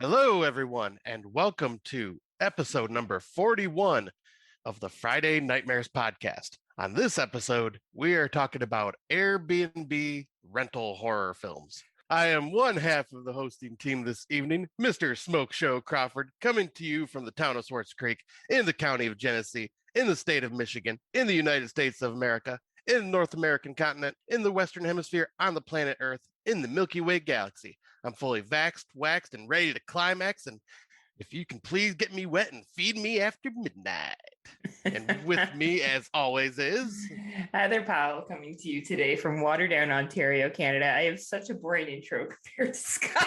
Hello, everyone, and welcome to episode number 41 of the Friday Nightmares podcast. On this episode, we are talking about Airbnb rental horror films. I am one half of the hosting team this evening, Mr. Smokeshow Crawford, coming to you from the town of Swartz Creek in the county of Genesee, in the state of Michigan, in the United States of America, in the North American continent, in the Western Hemisphere, on the planet Earth, in the Milky Way galaxy. I'm fully vaxxed, waxed, and ready to climax. And if you can please get me wet and feed me after midnight. And with me, as always, is Heather Powell coming to you today from Waterdown, Ontario, Canada. I have such a boring intro compared to Scott.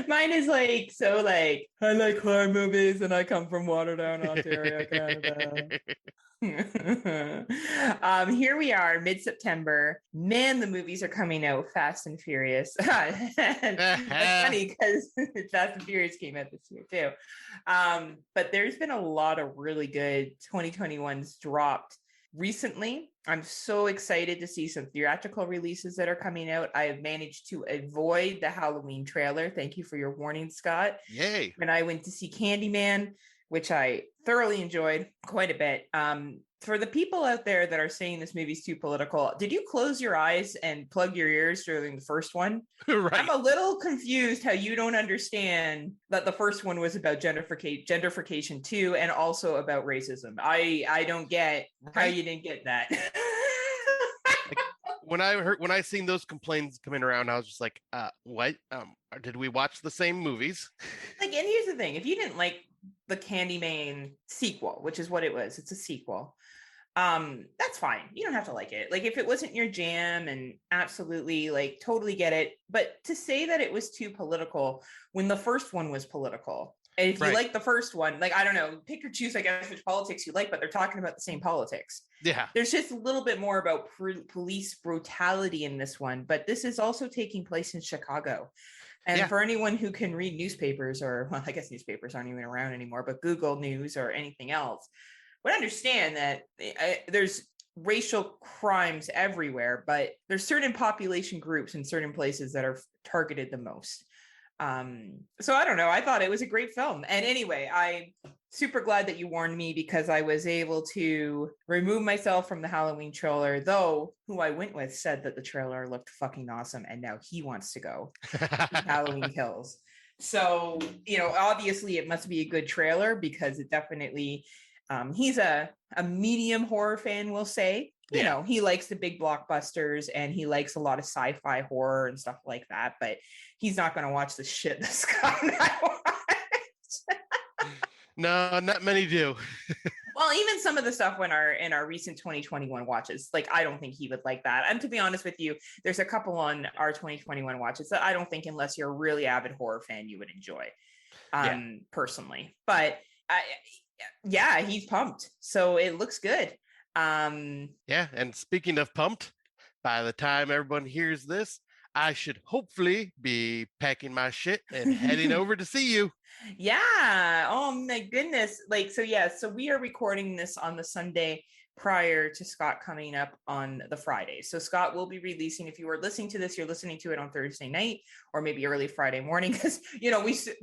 Mine is I like horror movies and I come from Waterdown, Ontario, Canada. Here we are, mid-September. Man, the movies are coming out fast and furious. That's funny because Fast and Furious came out this year too. But there's been a lot of really good 2021s dropped recently. I'm so excited to see some theatrical releases that are coming out. I have managed to avoid the Halloween trailer. Thank you for your warning, Scott. Yay. When I went to see Candyman, which I thoroughly enjoyed quite a bit. For the people out there that are saying this movie's too political, did you close your eyes and plug your ears during the first one? Right. I'm a little confused how you don't understand that the first one was about gentrification too, and also about racism. I don't get how you didn't get that. When I seen those complaints coming around, I was just like, what? Did we watch the same movies? And here's the thing. If you didn't like the Candyman sequel, which is what it was, it's a sequel. That's fine. You don't have to like it. If it wasn't your jam, and absolutely totally get it. But to say that it was too political when the first one was political, and if you like the first one, I don't know, pick or choose, I guess, which politics you like, but they're talking about the same politics. Yeah. There's just a little bit more about police brutality in this one, but this is also taking place in Chicago. And for anyone who can read newspapers, or I guess newspapers aren't even around anymore, but Google News or anything else, would understand that there's racial crimes everywhere, but there's certain population groups in certain places that are targeted the most. So I don't know. I thought it was a great film. And anyway, I'm super glad that you warned me, because I was able to remove myself from the Halloween trailer, though who I went with said that the trailer looked fucking awesome. And now he wants to go to Halloween Kills. So, obviously it must be a good trailer, because it definitely, he's a medium horror fan, we'll say. You know, he likes the big blockbusters and he likes a lot of sci-fi horror and stuff like that, but he's not going to watch the shit that Scott and I watch. No, not many do. Well, even some of the stuff in our recent 2021 watches, I don't think he would like that. And to be honest with you, there's a couple on our 2021 watches that I don't think, unless you're a really avid horror fan, you would enjoy, personally. But he's pumped. So it looks good. And speaking of pumped, by the time everyone hears this, I should hopefully be packing my shit and heading over to see you. Yeah. Oh my goodness. So we are recording this on the Sunday prior to Scott coming up on the Friday. So Scott will be releasing, if you are listening to this, you're listening to it on Thursday night or maybe early Friday morning, because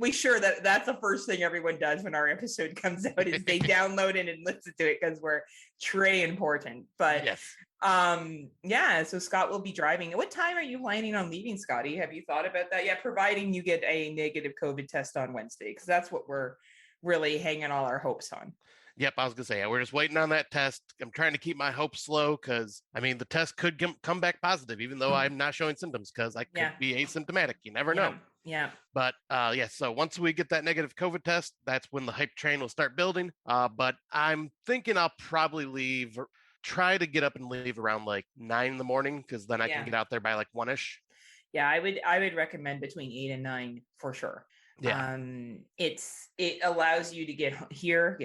we sure that's the first thing everyone does when our episode comes out is they download it and listen to it, because we're très important. But so Scott will be driving. What time are you planning on leaving, Scotty? Have you thought about that yet? Providing you get a negative COVID test on Wednesday, because that's what we're really hanging all our hopes on. Yep, I was going to say, we're just waiting on that test. I'm trying to keep my hopes low, because, the test could come back positive, even though I'm not showing symptoms, because I could be asymptomatic. You never know. Yeah. But, so once we get that negative COVID test, that's when the hype train will start building. But I'm thinking I'll probably try to get up and leave around 9 in the morning, because then I can get out there by 1-ish. Yeah, I would recommend between 8 and 9 for sure. Yeah. It allows you to get here.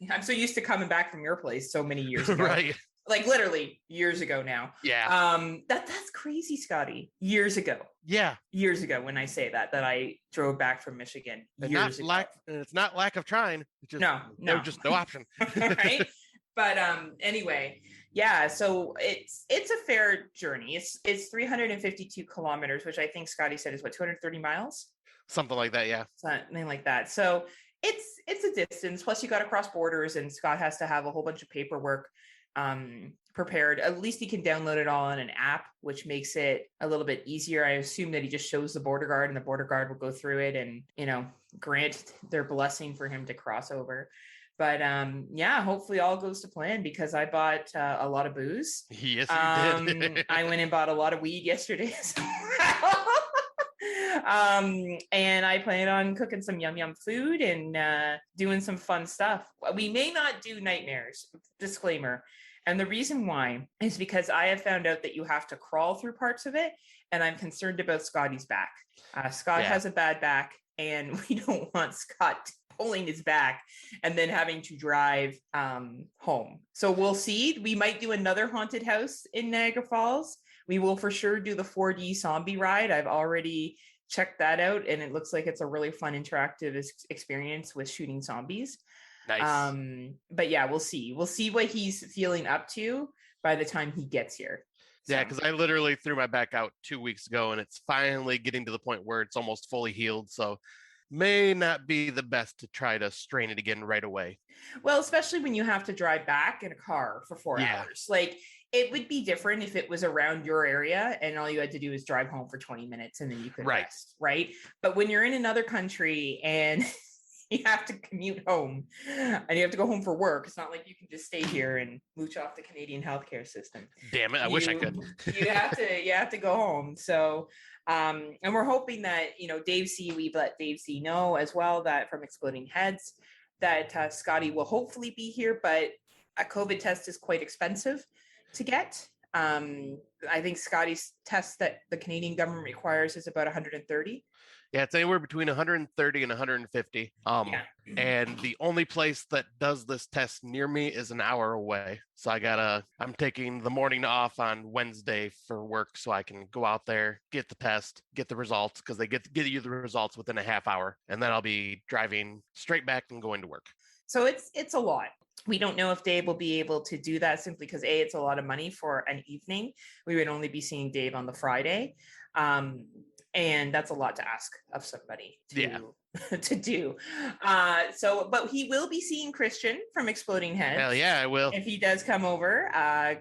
I'm so used to coming back from your place so many years ago. Right. Literally years ago now. Yeah. That's crazy, Scotty. Years ago. Yeah. Years ago, when I say that I drove back from Michigan. It's not lack of trying. It's just, no. just no option. Right. But anyway, yeah, so it's a fair journey. It's 352 kilometers, which I think Scotty said is what, 230 miles? Something like that, yeah. Something like that. So it's a distance. Plus, you got to cross borders, and Scott has to have a whole bunch of paperwork prepared. At least he can download it all on an app, which makes it a little bit easier. I assume that he just shows the border guard, and the border guard will go through it and grant their blessing for him to cross over. But yeah, hopefully all goes to plan because I bought a lot of booze. Yes, you did. I went and bought a lot of weed yesterday. And I plan on cooking some yum food and doing some fun stuff. We may not do nightmares, disclaimer. And the reason why is because I have found out that you have to crawl through parts of it. And I'm concerned about Scotty's back. Scott has a bad back, and we don't want Scott pulling his back and then having to drive home. So we'll see. We might do another haunted house in Niagara Falls. We will for sure do the 4D zombie ride. I've already checked that out, and it looks like it's a really fun interactive experience with shooting zombies. Nice. But yeah, we'll see. We'll see what he's feeling up to by the time he gets here. Yeah, because I literally threw my back out 2 weeks ago, and it's finally getting to the point where it's almost fully healed. So may not be the best to try to strain it again right away. Well, especially when you have to drive back in a car for 4 hours. Like, it would be different if it was around your area and all you had to do is drive home for 20 minutes and then you could rest, right? But when you're in another country and you have to commute home and you have to go home for work, it's not like you can just stay here and mooch off the Canadian healthcare system. Damn it, I wish I could. you have to go home. So and we're hoping that we've let Dave C know as well that from Exploding Heads that Scotty will hopefully be here, but a COVID test is quite expensive to get. I think Scotty's test that the Canadian government requires is about 130. Yeah, it's anywhere between 130 and 150. And the only place that does this test near me is an hour away. So I'm taking the morning off on Wednesday for work so I can go out there, get the test, get the results, because they get you the results within a half hour. And then I'll be driving straight back and going to work. So it's a lot. We don't know if Dave will be able to do that simply because it's a lot of money for an evening. We would only be seeing Dave on the Friday. And that's a lot to ask of somebody to do. But he will be seeing Christian from Exploding Heads. Hell yeah, I will. If he does come over.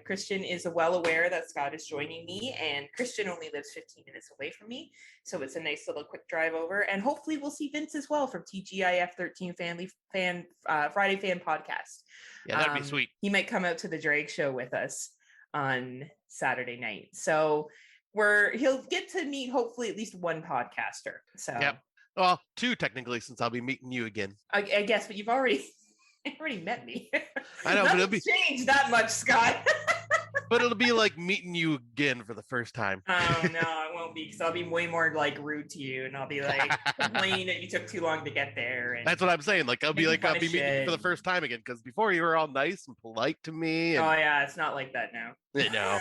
Christian is well aware that Scott is joining me, and Christian only lives 15 minutes away from me. So it's a nice little quick drive over. And hopefully we'll see Vince as well from TGIF 13 Friday Fan Podcast. Yeah, that'd be sweet. He might come out to the drag show with us on Saturday night. So he'll get to meet hopefully at least one podcaster. So well, 2 technically, since I'll be meeting you again. I guess, but you've already met me. I know, but it'll be changed that much, Scott. But it'll be like meeting you again for the first time. Oh no, it won't be, because I'll be way more like rude to you, and I'll be like complaining that you took too long to get there. And that's what I'm saying. Like I'll be meeting you for the first time again, because before you were all nice and polite to me. And... Oh yeah, it's not like that now. No.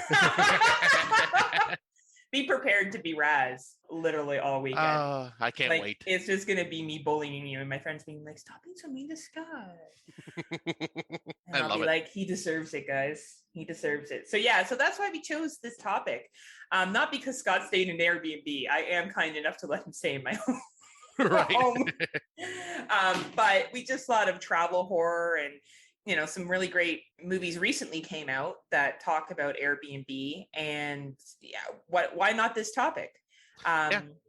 Be prepared to be Raz literally all weekend. I can't wait. It's just going to be me bullying you and my friends being like, stop being so mean to Scott. And I'll be like, he deserves it, guys. He deserves it. So yeah, so that's why we chose this topic. Not because Scott stayed in Airbnb. I am kind enough to let him stay in my home. Home. But we just thought of travel horror, and some really great movies recently came out that talk about Airbnb, and why not this topic?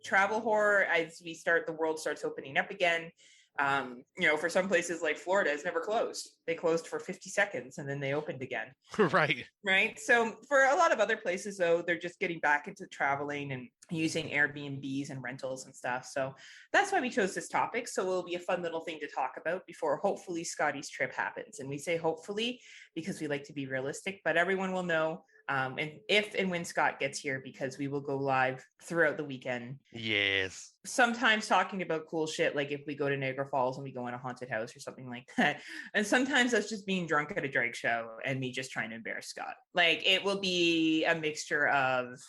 Travel horror, as the world starts opening up again. For some places like Florida, it's never closed. They closed for 50 seconds and then they opened again. Right. So for a lot of other places, though, they're just getting back into traveling and using Airbnbs and rentals and stuff. So that's why we chose this topic. So it'll be a fun little thing to talk about before hopefully Scotty's trip happens. And we say hopefully because we like to be realistic, but everyone will know and if and when Scott gets here, because we will go live throughout the weekend. Yes. Sometimes talking about cool shit, like if we go to Niagara Falls and we go in a haunted house or something like that. And sometimes that's just being drunk at a drag show and me just trying to embarrass Scott. Like it will be a mixture of,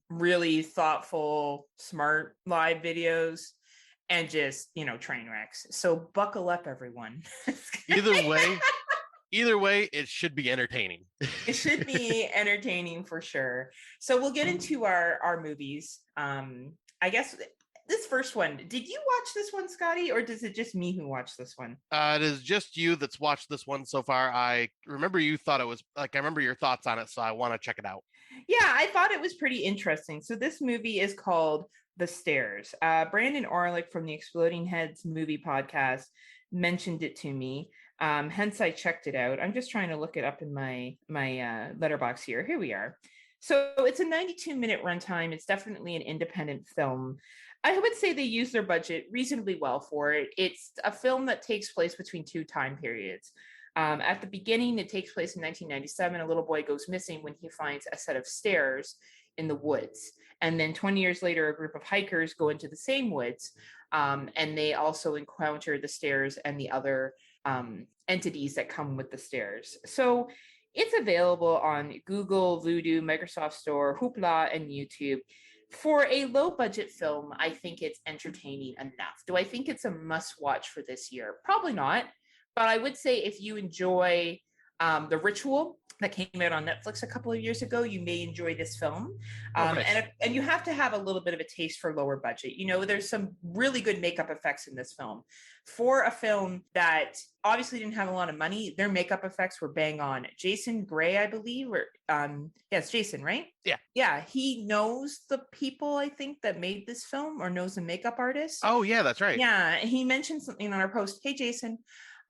really thoughtful, smart live videos and just, train wrecks. So buckle up, everyone. Either way, Either way, it should be entertaining. It should be entertaining for sure. So we'll get into our movies. I guess this first one, did you watch this one, Scotty, or is it just me who watched this one? It is just you that's watched this one so far. I remember you thought it was like, I remember your thoughts on it, so I want to check it out. Yeah, I thought it was pretty interesting. So this movie is called The Stairs. Brandon Orlick from the Exploding Heads movie podcast mentioned it to me. Hence, I checked it out. I'm just trying to look it up in my letterbox here. Here we are. So it's a 92-minute runtime. It's definitely an independent film. I would say they use their budget reasonably well for it. It's a film that takes place between two time periods. At the beginning, it takes place in 1997. A little boy goes missing when he finds a set of stairs in the woods. And then 20 years later, a group of hikers go into the same woods, and they also encounter the stairs and the other entities that come with the stairs. So it's available on Google, Vudu, Microsoft Store, Hoopla, and YouTube. For a low budget film, I think it's entertaining enough. Do I think it's a must watch for this year? Probably not. But I would say if you enjoy The Ritual that came out on Netflix a couple of years ago, you may enjoy this film. Nice. And you have to have a little bit of a taste for lower budget. You know, there's some really good makeup effects in this film. For a film that obviously didn't have a lot of money, their makeup effects were bang on. Jason Gray, I believe, or yes, Jason, right? Yeah. Yeah, he knows the people, I think, that made this film, or knows the makeup artist. Oh, yeah, that's right. Yeah, he mentioned something on our post. Hey, Jason,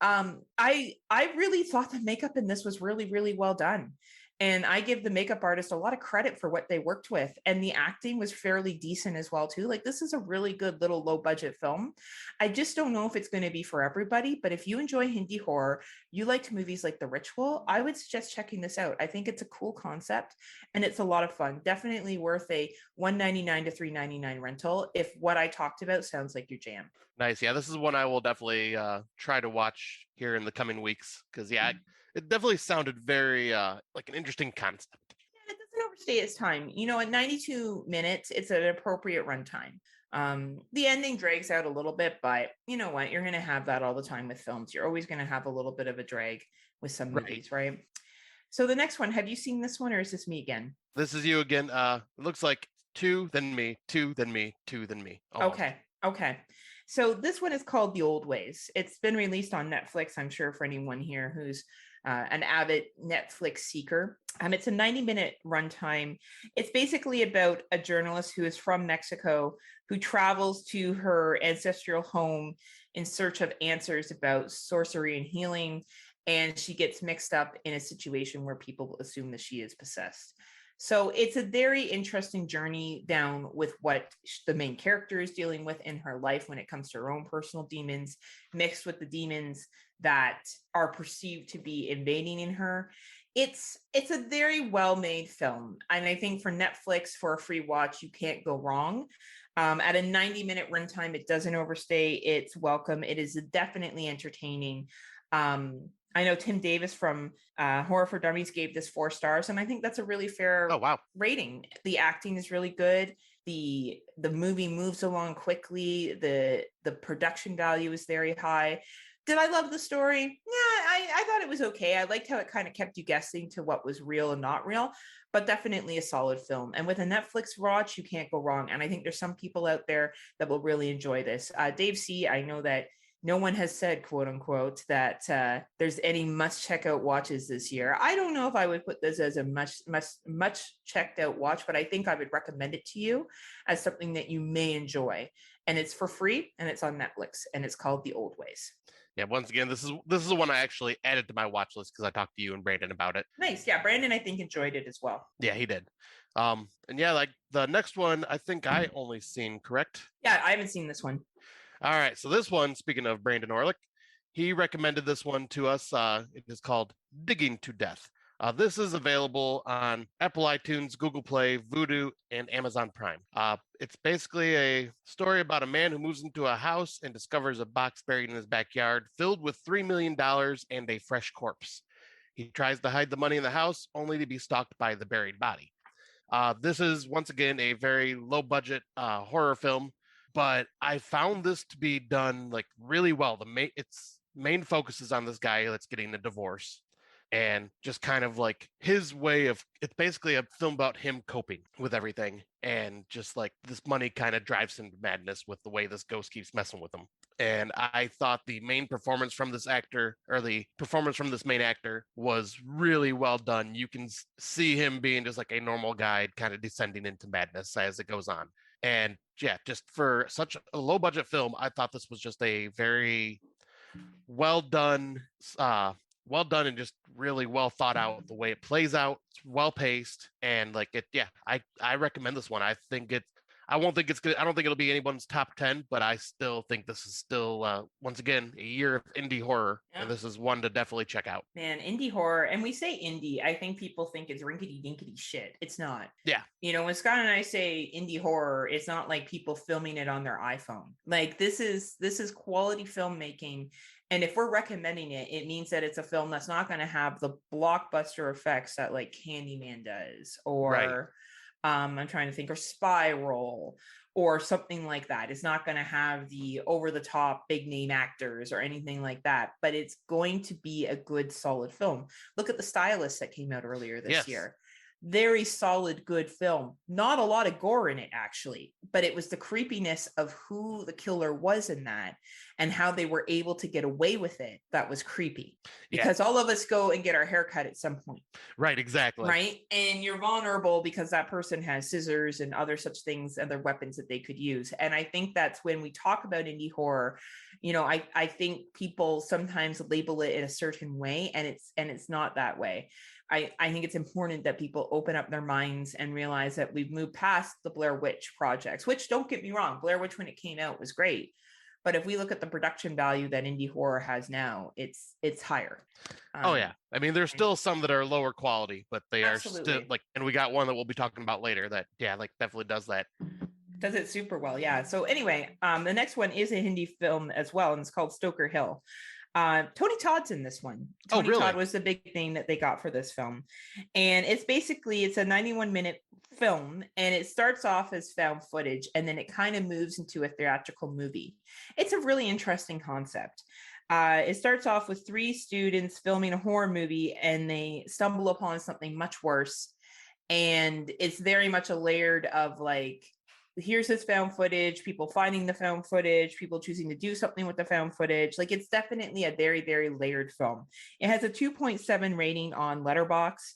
I really thought the makeup in this was really, really well done. And I give the makeup artist a lot of credit for what they worked with. And the acting was fairly decent as well, too. Like, this is a really good little low budget film. I just don't know if it's going to be for everybody. But if you enjoy Hindi horror, you liked movies like The Ritual, I would suggest checking this out. I think it's a cool concept and it's a lot of fun. Definitely worth a $1.99 to $3.99 rental if what I talked about sounds like your jam. Nice. Yeah, this is one I will definitely try to watch here in the coming weeks because, yeah, it definitely sounded very like an interesting concept. Yeah, it doesn't overstay its time. You know, at 92 minutes, it's an appropriate runtime. The ending drags out a little bit, but you know what? You're going to have that all the time with films. You're always going to have a little bit of a drag with some movies, right? So the next one, have you seen this one, or is this me again? This is you again. It looks like two, then me, two, then me, two, then me. Almost. Okay. So this one is called The Old Ways. It's been released on Netflix, I'm sure, for anyone here who's an avid Netflix seeker. It's a 90-minute runtime. It's basically about a journalist who is from Mexico who travels to her ancestral home in search of answers about sorcery and healing. And she gets mixed up in a situation where people assume that she is possessed. So it's a very interesting journey down with what the main character is dealing with in her life when it comes to her own personal demons, mixed with the demons that are perceived to be invading in her. It's a very well-made film. And I think for Netflix, for a free watch, you can't go wrong. At a 90-minute runtime, it doesn't overstay its welcome. It is definitely entertaining. I know Tim Davis from Horror for Dummies gave this 4 stars, and I think that's a really fair rating. The acting is really good. The movie moves along quickly. The production value is very high. Did I love the story? Yeah, I thought it was okay. I liked how it kind of kept you guessing to what was real and not real, but definitely a solid film. And with a Netflix watch, you can't go wrong. And I think there's some people out there that will really enjoy this. Dave C., I know that no one has said, quote unquote, that there's any must check out watches this year. I don't know if I would put this as a much checked out watch, but I think I would recommend it to you as something that you may enjoy. And it's for free and it's on Netflix and it's called The Old Ways. Yeah, once again, this is the one I actually added to my watch list because I talked to you and Brandon about it. Nice. Yeah, Brandon, I think, enjoyed it as well. Yeah, he did. And yeah, like the next one, I think I only seen, correct? Yeah, I haven't seen this one. All right, so this one, speaking of Brandon Orlick, he recommended this one to us. It is called Digging to Death. This is available on Apple iTunes, Google Play, Vudu, and Amazon Prime. It's basically a story about a man who moves into a house and discovers a box buried in his backyard filled with $3 million and a fresh corpse. He tries to hide the money in the house, only to be stalked by the buried body. This is, once again, a very low-budget horror film, but I found this to be done like really well. Its main focus is on this guy that's getting a divorce. and just kind of like his way of, it's basically a film about him coping with everything, and just like this money kind of drives him to madness with the way this ghost keeps messing with him. And I thought the main performance from this actor, or the performance from this main actor, was really well done. You can see him being just like a normal guy kind of descending into madness as it goes on. And yeah, just for such a low budget film, I thought this was just a very well done, uh well done, and just really well thought out. The way it plays out, it's well paced, and like it, yeah, I recommend this one. I think it, I won't think it's good. I don't think it'll be anyone's top 10, but I still think this is still once again a year of indie horror, Yeah. and this is one to definitely check out. Man, indie horror, and we say indie, I think people think it's rinkety dinkety shit. It's not. Yeah. You know, when Scott and I say indie horror, it's not like people filming it on their iPhone. Like this is quality filmmaking. And if we're recommending it, it means that it's a film that's not going to have the blockbuster effects that like Candyman does, or Right. I'm trying to think, or Spiral, or something like that. It's not going to have the over the top big name actors or anything like that, but it's going to be a good solid film. Look at The Stylist that came out earlier this year. Very solid, good film. Not a lot of gore in it, actually, but it was the creepiness of who the killer was in that and how they were able to get away with it. That was creepy, because all of us go and get our hair cut at some point. Right, exactly. Right. And you're vulnerable because that person has scissors and other such things, other weapons that they could use. And I think that's when we talk about indie horror, you know, I think people sometimes label it in a certain way, and it's not that way. I think it's important that people open up their minds and realize that we've moved past the Blair Witch projects, which, don't get me wrong, Blair Witch when it came out was great. But if we look at the production value that indie horror has now, it's higher. Oh yeah. I mean, there's still some that are lower quality, but they absolutely. are still like, and we got one that we'll be talking about later that, yeah, like definitely does that. Does it super well. Yeah. So anyway, the next one is a Hindi film as well, and it's called Stoker Hill. Tony Todd's in this one. Tony Todd was the big thing that they got for this film. And it's a 91-minute film, and it starts off as found footage, and then it kind of moves into a theatrical movie. It's a really interesting concept. It starts off with 3 students filming a horror movie, and they stumble upon something much worse. And it's very much a layered of like, here's this found footage, people finding the found footage, people choosing to do something with the found footage. Like, it's definitely a very, very layered film. It has a 2.7 rating on Letterboxd.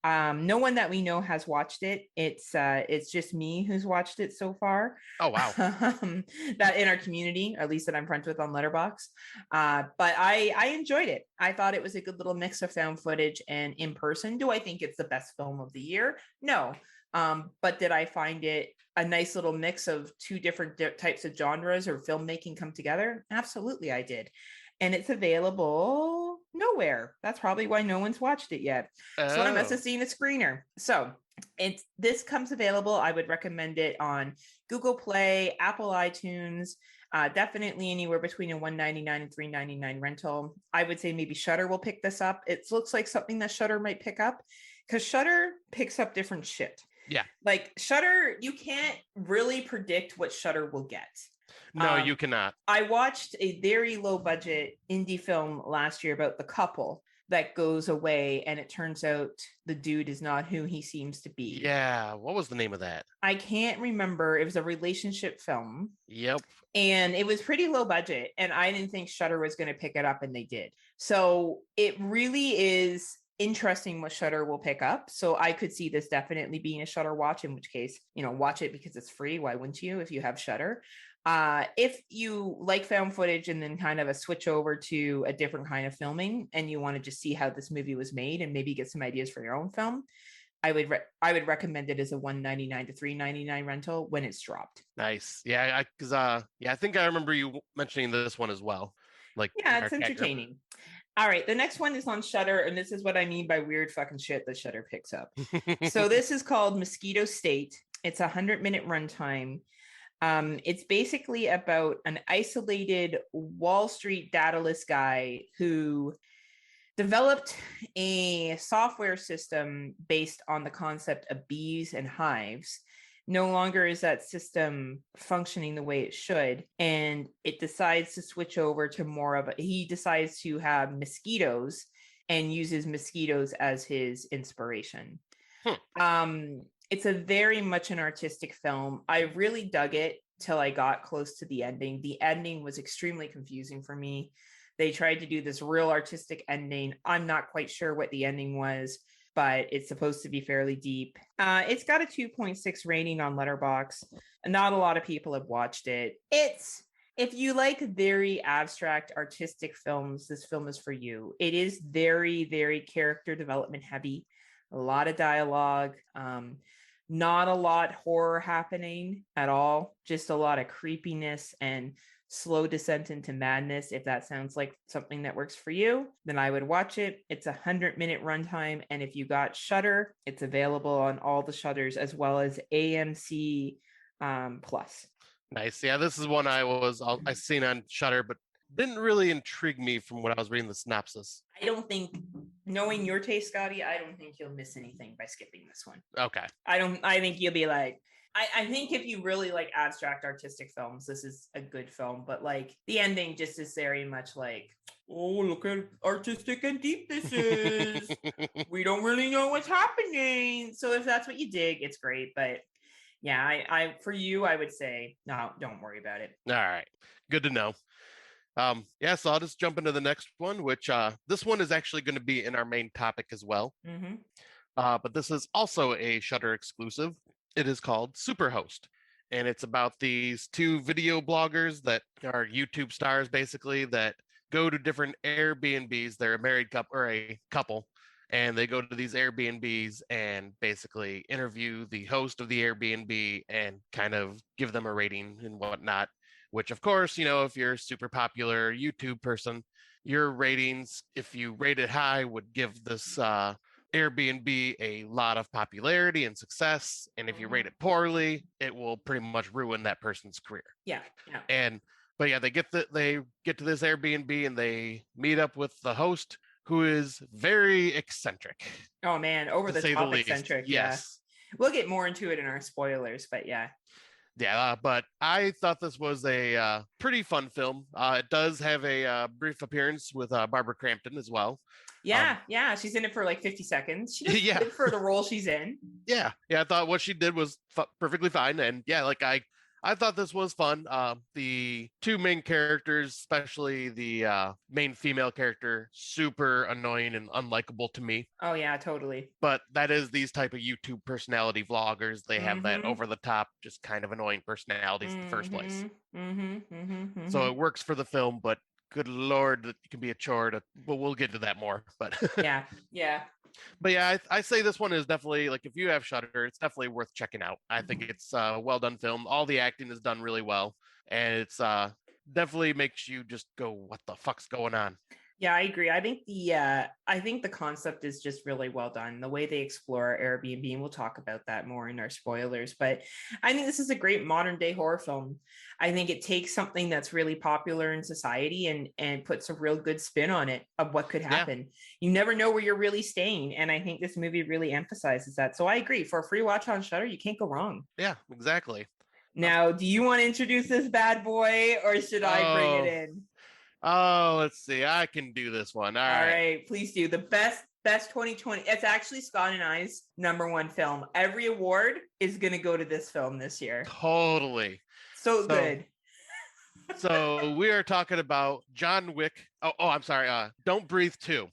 No one that we know has watched it. It's just me who's watched it so far. Oh wow. That in our community, or at least that I'm friends with on Letterboxd. But I enjoyed it. I thought it was a good little mix of found footage and in person. Do I think it's the best film of the year? No. But did I find it a nice little mix of 2 different types of genres or filmmaking come together? Absolutely, I did. And it's available nowhere. That's probably why no one's watched it yet. So I must have seen a screener. So this comes available. I would recommend it on Google Play, Apple iTunes, definitely anywhere between a $1.99 and $3.99 rental. I would say maybe Shudder will pick this up. It looks like something that Shudder might pick up, because Shudder picks up different shit. Yeah. Like Shudder, you can't really predict what Shudder will get. No, you cannot. I watched a very low budget indie film last year about the couple that goes away, and it turns out the dude is not who he seems to be. Yeah. What was the name of that? I can't remember. It was a relationship film. Yep. And it was pretty low budget, and I didn't think Shudder was going to pick it up, and they did. So it really is interesting what Shudder will pick up. So I could see this definitely being a Shudder watch, in which case, watch it because it's free. Why wouldn't you if you have Shudder? If you like found footage and then kind of a switch over to a different kind of filming, and you want to just see how this movie was made and maybe get some ideas for your own film, I would recommend it as a $1.99 to $3.99 rental when it's dropped. Nice. Yeah, because I think I remember you mentioning this one as well. Like, yeah, it's entertaining. All right, the next one is on Shudder, and this is what I mean by weird fucking shit that Shudder picks up. So this is called Mosquito State. It's a 100-minute runtime. It's basically about an isolated Wall Street dataless guy who developed a software system based on the concept of bees and hives. No longer is that system functioning the way it should, and it decides to switch over to more of he decides to have mosquitoes and uses mosquitoes as his inspiration. Hmm. It's a very much an artistic film. I really dug it till I got close to the ending. The ending was extremely confusing for me. They tried to do this real artistic ending. I'm not quite sure what the ending was, but it's supposed to be fairly deep. It's got a 2.6 rating on Letterboxd. Not a lot of people have watched it. If you like very abstract artistic films, this film is for you. It is very, very character development heavy, a lot of dialogue, not a lot horror happening at all, just a lot of creepiness and slow descent into madness. If that sounds like something that works for you, then I would watch it. It's 100-minute runtime, and if you got Shudder, it's available on all the Shudders as well as AMC Plus. Nice. Yeah, this is one I seen on Shudder, but didn't really intrigue me from when I was reading the synopsis. I don't think, knowing your taste, Scotty, I don't think you'll miss anything by skipping this one. Okay. I think you'll be like, I think if you really like abstract artistic films, this is a good film. But like the ending just is very much like, oh, look at artistic and deep this is. We don't really know what's happening. So if that's what you dig, it's great. But yeah, I for you, I would say no, don't worry about it. All right. Good to know. Yeah, so I'll just jump into the next one, which this one is actually going to be in our main topic as well. Mm-hmm. But this is also a Shudder exclusive. It is called Superhost, and it's about these two video bloggers that are YouTube stars, basically, that go to different Airbnbs. They're a married couple or a couple, and they go to these Airbnbs and basically interview the host of the Airbnb and kind of give them a rating and whatnot. Which, of course, if you're a super popular YouTube person, your ratings, if you rate it high, would give this Airbnb a lot of popularity and success. And if you rate it poorly, it will pretty much ruin that person's career. Yeah. But yeah, they get to this Airbnb and they meet up with the host, who is very eccentric. Oh man, over the top eccentric. Yes. Yeah. We'll get more into it in our spoilers, but yeah. Yeah, but I thought this was a pretty fun film. It does have a brief appearance with Barbara Crampton as well. Yeah, she's in it for like 50 seconds. She does good for the role she's in. Yeah, I thought what she did was perfectly fine, and yeah, like I thought this was fun. The two main characters, especially the main female character, super annoying and unlikable to me. Oh yeah, totally. But that is these type of YouTube personality vloggers. They have that over the top, just kind of annoying personalities in the first place. So it works for the film, but good Lord, it can be a chore to, well, we'll get to that more. But yeah. But yeah, I say this one is definitely, like, if you have Shudder, it's definitely worth checking out. I think it's a well done film. All the acting is done really well, and it's definitely makes you just go, "What the fuck's going on?" Yeah, I agree. I think the concept is just really well done. The way they explore Airbnb, and we'll talk about that more in our spoilers. But I think this is a great modern day horror film. I think it takes something that's really popular in society and puts a real good spin on it of what could happen. Yeah. You never know where you're really staying, and I think this movie really emphasizes that. So I agree. For a free watch on Shudder, you can't go wrong. Yeah, exactly. Now, do you want to introduce this bad boy, or should I bring it in? Oh, let's see. I can do this one. All right. Please do. The best 2020. It's actually Scott and I's #1 film. Every award is going to go to this film this year. Totally. So good. So we are talking about John Wick. Oh, I'm sorry. Don't Breathe 2.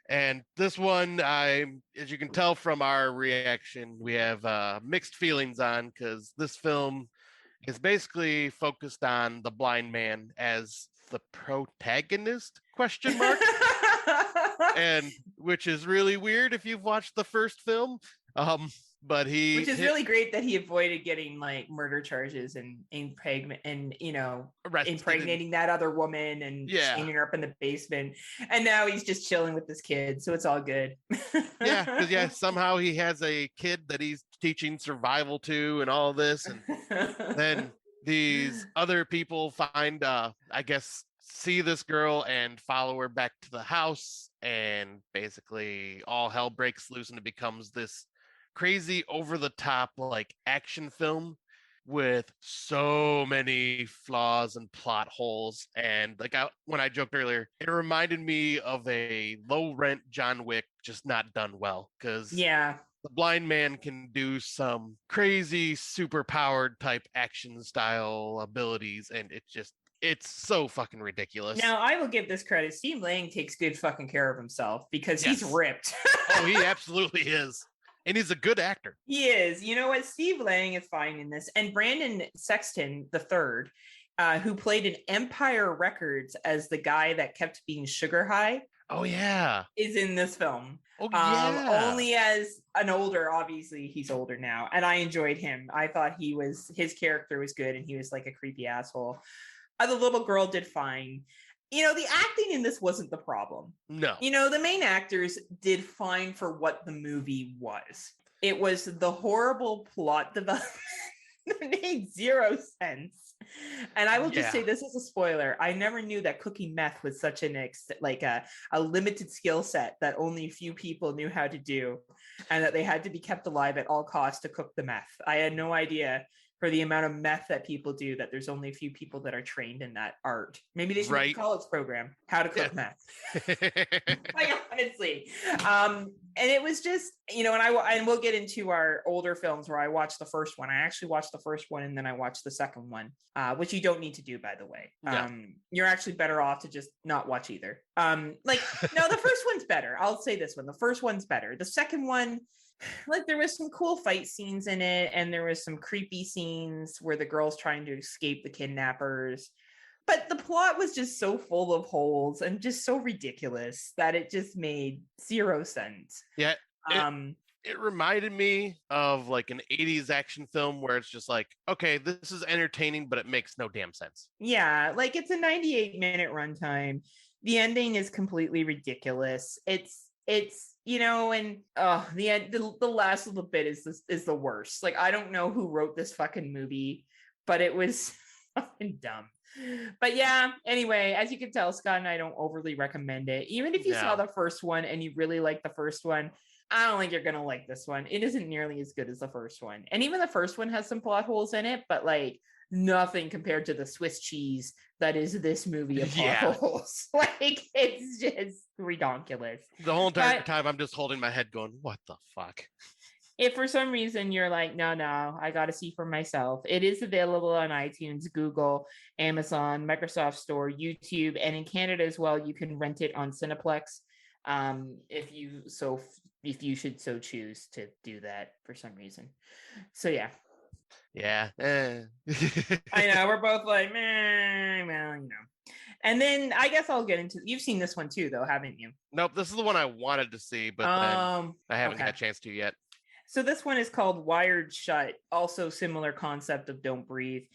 And this one, as you can tell from our reaction, we have mixed feelings on, because this film is basically focused on the blind man as the protagonist, ? And which is really weird if you've watched the first film. But which is really great that he avoided getting like murder charges and impregnating that other woman and chaining her up in the basement. And now he's just chilling with this kid, so it's all good. Because somehow he has a kid that he's teaching survival to and all this, and then these other people find see this girl and follow her back to the house, and basically all hell breaks loose, and it becomes this crazy over the top like action film. with so many flaws and plot holes. And like when I joked earlier, it reminded me of a low rent John Wick, just not done well. Because Yeah. the blind man can do some crazy super powered type action style abilities, and it's so fucking ridiculous. Now, I will give this credit. Steve Lang takes good fucking care of himself because he's ripped. Oh, he absolutely is. And he's a good actor. He is. You know what? Steve Lang is fine in this. And Brandon Sexton III, who played in Empire Records as the guy that kept being sugar high. Oh, yeah. Is in this film. Oh, yeah. Only as an older, obviously he's older now. And I enjoyed him. I thought his character was good and he was like a creepy asshole. The little girl did fine. You know, the acting in this wasn't the problem. No. You know, the main actors did fine for what the movie was. It was the horrible plot development that made zero sense. And I will just say this is a spoiler. I never knew that cooking meth was such a limited skill set that only a few people knew how to do, and that they had to be kept alive at all costs to cook the meth. I had no idea for the amount of meth that people do that there's only a few people that are trained in that art. Maybe they should make a college program, how to cook meth. Like, honestly. And it was just, you know, and we'll get into our older films where I watched the first one. I actually watched the first one and then I watched the second one, which you don't need to do, by the way. You're actually better off to just not watch either. No, the first one's better. I'll say this one. The first one's better. The second one, like, there was some cool fight scenes in it, and there was some creepy scenes where the girl's trying to escape the kidnappers, but the plot was just so full of holes and just so ridiculous that it just made zero sense. Yeah. It reminded me of like an 80s action film where it's just like, okay, this is entertaining, but it makes no damn sense. Yeah, like, it's a 98-minute runtime. The ending is completely ridiculous. It's you know, and the last little bit is the worst. Like, I don't know who wrote this fucking movie, but it was fucking dumb. But yeah, anyway, as you can tell, Scott and I don't overly recommend it. Even if you saw the first one and you really like the first one, I don't think you're gonna like this one. It isn't nearly as good as the first one. And even the first one has some plot holes in it, but like nothing compared to the Swiss cheese that is this movie of plot holes. Like, it's just ridiculous. The whole entire time I'm just holding my head going, what the fuck? If for some reason you're like, no, I got to see for myself, it is available on iTunes, Google, Amazon, Microsoft Store, YouTube, and in Canada as well. You can rent it on Cineplex if you should so choose to do that for some reason. So yeah. Yeah. I know, we're both like, man, well, you know. And then I guess I'll get into, you've seen this one too, though, haven't you? Nope, this is the one I wanted to see, but then I haven't had a chance to yet. So this one is called Wired Shut, also similar concept of Don't Breathe.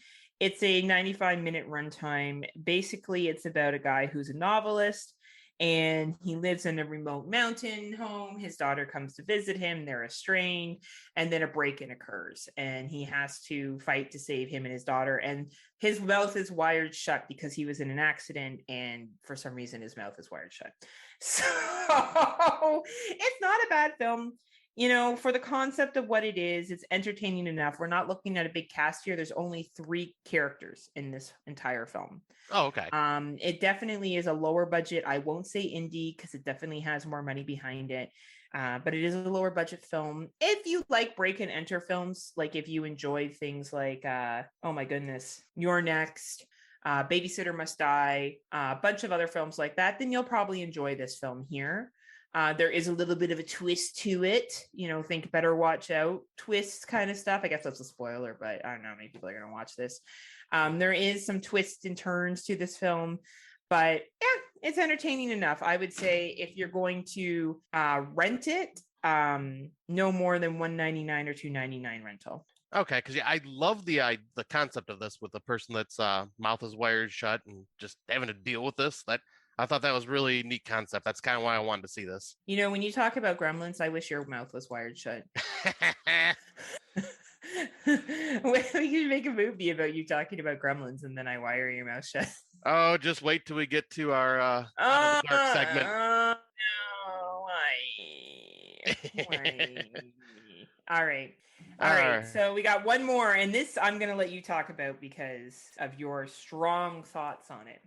It's a 95-minute runtime. Basically, it's about a guy who's a novelist, and he lives in a remote mountain home. His daughter comes to visit him. They're estranged, and then a break-in occurs, and he has to fight to save him and his daughter. And his mouth is wired shut because he was in an accident, and for some reason, his mouth is wired shut. So it's not a bad film. You know, for the concept of what it is, it's entertaining enough. We're not looking at a big cast here. There's only 3 characters in this entire film. Oh, okay. It definitely is a lower budget. I won't say indie because it definitely has more money behind it. But it is a lower budget film. If you like break and enter films, like if you enjoy things like, oh my goodness, You're Next, Babysitter Must Die, a bunch of other films like that, then you'll probably enjoy this film here. There is a little bit of a twist to it, you know, think Better Watch Out twist kind of stuff. I guess that's a spoiler, but I don't know how many people are going to watch this. There is some twists and turns to this film, but yeah, it's entertaining enough. I would say if you're going to rent it, no more than $1.99 or $2.99 rental. Okay, because I love the concept of this with the person that's mouth is wired shut and just having to deal with this. I thought that was really neat concept. That's kind of why I wanted to see this. You know, when you talk about gremlins, I wish your mouth was wired shut. We could make a movie about you talking about gremlins and then I wire your mouth shut. Oh, just wait till we get to our dark segment. Oh, no. Why? All right. So we got one more, and this I'm going to let you talk about because of your strong thoughts on it.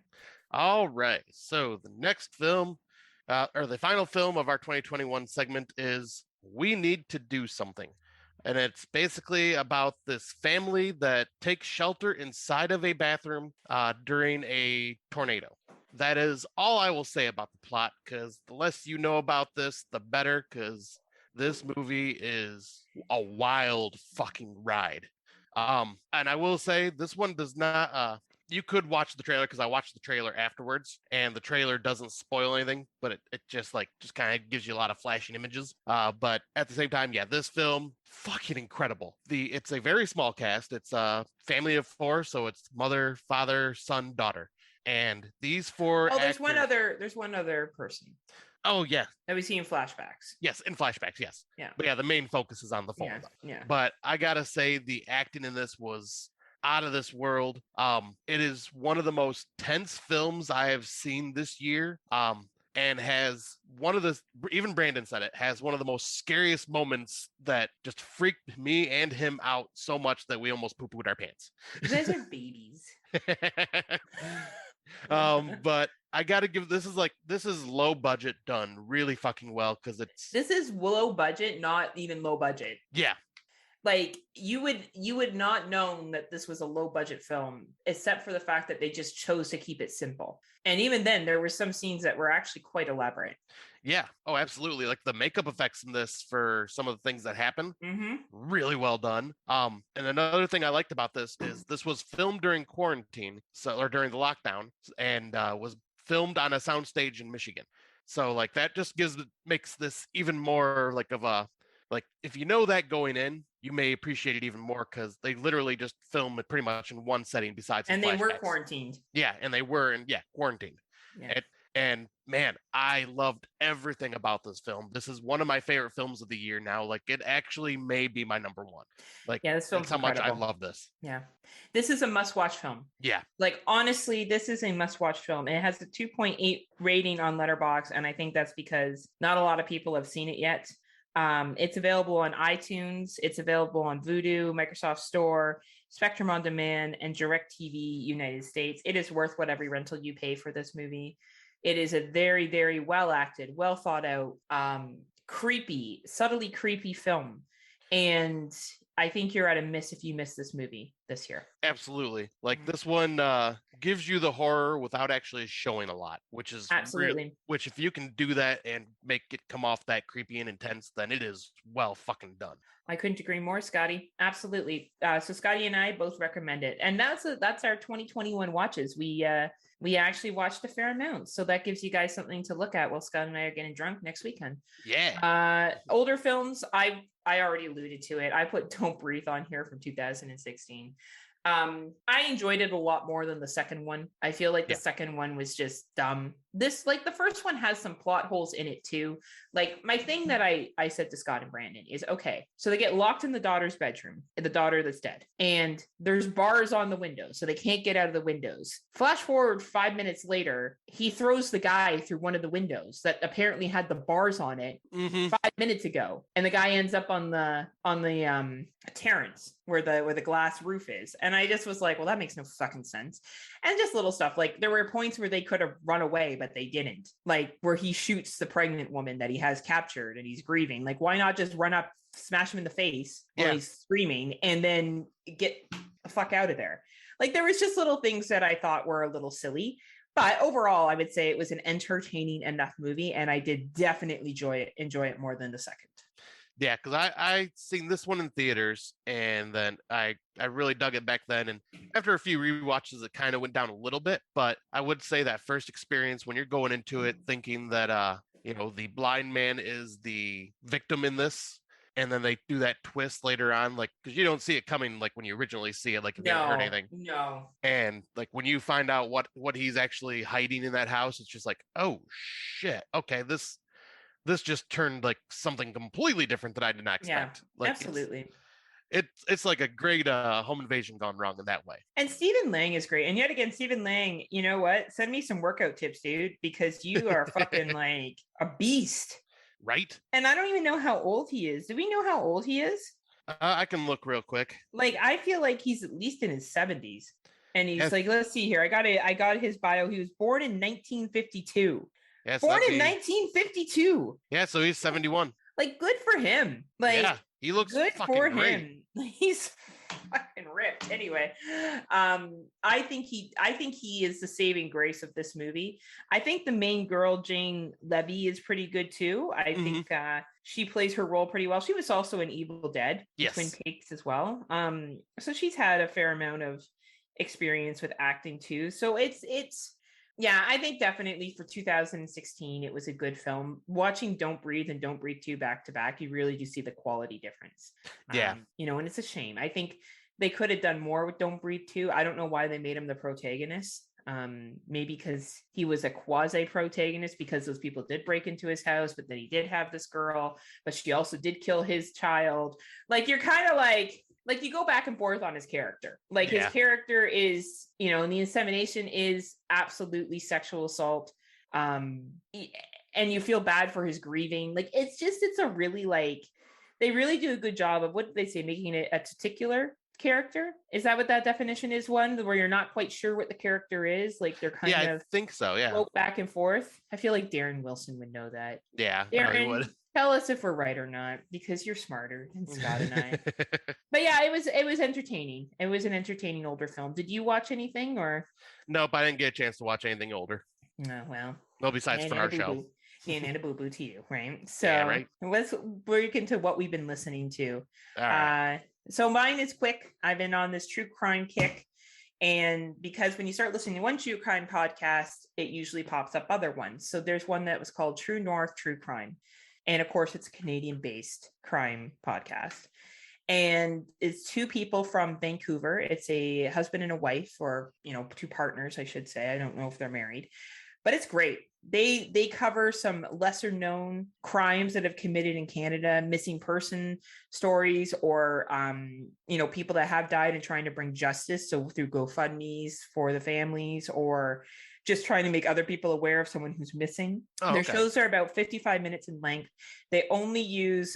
All right. So the next film, or the final film of our 2021 segment is We Need to Do Something. And it's basically about this family that takes shelter inside of a bathroom during a tornado. That is all I will say about the plot, because the less you know about this, the better, because this movie is a wild fucking ride. And I will say this one does not you could watch the trailer, because I watched the trailer afterwards, and the trailer doesn't spoil anything, but it just kind of gives you a lot of flashing images. But at the same time, yeah, this film fucking incredible. It's a very small cast. It's a family of 4, so it's mother, father, son, daughter, and these 4. Oh, there's one other person. Oh yeah, that we see in flashbacks. Yes, in flashbacks, yes. Yeah, but yeah, the main focus is on the 4. Yeah. But I gotta say, the acting in this was out of this world. It is one of the most tense films I have seen this year. And has one of the, even Brandon said it, has one of the most scariest moments that just freaked me and him out so much that we almost poo-pooed our pants. You guys are babies. But I gotta give this is low budget done really fucking well, because this is low budget, not even low budget. Yeah. Like you would not know that this was a low budget film, except for the fact that they just chose to keep it simple. And even then, there were some scenes that were actually quite elaborate. Yeah. Oh, absolutely. Like the makeup effects in this for some of the things that happen, really well done. And another thing I liked about this is this was filmed during quarantine, or during the lockdown, and was filmed on a soundstage in Michigan. So like that just makes this even more if you know that going in, you may appreciate it even more, because they literally just film it pretty much in one setting besides. And they were quarantined. Yeah, and they were quarantined. Yeah. And man, I loved everything about this film. This is one of my favorite films of the year now. Like it actually may be my number 1. This film's how much I love this. Yeah, this is a must-watch film. Yeah, like honestly, this is a must-watch film. It has a 2.8 rating on Letterboxd, and I think that's because not a lot of people have seen it yet. It's available on iTunes. It's available on Vudu, Microsoft Store, Spectrum On Demand, and DirecTV United States. It is worth whatever rental you pay for this movie. It is a very, very well acted, well thought out, subtly creepy film. And I think you're at a miss if you miss this movie this year. Absolutely. Like this one gives you the horror without actually showing a lot, which is absolutely. Which if you can do that and make it come off that creepy and intense, then it is well fucking done. I couldn't agree more, Scotty. Absolutely. So Scotty and I both recommend it, and that's our 2021 watches. We actually watched a fair amount, so that gives you guys something to look at while Scott and I are getting drunk next weekend. Yeah. Older films, I already alluded to it. I put Don't Breathe on here from 2016. I enjoyed it a lot more than the second one. I feel like the second one was just dumb. This, like, the first one has some plot holes in it too. Like, my thing that I said to Scott and Brandon is, okay, so they get locked in the daughter's bedroom, the daughter that's dead, and there's bars on the windows, so they can't get out of the windows. Flash forward 5 minutes later, he throws the guy through one of the windows that apparently had the bars on it 5 minutes ago, and the guy ends up on the terrace where the glass roof is. And I just was like, well, that makes no fucking sense. And just little stuff, like there were points where they could have run away, but they didn't, like where he shoots the pregnant woman that he has captured and he's grieving. Like, why not just run up, smash him in the face while he's screaming, and then get the fuck out of there? Like, there was just little things that I thought were a little silly. But overall, I would say it was an entertaining enough movie, and I did definitely enjoy it more than the second. Yeah, because I seen this one in theaters, and then I really dug it back then. And after a few rewatches, it kind of went down a little bit. But I would say that first experience, when you're going into it thinking that the blind man is the victim in this, and then they do that twist later on, like, because you don't see it coming, like when you originally see it, like if you haven't heard anything. No. And like when you find out what he's actually hiding in that house, it's just like, oh shit, okay, this just turned like something completely different that I did not expect. Yeah, like, absolutely. It's like a great home invasion gone wrong in that way. And Stephen Lang is great. And yet again, Stephen Lang, you know what? Send me some workout tips, dude, because you are fucking like a beast. Right? And I don't even know how old he is. Do we know how old he is? I can look real quick. Like, I feel like he's at least in his 70s. And he's Yes. like, let's see here. I got his bio. He was born in 1952. Yes, Born in 1952. Yeah, so he's 71. Like, good for him. Like, yeah, he looks good fucking for great. him. He's fucking ripped. Anyway, I think he is the saving grace of this movie. I think the main girl, Jane Levy, is pretty good too. I think she plays her role pretty well. She was also in Evil Dead, Twin Peaks as well. So she's had a fair amount of experience with acting too. So it's yeah, I think definitely for 2016, it was a good film. Watching Don't Breathe and Don't Breathe 2 back to back, you really do see the quality difference. Yeah. And it's a shame. I think they could have done more with Don't Breathe 2. I don't know why they made him the protagonist. Maybe because he was a quasi-protagonist because those people did break into his house, but then he did have this girl, but she also did kill his child. Like, you're kind of like you go back and forth on his character. Like, his character is, and the insemination is absolutely sexual assault. And you feel bad for his grieving. Like, it's a really, like, they really do a good job of, what they say, making it a titular character. Is that what that definition is? One where you're not quite sure what the character is. Like, they're kind of, I think so. Yeah, go back and forth. I feel like Darren Wilson would know that. Yeah, Darren, I would. Tell us if we're right or not, because you're smarter than Scott and I. But yeah, it was entertaining. It was an entertaining older film. Did you watch anything or? Nope, I didn't get a chance to watch anything older. No, well. No, besides for our show. And a boo-boo to you, right? So right. Let's break into what we've been listening to. All right. So mine is quick. I've been on this true crime kick. And because when you start listening to one true crime podcast, it usually pops up other ones. So there's one that was called True North True Crime. And of course, it's a Canadian-based crime podcast. And it's two people from Vancouver. It's a husband and a wife, or, two partners, I should say. I don't know if they're married, but it's great. They cover some lesser known crimes that have committed in Canada, missing person stories, or people that have died and trying to bring justice. So through GoFundMe's for the families, or just trying to make other people aware of someone who's missing. Their shows are about 55 minutes in length. They only use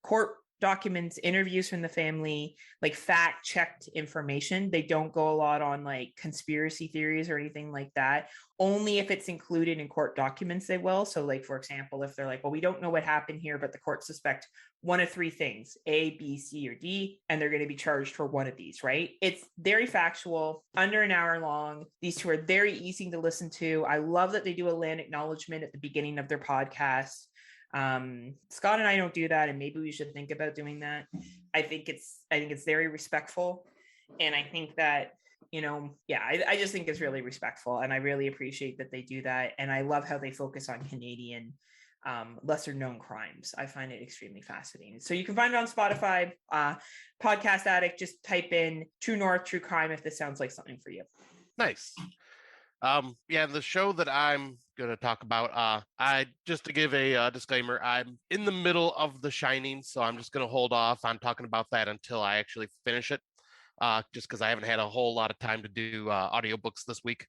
court documents, interviews from the family, like fact-checked information. They don't go a lot on like conspiracy theories or anything like that. Only if it's included in court documents, they will. So like, for example, if they're like, well, we don't know what happened here, but the court suspect one of three things, A, B, C, or D, and they're going to be charged for one of these, right? It's very factual, under an hour long. These two are very easy to listen to. I love that they do a land acknowledgement at the beginning of their podcast. Scott and I don't do that, and maybe we should think about doing that. I think it's very respectful, and I think that I just think it's really respectful, and I really appreciate that they do that. And I love how they focus on Canadian lesser known crimes. I find it extremely fascinating. So you can find it on Spotify, Podcast Addict. Just type in True North True Crime if this sounds like something for you. Nice. The show that I'm going to talk about, just to give a disclaimer, I'm in the middle of The Shining, so I'm just going to hold off on talking about that until I actually finish it, just because I haven't had a whole lot of time to do audiobooks this week.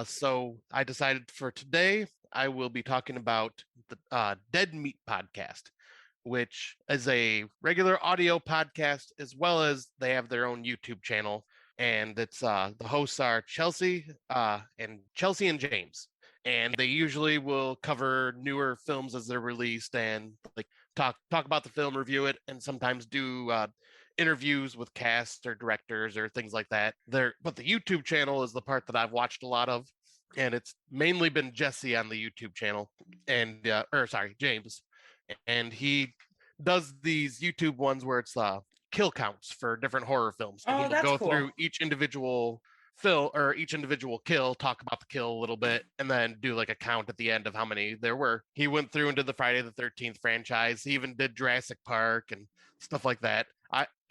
So I decided for today, I will be talking about the Dead Meat podcast, which is a regular audio podcast, as well as they have their own YouTube channel. And it's the hosts are Chelsea and James, and they usually will cover newer films as they're released and like talk about the film, review it, and sometimes do interviews with cast or directors or things like that. But the YouTube channel is the part that I've watched a lot of, and it's mainly been Jesse on the YouTube channel, and James, and he does these YouTube ones where it's kill counts for different horror films. And he will go through each individual film or each individual kill, talk about the kill a little bit, and then do like a count at the end of how many there were. He went through and did the Friday the 13th franchise. He even did Jurassic Park and stuff like that.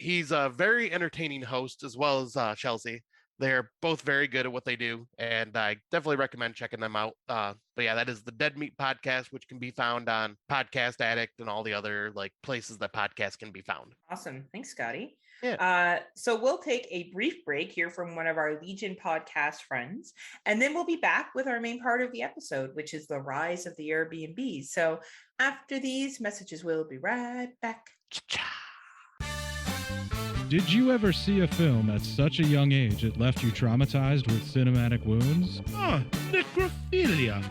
He's a very entertaining host, as well as Chelsea. They're both very good at what they do, and I definitely recommend checking them out. But yeah, that is the Dead Meat podcast, which can be found on Podcast Addict and all the other like places that podcasts can be found. Awesome. Thanks, Scotty. So we'll take a brief break here from one of our Legion podcast friends, and then we'll be back with our main part of the episode, which is the rise of the Airbnb. So after these messages, we'll be right back. Did you ever see a film at such a young age it left you traumatized with cinematic wounds? Necrophilia.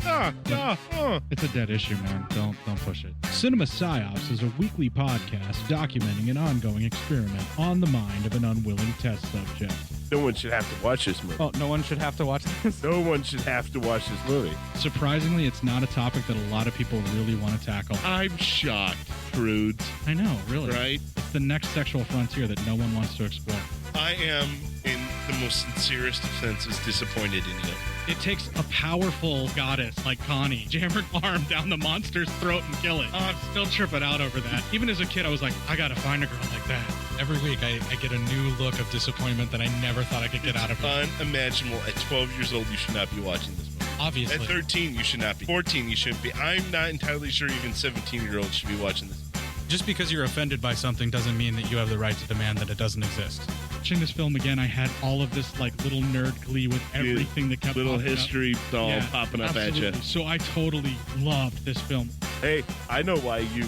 It's a dead issue, man. Don't push it. Cinema Psyops is a weekly podcast documenting an ongoing experiment on the mind of an unwilling test subject. No one should have to watch this movie. Oh, no one should have to watch this? No one should have to watch this movie. Surprisingly, it's not a topic that a lot of people really want to tackle. I'm shocked, prudes. I know, really. Right? It's the next sexual frontier that no one wants to explore. I am, in the most sincerest of senses, disappointed in you. It takes a powerful goddess like Connie, jam her arm down the monster's throat and kill it. Oh, I'm still tripping out over that. Even as a kid, I was like, I gotta find a girl like that. Every week, I get a new look of disappointment that I never thought I could get out of her. Unimaginable. At 12 years old, you should not be watching this movie. Obviously. At 13, you should not be. 14, you shouldn't be. I'm not entirely sure even 17-year-olds should be watching this. Just because you're offended by something doesn't mean that you have the right to demand that it doesn't exist. Watching this film again, I had all of this like little nerd glee with everything that kept little popping history up. doll popping up absolutely. at you. So I totally loved this film. Hey, I know why you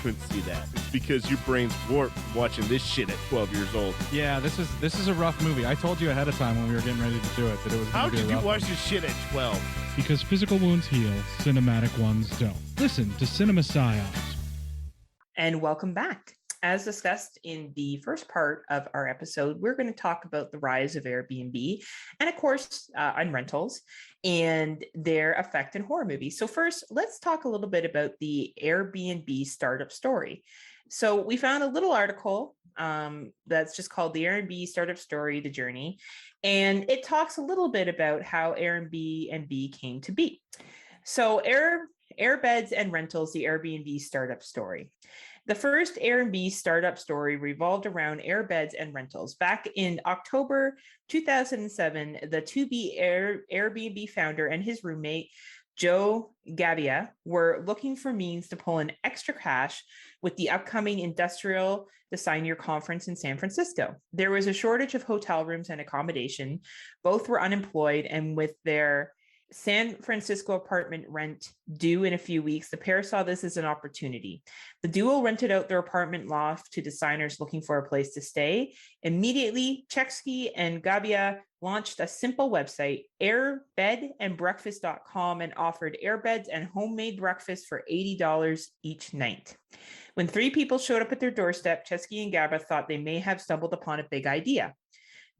couldn't see that. It's because your brain's warped watching this shit at 12 years old. Yeah, this is a rough movie. I told you ahead of time when we were getting ready to do it that it was How going to be a could you rough watch one. this shit at 12? Because physical wounds heal, cinematic ones don't. Listen to Cinema Psyops. And welcome back. As discussed in the first part of our episode, we're going to talk about the rise of Airbnb and, of course, on rentals and their effect in horror movies. So first, let's talk a little bit about the Airbnb startup story. So we found a little article that's just called the Airbnb Startup Story, The Journey. And it talks a little bit about how Airbnb came to be. So Airbeds and Rentals, the Airbnb startup story. The first Airbnb startup story revolved around Airbeds and Rentals. Back in October 2007, the to-be Airbnb founder and his roommate, Joe Gavia, were looking for means to pull in extra cash with the upcoming Industrial Design Year Conference in San Francisco. There was a shortage of hotel rooms and accommodation. Both were unemployed, and with their San Francisco apartment rent due in a few weeks, the pair saw this as an opportunity. The duo rented out their apartment loft to designers looking for a place to stay. Immediately, Chesky and Gabia launched a simple website, airbedandbreakfast.com, and offered airbeds and homemade breakfast for $80 each night. When 3 people showed up at their doorstep, Chesky and Gaba thought they may have stumbled upon a big idea.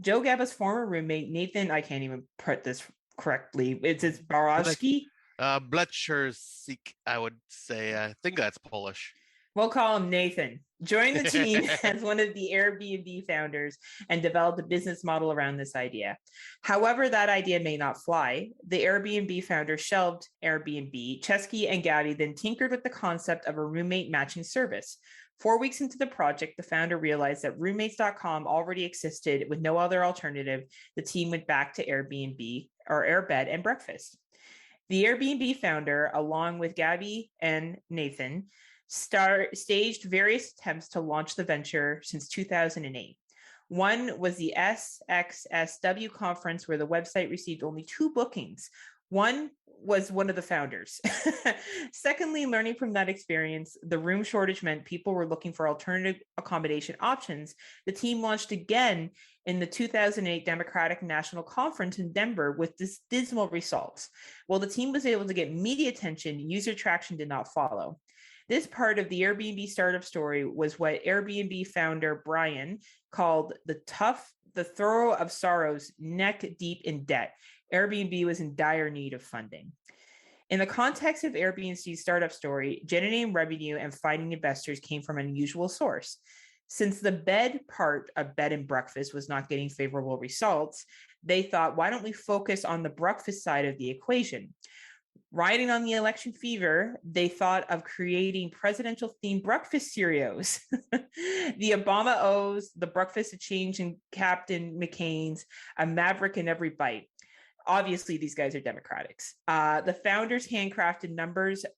Joe Gaba's former roommate, Nathan, I can't even put this correctly. It's Barowski. Bletchersik, I would say. I think that's Polish. We'll call him Nathan. Joined the team as one of the Airbnb founders and developed a business model around this idea. However, that idea may not fly. The Airbnb founder shelved Airbnb. Chesky and Gabby then tinkered with the concept of a roommate matching service. 4 weeks into the project, the founder realized that roommates.com already existed with no other alternative. The team went back to Airbnb or Airbed and Breakfast. The Airbnb founder, along with Gabby and Nathan, staged various attempts to launch the venture since 2008. One was the SXSW conference, where the website received only 2 bookings. One was one of the founders. Secondly, learning from that experience, the room shortage meant people were looking for alternative accommodation options. The team launched again in the 2008 Democratic National Conference in Denver with dismal results. While the team was able to get media attention, user traction did not follow. This part of the Airbnb startup story was what Airbnb founder Brian called the throw of sorrows, neck deep in debt. Airbnb was in dire need of funding. In the context of Airbnb's startup story, generating revenue and finding investors came from an unusual source. Since the bed part of bed and breakfast was not getting favorable results, they thought, why don't we focus on the breakfast side of the equation? Riding on the election fever, they thought of creating presidential-themed breakfast cereals. The Obama O's, the Breakfast of Change and Captain McCain's, a Maverick in every bite. Obviously, these guys are Democrats. The founders handcrafted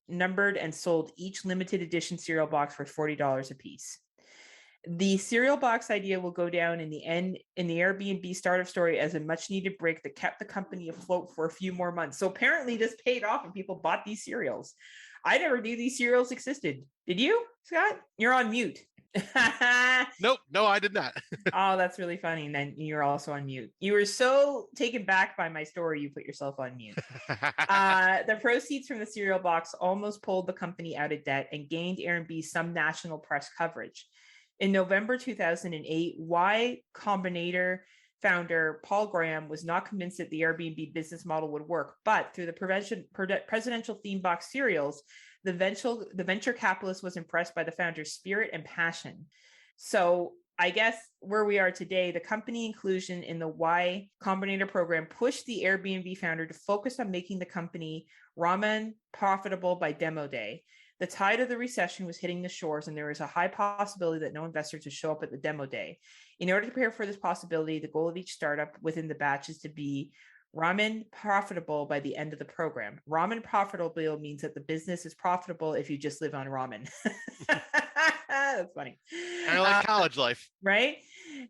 numbered and sold each limited edition cereal box for $40 a piece. The cereal box idea will go down in the Airbnb startup story as a much needed break that kept the company afloat for a few more months. So apparently this paid off and people bought these cereals. I never knew these cereals existed. Did you, Scott? You're on mute. Nope, no, I did not. Oh, that's really funny. And then you're also on mute. You were so taken back by my story, you put yourself on mute. The proceeds from the cereal box almost pulled the company out of debt and gained Airbnb some national press coverage. In November 2008, Y Combinator founder Paul Graham was not convinced that the Airbnb business model would work, but through the presidential theme box cereals, the venture capitalist was impressed by the founder's spirit and passion. So I guess where we are today, the company inclusion in the Y Combinator program pushed the Airbnb founder to focus on making the company ramen profitable by demo day. The tide of the recession was hitting the shores, and there was a high possibility that no investors would show up at the demo day. In order to prepare for this possibility, the goal of each startup within the batch is to be ramen profitable by the end of the program. Ramen profitable means that the business is profitable if you just live on ramen. That's funny. Kind of like college life. Right?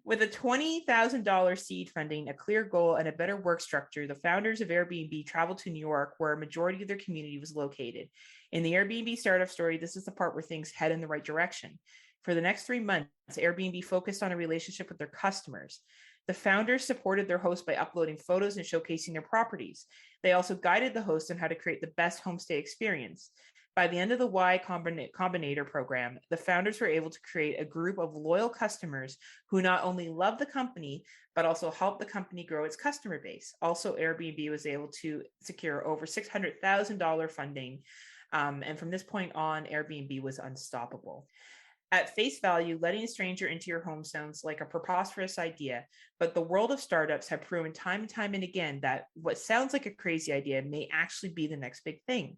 With a $20,000 seed funding, a clear goal, and a better work structure, the founders of Airbnb traveled to New York, where a majority of their community was located. In the Airbnb startup story, this is the part where things head in the right direction. For the next 3 months, Airbnb focused on a relationship with their customers. The founders supported their host by uploading photos and showcasing their properties. They also guided the host on how to create the best homestay experience. By the end of the Y Combinator program, the founders were able to create a group of loyal customers who not only love the company, but also help the company grow its customer base. Also, Airbnb was able to secure over $600,000 funding. And from this point on, Airbnb was unstoppable. At face value, letting a stranger into your home sounds like a preposterous idea, but the world of startups have proven time and time and again that what sounds like a crazy idea may actually be the next big thing.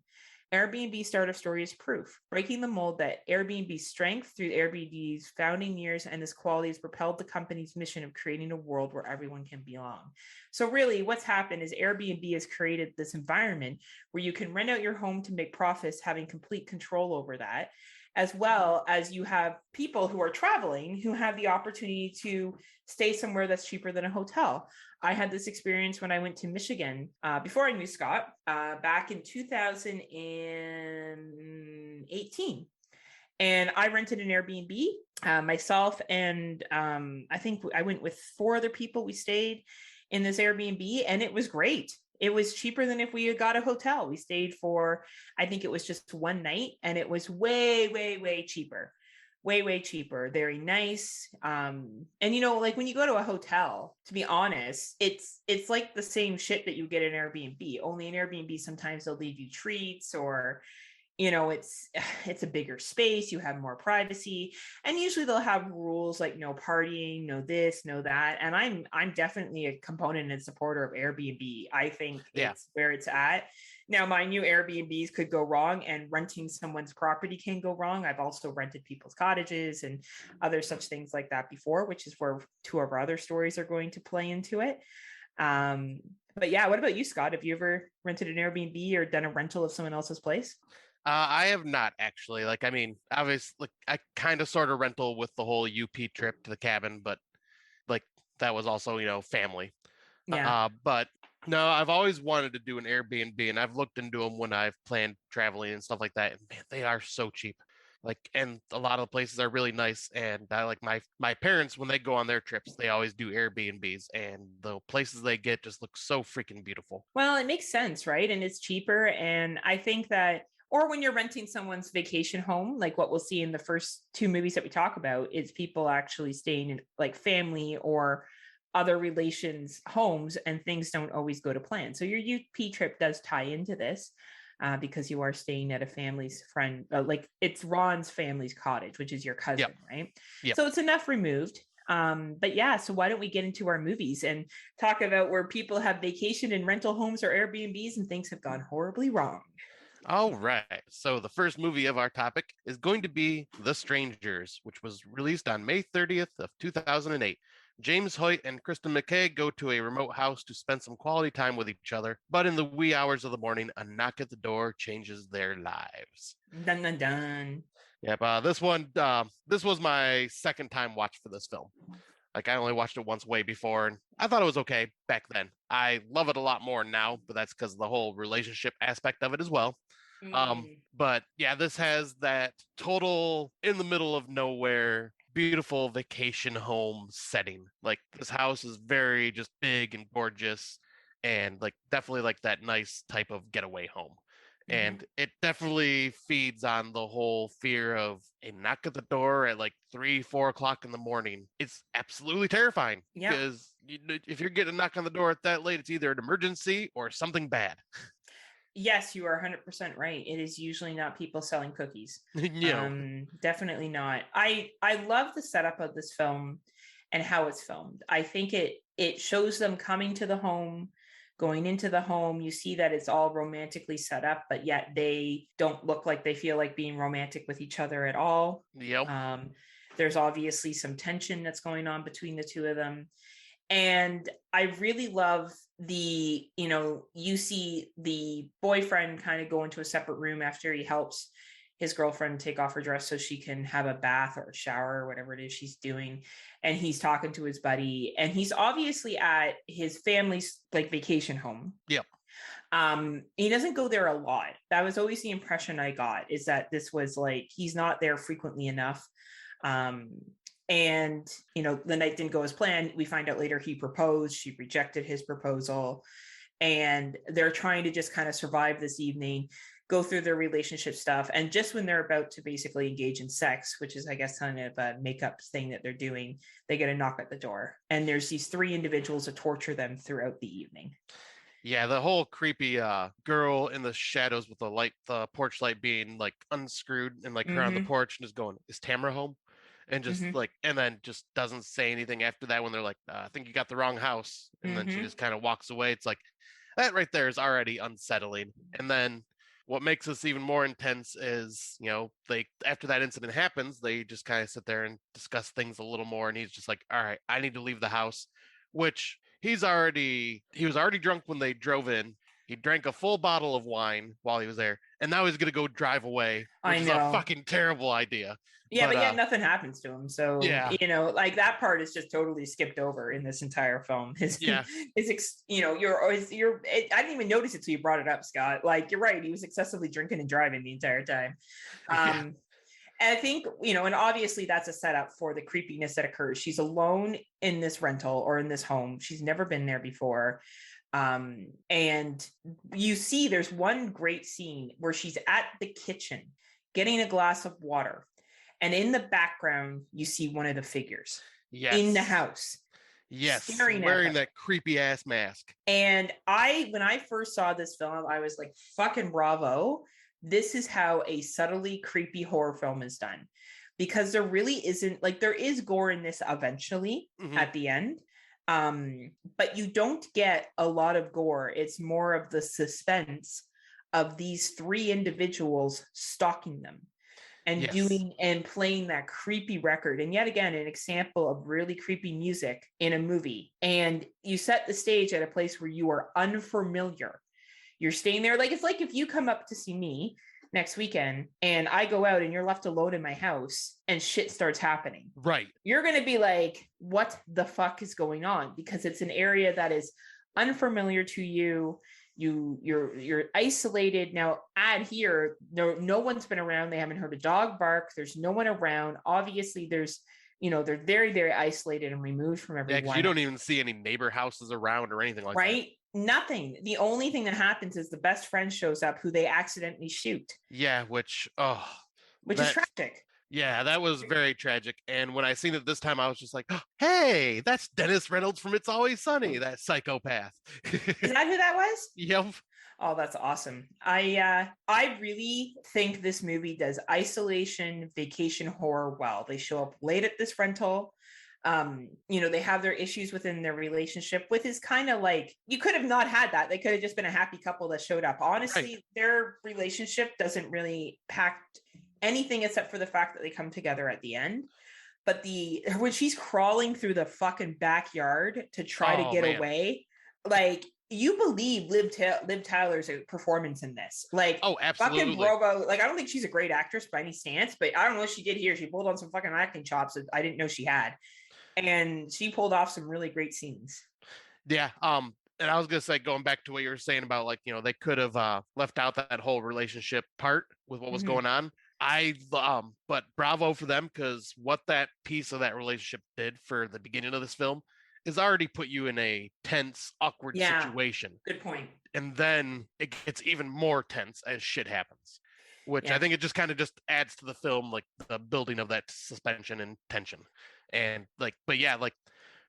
Airbnb startup story is proof, breaking the mold that Airbnb's strength through Airbnb's founding years and this quality has propelled the company's mission of creating a world where everyone can belong. So really what's happened is Airbnb has created this environment where you can rent out your home to make profits, having complete control over that, as well as you have people who are traveling who have the opportunity to stay somewhere that's cheaper than a hotel. I had this experience when I went to Michigan before I knew Scott back in 2018. And I rented an Airbnb myself, and I think I went with 4 other people. We stayed in this Airbnb, and it was great. It was cheaper than if we had got a hotel. We stayed for, I think it was just 1 night, and it was way, way, way cheaper. Way cheaper. Very nice. And like when you go to a hotel, to be honest, it's like the same shit that you get in Airbnb. Only in Airbnb, sometimes they'll leave you treats, or it's a bigger space, you have more privacy, and usually they'll have rules like no partying, no this, no that. And I'm definitely a component and supporter of Airbnb. I think it's where it's at. Now, mind you, Airbnbs could go wrong, and renting someone's property can go wrong. I've also rented people's cottages and other such things like that before, which is where 2 of our other stories are going to play into it. But yeah, what about you, Scott? Have you ever rented an Airbnb or done a rental of someone else's place? I have not actually. Like, I mean, obviously, I kind of sort of rental with the whole UP trip to the cabin, but like that was also, family. Yeah. But no, I've always wanted to do an Airbnb, and I've looked into them when I've planned traveling and stuff like that. And man, they are so cheap. Like, and a lot of the places are really nice. And I like my parents, when they go on their trips, they always do Airbnbs, and the places they get just look so freaking beautiful. Well, it makes sense, right? And it's cheaper. And I think that, or when you're renting someone's vacation home, like what we'll see in the first 2 movies that we talk about, is people actually staying in like family or other relations' homes, and things don't always go to plan. So your UP trip does tie into this because you are staying at a family's friend, like it's Ron's family's cottage, which is your cousin, right? Yep. So it's enough removed. But yeah, so why don't we get into our movies and talk about where people have vacation and rental homes or Airbnbs and things have gone horribly wrong. All right. So the first movie of our topic is going to be The Strangers, which was released on May 30th of 2008. James Hoyt and Kristen McKay go to a remote house to spend some quality time with each other, but in the wee hours of the morning, a knock at the door changes their lives. Dun dun dun. Yep. This was my second time watch for this film. Like I only watched it once way before, and I thought it was okay back then. I love it a lot more now, but that's because of the whole relationship aspect of it as well. But yeah, this has that total in the middle of nowhere, beautiful vacation home setting. Like this house is very just big and gorgeous, and like definitely like that nice type of getaway home. And it definitely feeds on the whole fear of a knock at the door at like 3, 4 o'clock in the morning. It's absolutely terrifying because if you're getting a knock on the door at that late, it's either an emergency or something bad. Yes, you are 100% right. It is usually not people selling cookies. Definitely not. I love the setup of this film and how it's filmed. I think it shows them coming to the home, going into the home. You see that it's all romantically set up, but yet they don't look like they feel like being romantic with each other at all. Yep. There's obviously some tension that's going on between the two of them. And I really love you see the boyfriend kind of go into a separate room after he helps his girlfriend take off her dress so she can have a bath or a shower or whatever it is she's doing. And he's talking to his buddy, and he's obviously at his family's like vacation home. Yep. He doesn't go there a lot. That was always the impression I got, is that this was like, he's not there frequently enough. And, the night didn't go as planned. We find out later he proposed. She rejected his proposal. And they're trying to just kind of survive this evening, go through their relationship stuff. And just when they're about to basically engage in sex, which is, I guess, kind of a makeup thing that they're doing, they get a knock at the door. And there's these 3 individuals that torture them throughout the evening. Yeah, the whole creepy girl in the shadows with the porch light being like unscrewed and like her on the porch and just going, "Is Tamara home?" And just and then just doesn't say anything after that when they're like, "I think you got the wrong house." And then she just kind of walks away. It's like, that right there is already unsettling. And then what makes this even more intense is, they, after that incident happens, they just kind of sit there and discuss things a little more. And he's just like, "All right, I need to leave the house," which he was already drunk when they drove in. He drank a full bottle of wine while he was there, and now he's gonna go drive away, which is a fucking terrible idea. Yeah, but yet nothing happens to him. So, yeah. Like that part is just totally skipped over in this entire film. I didn't even notice it till you brought it up, Scott. Like, you're right. He was excessively drinking and driving the entire time. And I think, and obviously that's a setup for the creepiness that occurs. She's alone in this rental or in this home. She's never been there before. And you see there's one great scene where she's at the kitchen getting a glass of water. And in the background, you see one of the figures in the house. Yes, wearing that creepy ass mask. And when I first saw this film, I was like, fucking bravo. This is how a subtly creepy horror film is done. Because there really isn't, like, there is gore in this eventually at the end. But you don't get a lot of gore. It's more of the suspense of these 3 individuals stalking them and doing and playing that creepy record. And yet again, an example of really creepy music in a movie. And you set the stage at a place where you are unfamiliar. You're staying there. Like, it's like if you come up to see me next weekend and I go out and you're left alone in my house and shit starts happening. Right. You're going to be like, what the fuck is going on? Because it's an area that is unfamiliar to you. You're isolated. Now add here, no one's been around. They haven't heard a dog bark. There's no one around. Obviously there's, they're very, very isolated and removed from everyone. Yeah, you don't even see any neighbor houses around or anything like that. Right? Nothing. The only thing that happens is the best friend shows up who they accidentally shoot. Yeah, which is tragic. Yeah, that was very tragic. And when I seen it this time, I was just like, "Hey, that's Dennis Reynolds from It's Always Sunny, that psychopath." Is that who that was? Yep. Oh, that's awesome. I really think this movie does isolation vacation horror well. They show up late at this rental. They have their issues within their relationship, with is kind of like, you could have not had that. They could have just been a happy couple that showed up. Honestly, Their relationship doesn't really pact anything except for the fact that they come together at the end. But when she's crawling through the fucking backyard to try to get away, like, you believe Liv Tyler's performance in this. Like, oh, absolutely. fucking Bravo. Like, I don't think she's a great actress by any stance, but I don't know what she did here. She pulled on some fucking acting chops that I didn't know she had. And she pulled off some really great scenes. Yeah. And I was gonna say, going back to what you were saying about, like, they could have left out that whole relationship part with what was going on. But bravo for them, because what that piece of that relationship did for the beginning of this film is already put you in a tense, awkward situation. Good point. And then it gets even more tense as shit happens, which I think it just kind of just adds to the film, like the building of that suspension and tension. And like, but yeah, like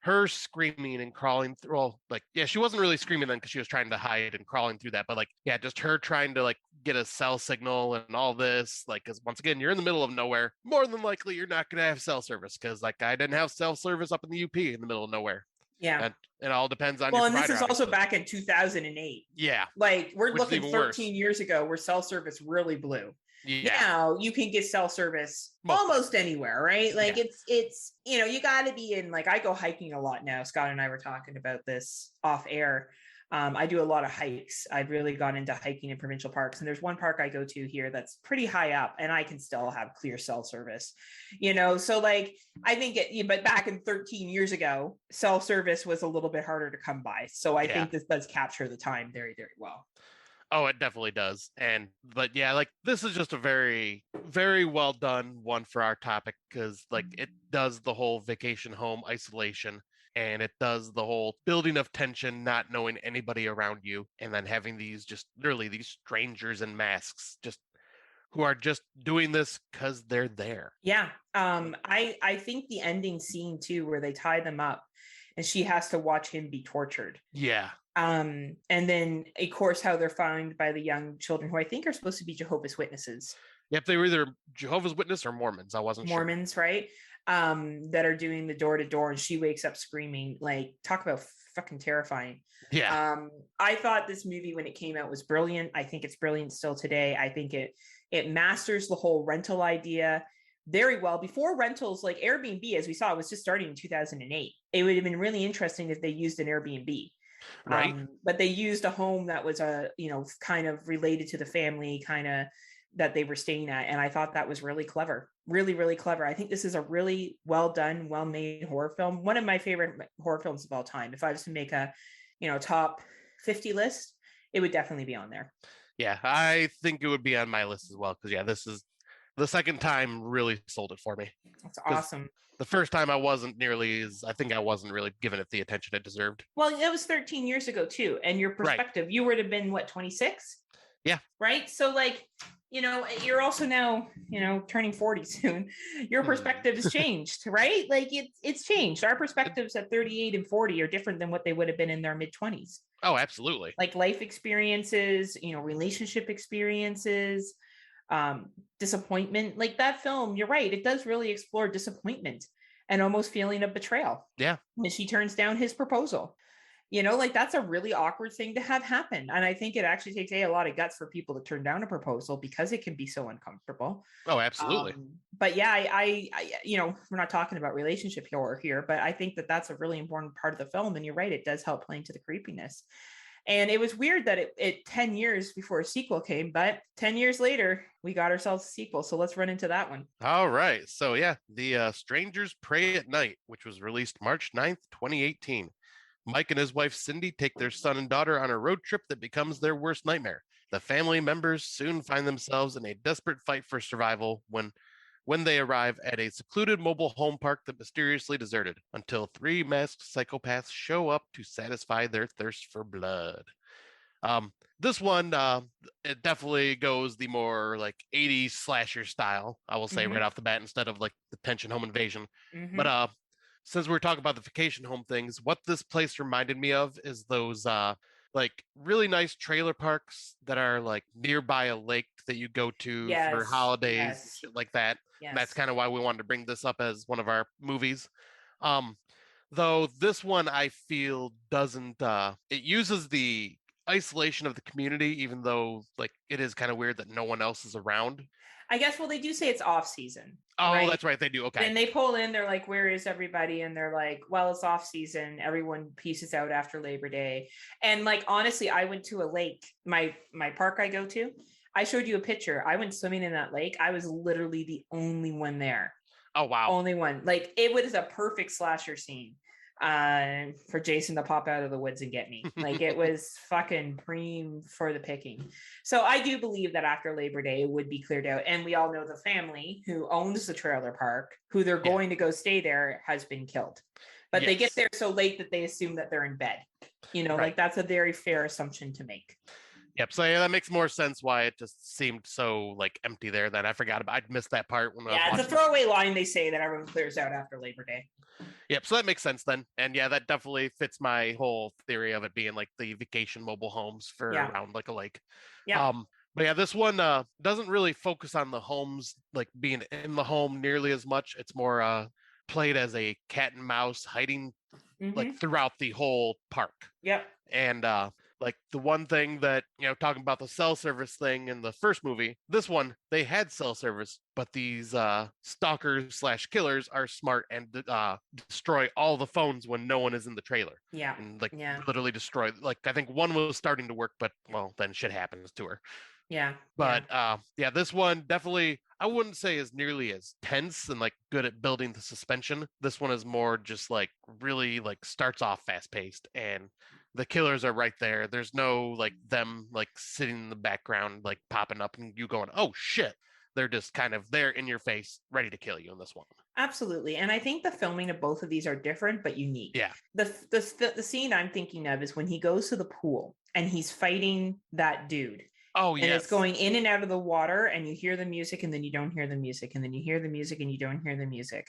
her screaming and crawling through, well, like, yeah, she wasn't really screaming then because she was trying to hide and crawling through that. But like, yeah, just her trying to like get a cell signal and all this, like, because once again, you're in the middle of nowhere. More than likely, you're not going to have cell service, because like I didn't have cell service up in the UP in the middle of nowhere. Yeah. And it all depends on well, your and this is provider, also back in 2008. Yeah. Like, we're Which is looking even 13 years ago where cell service really blew. Yeah. Now you can get cell service almost anywhere, right? Like, it's you got to be in, like, I go hiking a lot now. Scott and I were talking about this off air. I do a lot of hikes. I've really gone into hiking in provincial parks, and there's one park I go to here that's pretty high up, and I can still have clear cell service, so like, I think but back in 13 years ago, cell service was a little bit harder to come by. So I think this does capture the time very, very well. Oh, it definitely does. But yeah, like, this is just a very, very well done one for our topic, because like it does the whole vacation home isolation, and it does the whole building of tension, not knowing anybody around you, and then having these just literally these strangers in masks just who are just doing this because they're there. Yeah. I think the ending scene too, where they tie them up and she has to watch him be tortured. Yeah. And then, of course, how they're found by the young children, who I think are supposed to be Jehovah's Witnesses. Yep, they were either Jehovah's Witness or Mormons. I wasn't sure. Mormons, right? That are doing the door to door, and she wakes up screaming. Like, talk about fucking terrifying. Yeah. I thought this movie, when it came out, was brilliant. I think it's brilliant still today. I think it masters the whole rental idea very well. Before rentals, like Airbnb, as we saw, was just starting in 2008. It would have been really interesting if they used an Airbnb. Right. But they used a home that was kind of related to the family, kind of, that they were staying at. And I thought that was really clever. Really, really clever. I think this is a really well done, well made horror film. One of my favorite horror films of all time. If I was to make a, top 50 list, it would definitely be on there. Yeah, I think it would be on my list as well. Because yeah, this is the second time really sold it for me. That's awesome. The first time I wasn't really giving it the attention it deserved. Well, it was 13 years ago too. And your perspective, you would have been what, 26? Yeah. Right. So like, you're also now, turning 40 soon. Your perspective has changed, right? Like it's changed. Our perspectives at 38 and 40 are different than what they would have been in their mid 20s. Oh, absolutely. Like life experiences, relationship experiences, disappointment. Like that film, you're right, it does really explore disappointment and almost feeling of betrayal. Yeah. When she turns down his proposal, like that's a really awkward thing to have happen. And I think it actually takes a lot of guts for people to turn down a proposal, because it can be so uncomfortable. Oh, absolutely. But yeah, I we're not talking about relationship horror here, but I think that that's a really important part of the film. And you're right, it does help play into the creepiness. And it was weird that it 10 years before a sequel came, but 10 years later, we got ourselves a sequel. So let's run into that one. All right. So yeah, The Strangers Pray at Night, which was released March 9th, 2018. Mike and his wife Cindy take their son and daughter on a road trip that becomes their worst nightmare. The family members soon find themselves in a desperate fight for survival when they arrive at a secluded mobile home park that mysteriously deserted, until three masked psychopaths show up to satisfy their thirst for blood. This one, it definitely goes the more like 80s slasher style, I will say right off the bat, instead of like the pension home invasion. But since we're talking about the vacation home things, what this place reminded me of is those like really nice trailer parks that are like nearby a lake that you go to for holidays, shit like that. And that's kind of why we wanted to bring this up as one of our movies. Though this one I feel doesn't, it uses the isolation of the community, even though like it is kind of weird that no one else is around. I guess, well, they do say it's off season. Oh, right? That's right. They do. Okay. And they pull in, they're like, where is everybody? And they're like, well, it's off season. Everyone pieces out after Labor Day. And like, honestly, I went to a lake, my park I go to. I showed you a picture. I went swimming in that lake. I was literally the only one there. Oh, wow. Only one. Like, it was a perfect slasher scene for Jason to pop out of the woods and get me. Like, it was fucking preem for the picking. So I do believe that after Labor Day it would be cleared out. And we all know the family who owns the trailer park, who they're going to go stay there, has been killed. But they get there so late that they assume that they're in bed. You know, like that's a very fair assumption to make. Yep. So that makes more sense why it just seemed so like empty there. That I forgot about. I'd missed that part when I was it's a throwaway line. They say that everyone clears out after Labor Day. Yep. So that makes sense then. And yeah, that definitely fits my whole theory of it being like the vacation mobile homes for around like a lake. Yeah. But yeah, this one doesn't really focus on the homes like being in the home nearly as much. It's more played as a cat and mouse hiding like throughout the whole park. Yep. And like the one thing that, you know, talking about the cell service thing in the first movie, this one, they had cell service, but these stalkers / killers are smart and destroy all the phones when no one is in the trailer. Yeah. And like literally destroy, like I think one was starting to work, but well, then shit happens to her. Yeah. But this one definitely, I wouldn't say is nearly as tense and like good at building the suspension. This one is more just like really like starts off fast paced and the killers are right there. There's no like them like sitting in the background, like popping up and you going, oh shit. They're just kind of there in your face, ready to kill you in this one. Absolutely. And I think the filming of both of these are different, but unique. Yeah. The scene I'm thinking of is when he goes to the pool and he's fighting that dude. Oh, yeah. And it's going in and out of the water and you hear the music and then you don't hear the music and then you hear the music and you don't hear the music.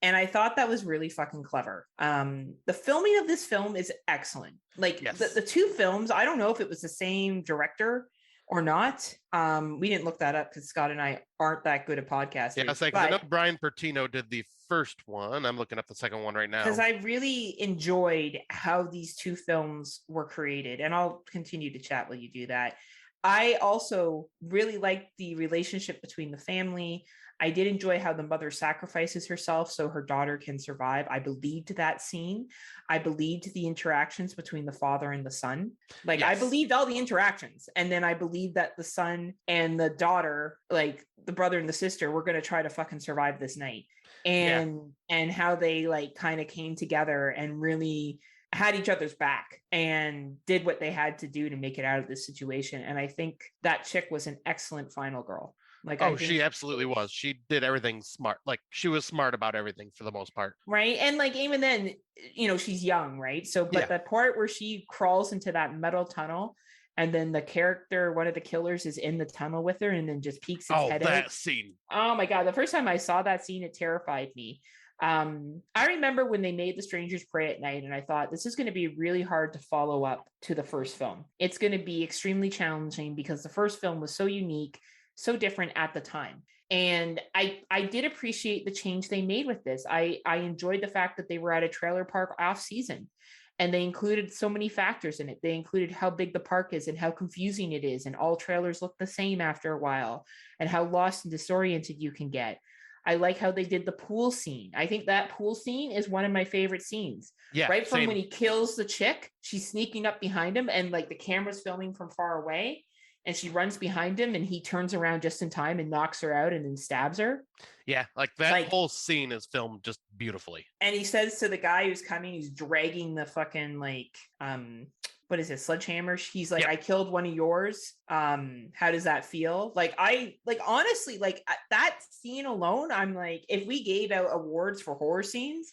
And I thought that was really fucking clever. The filming of this film is excellent. Like the two films, I don't know if it was the same director or not. We didn't look that up because Scott and I aren't that good at podcasting. Yeah, I was like, I know Brian Pertino did the first one. I'm looking up the second one right now. Because I really enjoyed how these two films were created. And I'll continue to chat while you do that. I also really liked the relationship between the family. I did enjoy how the mother sacrifices herself so her daughter can survive. I believed that scene. I believed the interactions between the father and the son. Like I believed all the interactions. And then I believed that the son and the daughter, like the brother and the sister, were going to try to fucking survive this night. And how they like kind of came together and really had each other's back and did what they had to do to make it out of this situation. And I think that chick was an excellent final girl. Like, she absolutely was. She did everything smart. Like she was smart about everything for the most part. Right. And like, even then, you know, she's young, right? So, but the part where she crawls into that metal tunnel and then the character, one of the killers is in the tunnel with her and then just peeks its head out. That scene. Oh my God. The first time I saw that scene, it terrified me. I remember when they made The Strangers Pray at Night, and I thought this is going to be really hard to follow up to the first film. It's going to be extremely challenging because the first film was so unique, so different at the time. And I did appreciate the change they made with this. I enjoyed the fact that they were at a trailer park off season and they included so many factors in it. They included how big the park is and how confusing it is. And all trailers look the same after a while and how lost and disoriented you can get. I like how they did the pool scene. I think that pool scene is one of my favorite scenes. Yeah, right from when he kills the chick, she's sneaking up behind him and like the camera's filming from far away and she runs behind him and he turns around just in time and knocks her out and then stabs her. Yeah, like that whole scene is filmed just beautifully. And he says to the guy who's coming, he's dragging the fucking like, what is it, sledgehammer? He's like, I killed one of yours. How does that feel? Like, honestly, like that scene alone, I'm like, if we gave out awards for horror scenes,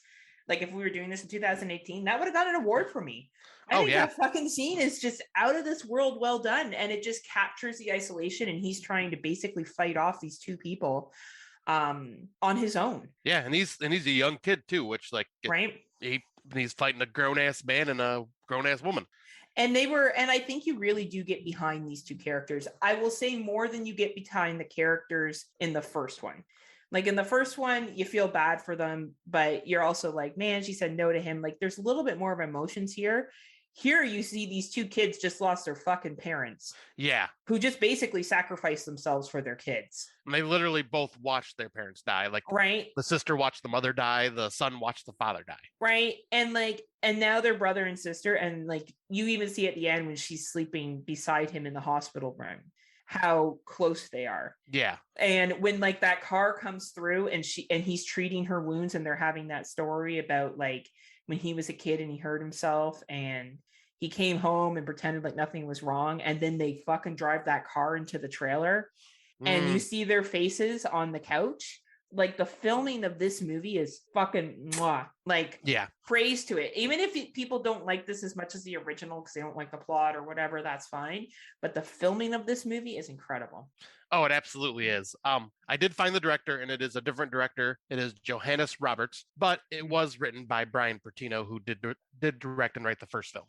like if we were doing this in 2018, that would have got an award for me. I think that fucking scene is just out of this world well done. And it just captures the isolation and he's trying to basically fight off these two people on his own. Yeah. And he's a young kid too, which like, he's fighting a grown ass man and a grown ass woman. And I think you really do get behind these two characters. I will say more than you get behind the characters in the first one. Like in the first one, you feel bad for them, but you're also like, man, she said no to him. Like there's a little bit more of emotions here. Here you see these two kids just lost their fucking parents. Yeah. Who just basically sacrificed themselves for their kids. And they literally both watched their parents die. Like, right. The sister watched the mother die. The son watched the father die. Right. And now they're brother and sister. And like, you even see at the end when she's sleeping beside him in the hospital room, how close they are. Yeah. And when like that car comes through and he's treating her wounds, and they're having that story about like when he was a kid and he hurt himself and he came home and pretended like nothing was wrong. And then they fucking drive that car into the trailer and you see their faces on the couch. Like the filming of this movie is fucking like, yeah, praise to it. Even if people don't like this as much as the original because they don't like the plot or whatever, that's fine. But the filming of this movie is incredible. Oh, it absolutely is. I did find the director, and it is a different director. It is Johannes Roberts, but it was written by Brian Pertino, who did direct and write the first film.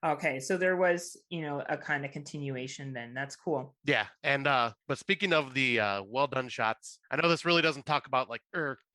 Okay, so there was, a kind of continuation then. That's cool. Yeah, and but speaking of the well done shots, I know this really doesn't talk about like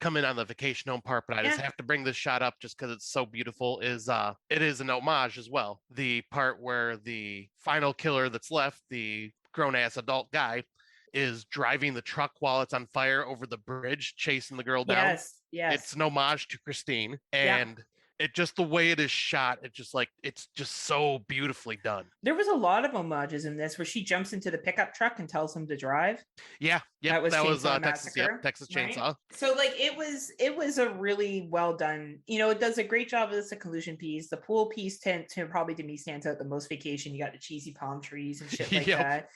come in on the vacation home part, but I just have to bring this shot up just because it's so beautiful. It is an homage as well. The part where the final killer that's left, the grown ass adult guy, is driving the truck while it's on fire over the bridge, chasing the girl down. Yes. It's an homage to Christine, and it just the way it is shot, it's just so beautifully done. There was a lot of homages in this where she jumps into the pickup truck and tells him to drive. Yeah, that was Texas. Yep, Texas Chainsaw. Right? So like it was a really well done. It does a great job as a conclusion piece. The pool piece probably to me stands out the most. Vacation, you got the cheesy palm trees and shit like that.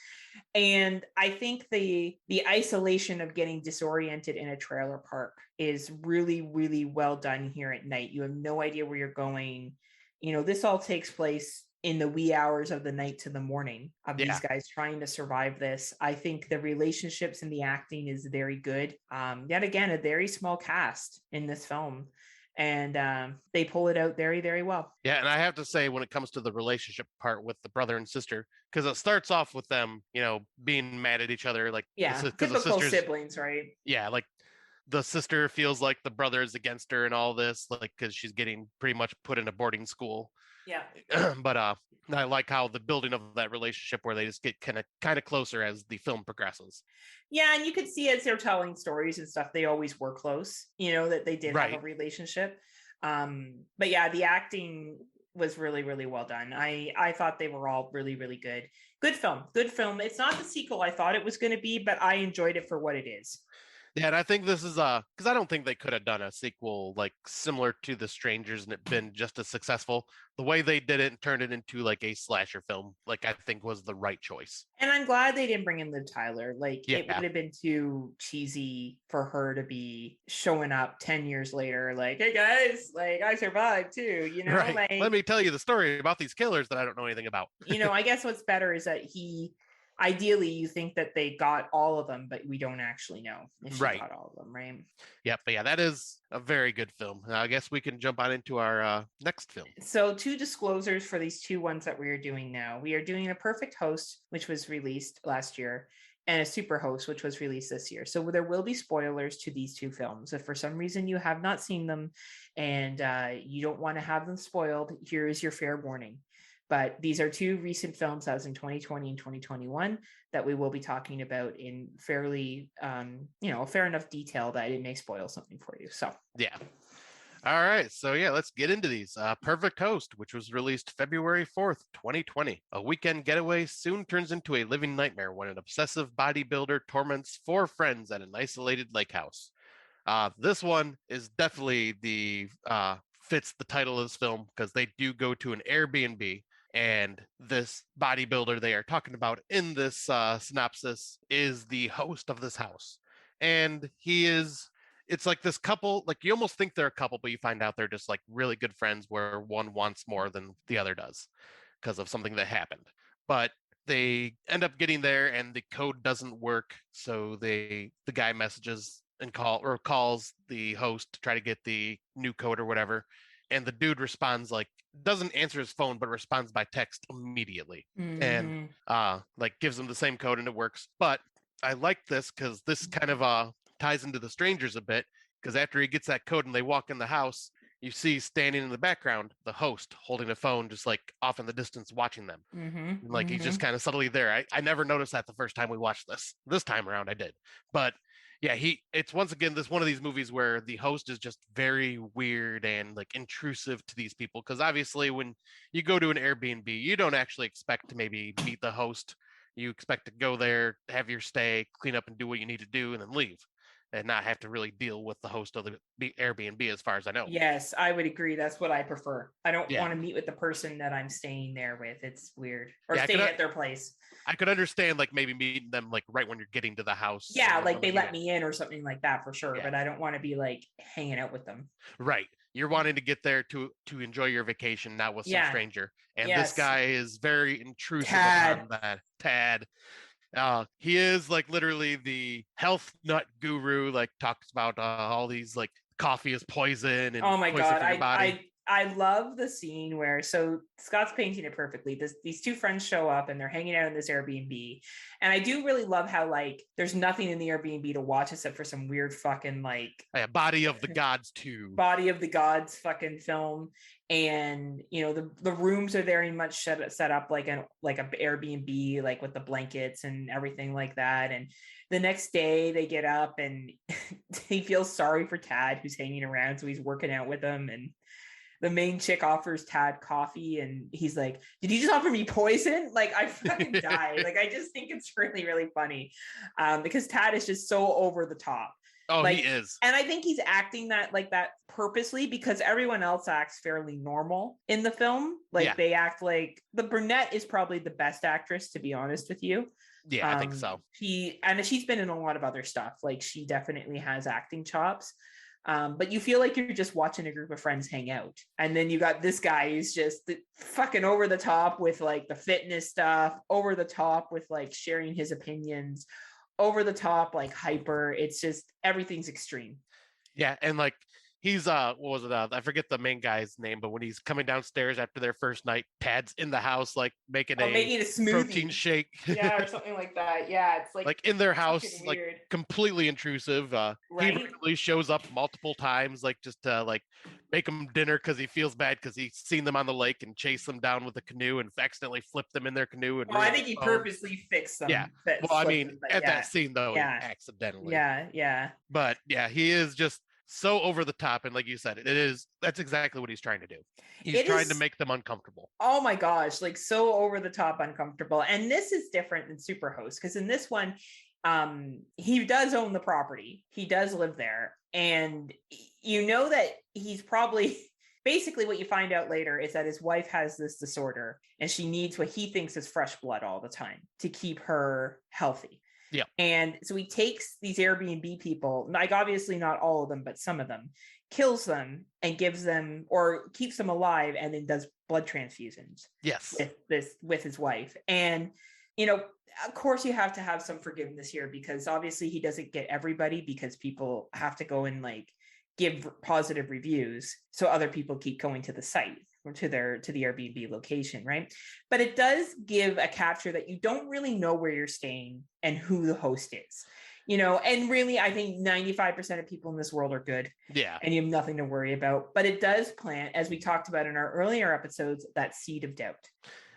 And I think the isolation of getting disoriented in a trailer park is really, really well done here at night. You have no idea where you're going. This all takes place in the wee hours of the night to the morning of these guys trying to survive this. I think the relationships and the acting is very good. Yet again, a very small cast in this film. And they pull it out very, very well. Yeah, and I have to say, when it comes to the relationship part with the brother and sister, because it starts off with them, being mad at each other, like typical siblings, right? Yeah, like the sister feels like the brother is against her and all this, like because she's getting pretty much put in a boarding school. Yeah. But I like how the building of that relationship where they just get kind of closer as the film progresses. Yeah, and you could see as they're telling stories and stuff, they always were close, that they did have a relationship. But yeah, the acting was really, really well done. I thought they were all really, really good. Good film. It's not the sequel I thought it was going to be, but I enjoyed it for what it is. Yeah, and I think this is because I don't think they could have done a sequel like similar to The Strangers and it been just as successful. The way they did it and turned it into like a slasher film, like I think was the right choice. And I'm glad they didn't bring in Liv Tyler. Like it would have been too cheesy for her to be showing up 10 years later, like, hey guys, like I survived too, Right. Like, let me tell you the story about these killers that I don't know anything about. I guess what's better is that ideally you think that they got all of them, but we don't actually know if she got all of them, right? Yep, but yeah, that is a very good film. I guess we can jump on into our next film. So 2 disclosures for these 2 ones that we are doing now. We are doing A Perfect Host, which was released last year, and A Superhost, which was released this year. So there will be spoilers to these 2 films. If for some reason you have not seen them and you don't want to have them spoiled, here is your fair warning. But these are 2 recent films, that was in 2020 and 2021, that we will be talking about in fairly, fair enough detail that it may spoil something for you. So, yeah. All right. So, let's get into these. Perfect Host, which was released February 4th, 2020. A weekend getaway soon turns into a living nightmare when an obsessive bodybuilder torments 4 friends at an isolated lake house. This one is definitely fits the title of this film because they do go to an Airbnb. And this bodybuilder they are talking about in this synopsis is the host of this house. And it's like this couple, like you almost think they're a couple, but you find out they're just like really good friends where one wants more than the other does because of something that happened. But they end up getting there and the code doesn't work. So the guy messages and calls the host to try to get the new code or whatever. And the dude responds doesn't answer his phone, but responds by text immediately. And gives him the same code and it works. But I like this because this kind of ties into The Strangers a bit, because after he gets that code and they walk in the house, you see standing in the background the host holding a phone, just like off in the distance watching them. And, like he's just kind of subtly there. I never noticed that the first time we watched this time around I did. But yeah, it's once again this one of these movies where the host is just very weird and like intrusive to these people, because obviously when you go to an Airbnb, you don't actually expect to maybe meet the host. You expect to go there, have your stay, clean up and do what you need to do, and then leave, and not have to really deal with the host of the Airbnb, as far as I know. Yes, I would agree. That's what I prefer. I don't Yeah. want to meet with the person that I'm staying there with. It's weird. Or Yeah, staying at their place. I could understand like maybe meeting them like right when you're getting to the house. Yeah, like they let me in or something like that for sure. Yeah. But I don't want to be like hanging out with them. Right. You're wanting to get there to enjoy your vacation, not with some Yeah. stranger. And Yes. this guy is very intrusive Tad. upon that. Tad. He is like literally the health nut guru, like talks about all these like coffee is poison and Oh my poison god, for your body. I love the scene where, so Scott's painting it perfectly. These two friends show up and they're hanging out in this Airbnb, and I do really love how like there's nothing in the Airbnb to watch except for some weird fucking like Body of the Gods 2. Body of the Gods fucking film. And you know the rooms are very much set up like a Airbnb, like with the blankets and everything like that. And the next day they get up and he feels sorry for Tad, who's hanging around, so he's working out with him. And the main chick offers Tad coffee, and he's like, "Did you just offer me poison?" Like I fucking died. Like I just think it's really, really funny because Tad is just so over the top. Oh, like, he is. And I think he's acting that like that purposely, because everyone else acts fairly normal in the film. Like they act like the brunette is probably the best actress, to be honest with you. Yeah, I think so. She's been in a lot of other stuff. Like she definitely has acting chops. But you feel like you're just watching a group of friends hang out. And then you got this guy who's just fucking over the top with like the fitness stuff, over the top with like sharing his opinions, over the top, like hyper. It's just everything's extreme. Yeah, and like he's what was it? I forget the main guy's name, but when he's coming downstairs after their first night, Tad's in the house like making a smoothie, protein shake. Yeah, or something like that. Yeah, it's like in their house, like completely intrusive. He really shows up multiple times, like just to like make them dinner because he feels bad because he's seen them on the lake and chase them down with a canoe and accidentally flip them in their canoe. And I think he purposely fixed them. Yeah. Well, I mean, at that scene though, accidentally. Yeah. But yeah, he is just so over the top, and like you said, that's exactly what he's trying to do. He's trying to make them uncomfortable. Oh my gosh, like so over the top uncomfortable. And this is different than Superhost, because in this one he does own the property, he does live there, and you know that he's probably basically what you find out later is that his wife has this disorder and she needs what he thinks is fresh blood all the time to keep her healthy. Yeah. And so he takes these Airbnb people, like obviously not all of them, but some of them, kills them and gives them or keeps them alive, and then does blood transfusions. Yes. With his wife. And, you know, of course you have to have some forgiveness here, because obviously he doesn't get everybody, because people have to go and like give positive reviews. So other people keep going to the site or to the Airbnb location, right? But it does give a capture that you don't really know where you're staying and who the host is, you know. And really, I think 95% of people in this world are good. Yeah. And you have nothing to worry about. But it does plant, as we talked about in our earlier episodes, that seed of doubt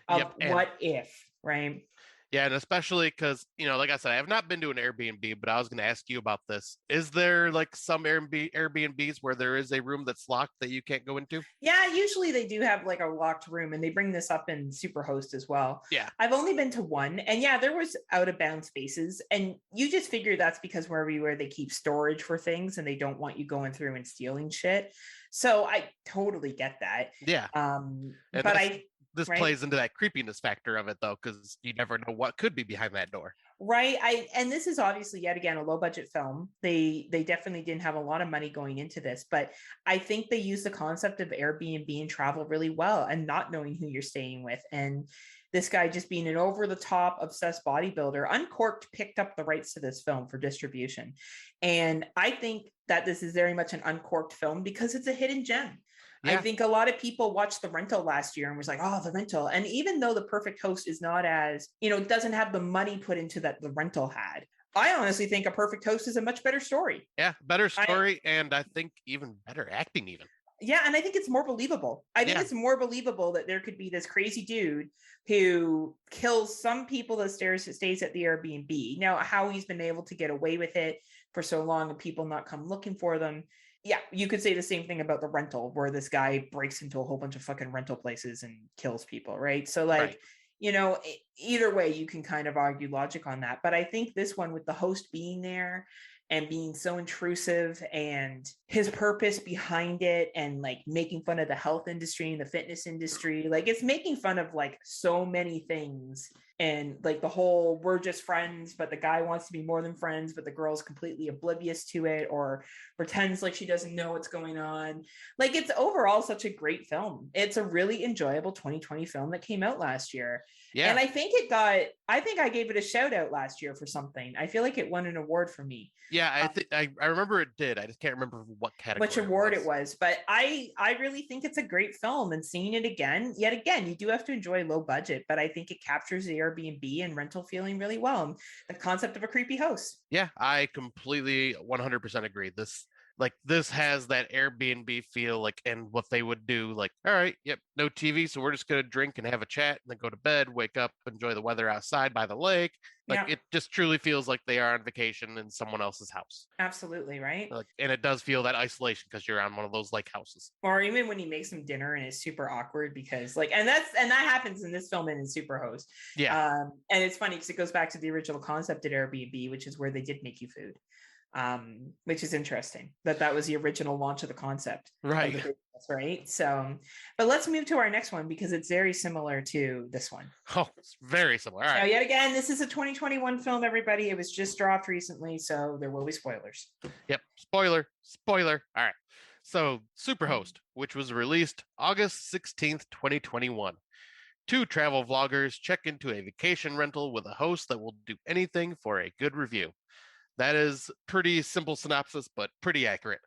of what if, right? Yeah, and especially because, you know, like I said, I have not been to an Airbnb, but I was going to ask you about this. Is there like some Airbnbs where there is a room that's locked that you can't go into? Yeah, usually they do have like a locked room, and they bring this up in Superhost as well. Yeah. I've only been to one, and yeah, there was out of bounds spaces, and you just figure that's because where they keep storage for things and they don't want you going through and stealing shit. So I totally get that. Yeah. But this plays into that creepiness factor of it, though, because you never know what could be behind that door. Right. And this is obviously, yet again, a low budget film. They definitely didn't have a lot of money going into this, but I think they used the concept of Airbnb and travel really well, and not knowing who you're staying with. And this guy just being an over the top obsessed bodybuilder, Uncorked picked up the rights to this film for distribution. And I think that this is very much an Uncorked film because it's a hidden gem. Yeah. I think a lot of people watched The Rental last year and was like, oh, The Rental. And even though The Perfect Host is not as, you know, doesn't have the money put into that The Rental had, I honestly think A Perfect Host is a much better story. Yeah, better story, and I think even better acting even. Yeah, and I think it's more believable. I think Yeah. it's more believable that there could be this crazy dude who kills some people that stays at the Airbnb. Now, how he's been able to get away with it for so long and people not come looking for them. Yeah, you could say the same thing about the rental, where this guy breaks into a whole bunch of fucking rental places and kills people, right? So, like, Right. you know, either way, you can kind of argue logic on that. But I think this one, with the host being there and being so intrusive and his purpose behind it, and like making fun of the health industry and the fitness industry, like it's making fun of like so many things. And like the whole, we're just friends, but the guy wants to be more than friends, but the girl's completely oblivious to it or pretends like she doesn't know what's going on. Like, it's overall such a great film. It's a really enjoyable 2020 film that came out last year. Yeah. And I think I gave it a shout out last year for something. I feel like it won an award for me. Yeah, I remember it did. I just can't remember what category. Which award it was. But I really think it's a great film, and seeing it yet again, you do have to enjoy low budget, but I think it captures the Airbnb and rental feeling really well. And the concept of a creepy host. Yeah, I completely 100% agree. This has that Airbnb feel, like, and what they would do, like, all right, yep, no TV, so we're just gonna drink and have a chat and then go to bed, wake up, enjoy the weather outside by the lake. Like, Yeah. it just truly feels like they are on vacation in someone else's house. Absolutely, right? Like, and it does feel that isolation because you're on one of those lake houses. Or even when he makes them dinner and it's super awkward because like, and that happens in this film and in Superhost. Yeah. And it's funny because it goes back to the original concept at Airbnb, which is where they did make you food. Which is interesting that was the original launch of the concept. Right. Of the business, right. So, but let's move to our next one because it's very similar to this one. Oh, it's very similar. All right. Now, yet again, this is a 2021 film, everybody. It was just dropped recently, so there will be spoilers. Yep. Spoiler. All right. So, Superhost, which was released August 16th, 2021. 2 travel vloggers check into a vacation rental with a host that will do anything for a good review. That is pretty simple synopsis, but pretty accurate.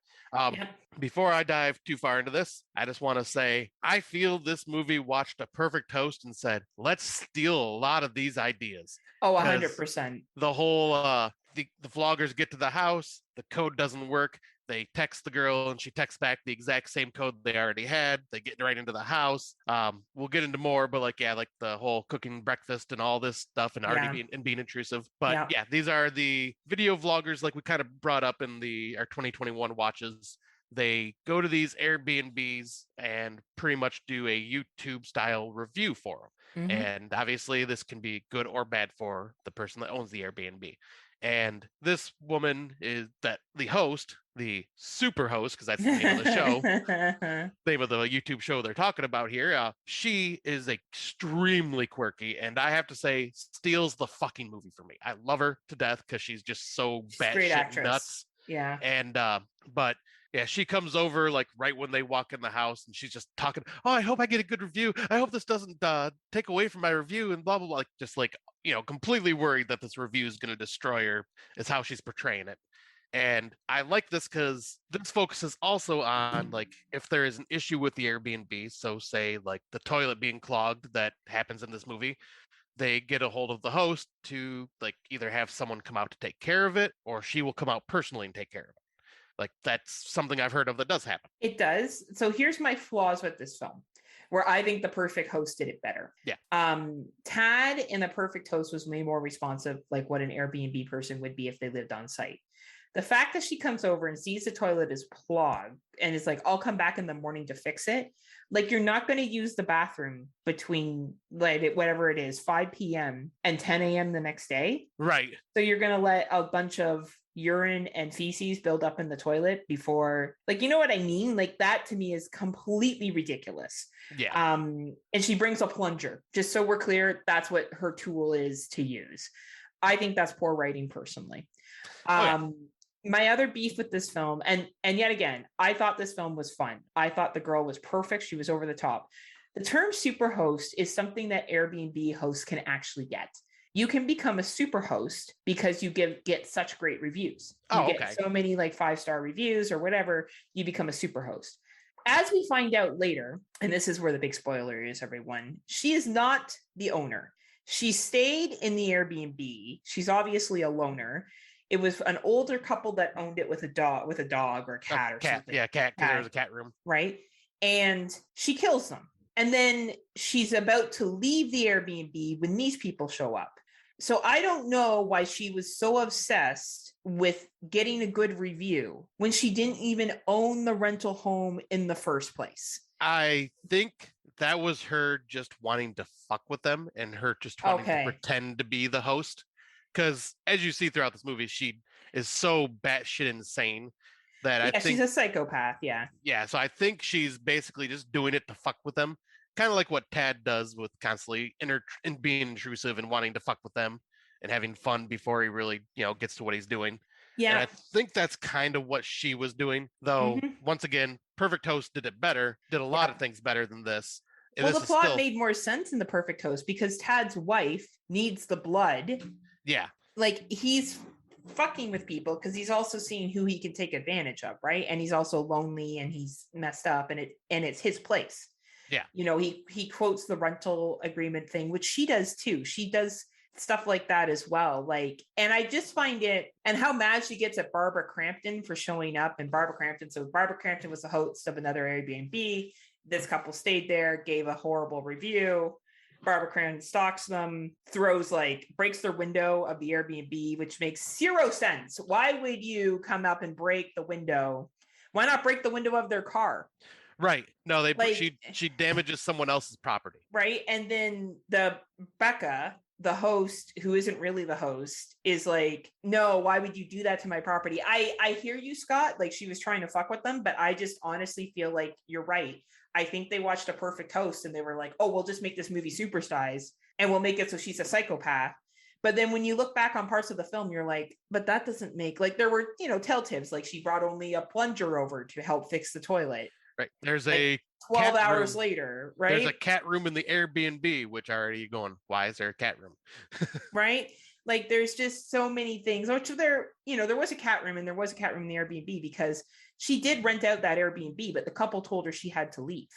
Before I dive too far into this, I just want to say I feel this movie watched a perfect host and said, let's steal a lot of these ideas. Oh, 100%. The whole, the vloggers get to the house, the code doesn't work. They text the girl and she texts back the exact same code they already had. They get right into the house. We'll get into more, but like the whole cooking breakfast and all this stuff and already being intrusive. But yeah, these are the video vloggers like we kind of brought up in our 2021 watches. They go to these Airbnbs and pretty much do a YouTube style review for them. Mm-hmm. And obviously this can be good or bad for the person that owns the Airbnb. And this woman is the host, the Superhost, because that's the name of the show, name of the YouTube show they're talking about here. She is extremely quirky, and I have to say, steals the fucking movie for me. I love her to death because she's just so batshit nuts. Yeah. And but yeah, she comes over like right when they walk in the house, and she's just talking. Oh, I hope I get a good review. I hope this doesn't take away from my review, and blah blah blah. Like, just like, completely worried that this review is going to destroy her. Is how she's portraying it. And I like this because this focuses also on like if there is an issue with the Airbnb. So say like the toilet being clogged that happens in this movie. They get a hold of the host to like either have someone come out to take care of it, or she will come out personally and take care of it. Like, that's something I've heard of that does happen. It does. So here's my flaws with this film, where I think The Perfect Host did it better. Yeah. Tad in The Perfect Host was way more responsive, like what an Airbnb person would be if they lived on site. The fact that she comes over and sees the toilet is clogged and is like, I'll come back in the morning to fix it. Like, you're not going to use the bathroom between like whatever it is, 5 p.m. and 10 a.m. the next day. Right. So you're going to let a bunch of urine and feces build up in the toilet before, like, you know what I mean? Like, that to me is completely ridiculous. Yeah. And she brings a plunger, just so we're clear, that's what her tool is to use. I think that's poor writing personally. My other beef with this film, and yet again, I thought this film was fun. I thought the girl was perfect. She was over the top. The term superhost is something that Airbnb hosts can actually get. You can become a superhost because you get such great reviews. You get so many like 5-star reviews or whatever, you become a superhost. As we find out later, and this is where the big spoiler is, everyone, she is not the owner. She stayed in the Airbnb. She's obviously a loner. It was an older couple that owned it with a dog or a cat or something. Yeah, cat, because there was a cat room. Right. And she kills them. And then she's about to leave the Airbnb when these people show up. So I don't know why she was so obsessed with getting a good review when she didn't even own the rental home in the first place. I think that was her just wanting to fuck with them and her just wanting to pretend to be the host. Because as you see throughout this movie, she is so batshit insane that I think she's a psychopath. Yeah. Yeah. So I think she's basically just doing it to fuck with them. Kind of like what Tad does with constantly and being intrusive and wanting to fuck with them and having fun before he really, gets to what he's doing. Yeah. And I think that's kind of what she was doing. Though, once again, Perfect Host did it better, did a lot of things better than this. Well, the plot made more sense in the Perfect Host because Tad's wife needs the blood. Yeah. Like he's fucking with people because he's also seeing who he can take advantage of, right? And he's also lonely and he's messed up and it's his place. Yeah. He quotes the rental agreement thing, which she does too. She does stuff like that as well. And I just find it, and how mad she gets at Barbara Crampton for showing up. And Barbara Crampton was the host of another Airbnb. This couple stayed there, gave a horrible review. Barbara Crampton stalks them, breaks their window of the Airbnb, which makes zero sense. Why would you come up and break the window? Why not break the window of their car? Right. No, she damages someone else's property. Right. And then Becca, the host, who isn't really the host, is like, no, why would you do that to my property? I hear you, Scott. Like she was trying to fuck with them, but I just honestly feel like you're right. I think they watched A Perfect Host and they were like, oh, we'll just make this movie superstars and we'll make it so she's a psychopath. But then when you look back on parts of the film, you're like, but that doesn't make, there were, telltales. Like she brought only a plunger over to help fix the toilet. Right. There's a 12 hours later, right? There's a cat room in the Airbnb, which already going, why is there a cat room? Right. There's just so many things, which there was a cat room and there was a cat room in the Airbnb because she did rent out that Airbnb, but the couple told her she had to leave.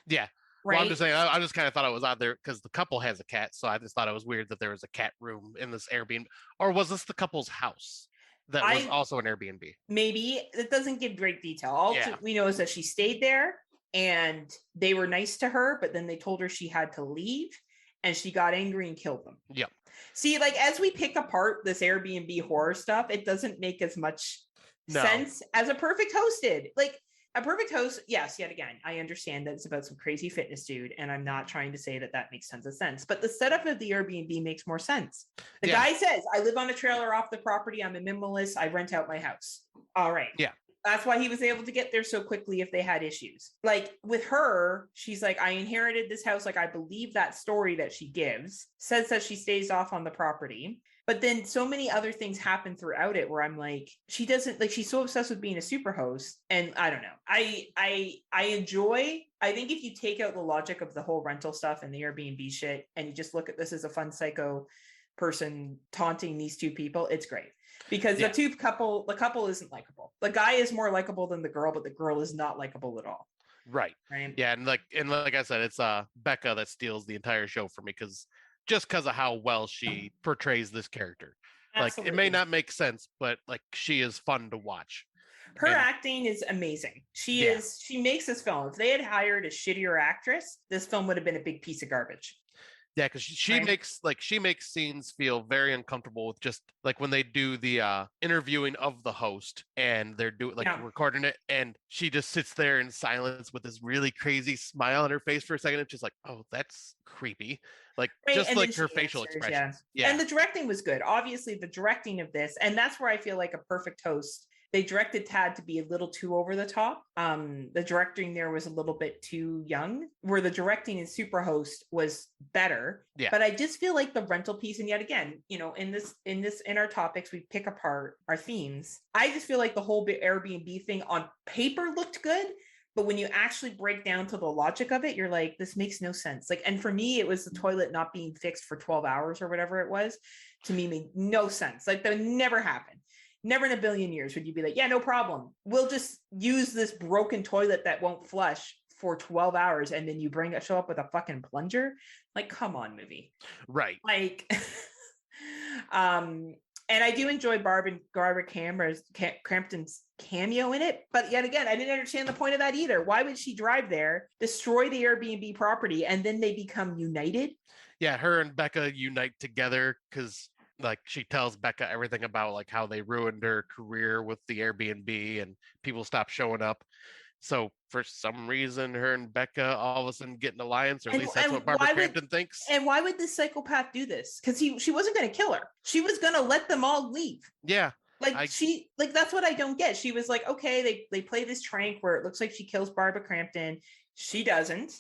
Yeah. Right. Well, I'm just saying, I just kind of thought it was out there because the couple has a cat. So I just thought it was weird that there was a cat room in this Airbnb. Or was this the couple's house that was also an Airbnb? Maybe. It doesn't give great detail. All we know is that she stayed there and they were nice to her, but then they told her she had to leave and she got angry and killed them. Yep. See, as we pick apart this Airbnb horror stuff, it doesn't make as much sense as A Perfect Host did. A Perfect Host, yes, yet again, I understand that it's about some crazy fitness dude, and I'm not trying to say that makes tons of sense, but the setup of the Airbnb makes more sense. The guy says, I live on a trailer off the property, I'm a minimalist, I rent out my house. All right. Yeah. That's why he was able to get there so quickly if they had issues. With her, she's like, I inherited this house. I believe that story that she gives, says that she stays off on the property. But then so many other things happen throughout it where I'm like, she doesn't, she's so obsessed with being a superhost. And I don't know. I think if you take out the logic of the whole rental stuff and the Airbnb shit, and you just look at this as a fun psycho person taunting these two people, it's great. Because the couple isn't likable. The guy is more likable than the girl, but the girl is not likable at all. Right. Yeah, and like I said, it's Becca that steals the entire show for me because of how well she portrays this character. Absolutely. It may not make sense, but she is fun to watch. Her acting is amazing. She makes this film. If they had hired a shittier actress, this film would have been a big piece of garbage. Yeah, because she makes scenes feel very uncomfortable with just when they do the interviewing of the host and they're doing recording it, and she just sits there in silence with this really crazy smile on her face for a second. It's just oh, that's creepy. Her facial expressions. Yeah. And the directing was good. Obviously, the directing of this, and that's where I feel like A Perfect Host. They directed Tad to be a little too over the top. The directing there was a little bit too young, where the directing in Superhost was better. Yeah. But I just feel like the rental piece, and yet again, in our topics, we pick apart our themes. I just feel like the whole Airbnb thing on paper looked good, but when you actually break down to the logic of it, you're like, this makes no sense. And for me, it was the toilet not being fixed for 12 hours or whatever it was. To me, made no sense. That would never happen. Never in a billion years would you be like, yeah, no problem. We'll just use this broken toilet that won't flush for 12 hours. And then you show up with a fucking plunger. Come on, movie. Right. And I do enjoy Barbara Crampton's cameo in it. But yet again, I didn't understand the point of that either. Why would she drive there, destroy the Airbnb property, and then they become united? Yeah, her and Becca unite together because like she tells Becca everything about like how they ruined her career with the Airbnb and people stop showing up. So for some reason, her and Becca all of a sudden get an alliance, or at least that's what Barbara Crampton thinks. And why would this psychopath do this? Because she wasn't going to kill her. She was going to let them all leave. Yeah. That's what I don't get. She was like, okay, they play this trank where it looks like she kills Barbara Crampton. She doesn't.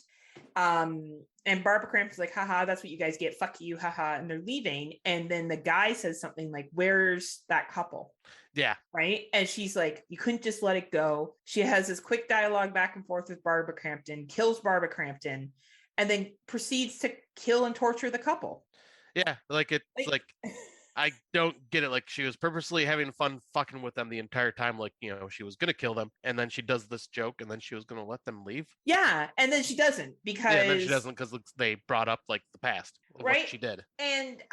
And Barbara Crampton's like, haha, that's what you guys get. Fuck you, haha. And they're leaving. And then the guy says something like, where's that couple? Yeah. Right. And she's like, you couldn't just let it go. She has this quick dialogue back and forth with Barbara Crampton, kills Barbara Crampton, and then proceeds to kill and torture the couple. Yeah. Like I don't get it. Like she was purposely having fun fucking with them the entire time. Like, you know, she was going to kill them. And then she does this joke and then she was going to let them leave. Yeah. And then she doesn't because. Yeah, and then she doesn't because they brought up like the past. Right. What she did. And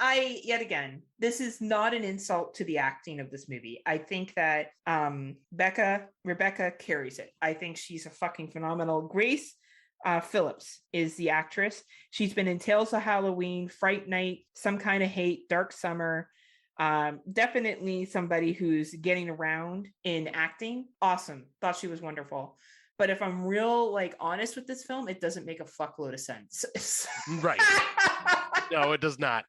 yet again, this is not an insult to the acting of this movie. I think that Rebecca carries it. I think she's a fucking phenomenal. Grace Phillips is the actress. She's been in Tales of Halloween, Fright Night, Some Kind of Hate, Dark Summer. Definitely somebody who's getting around in acting. Awesome. Thought she was wonderful. But if I'm real honest with this film, it doesn't make a fuckload of sense. Right. No, it does not.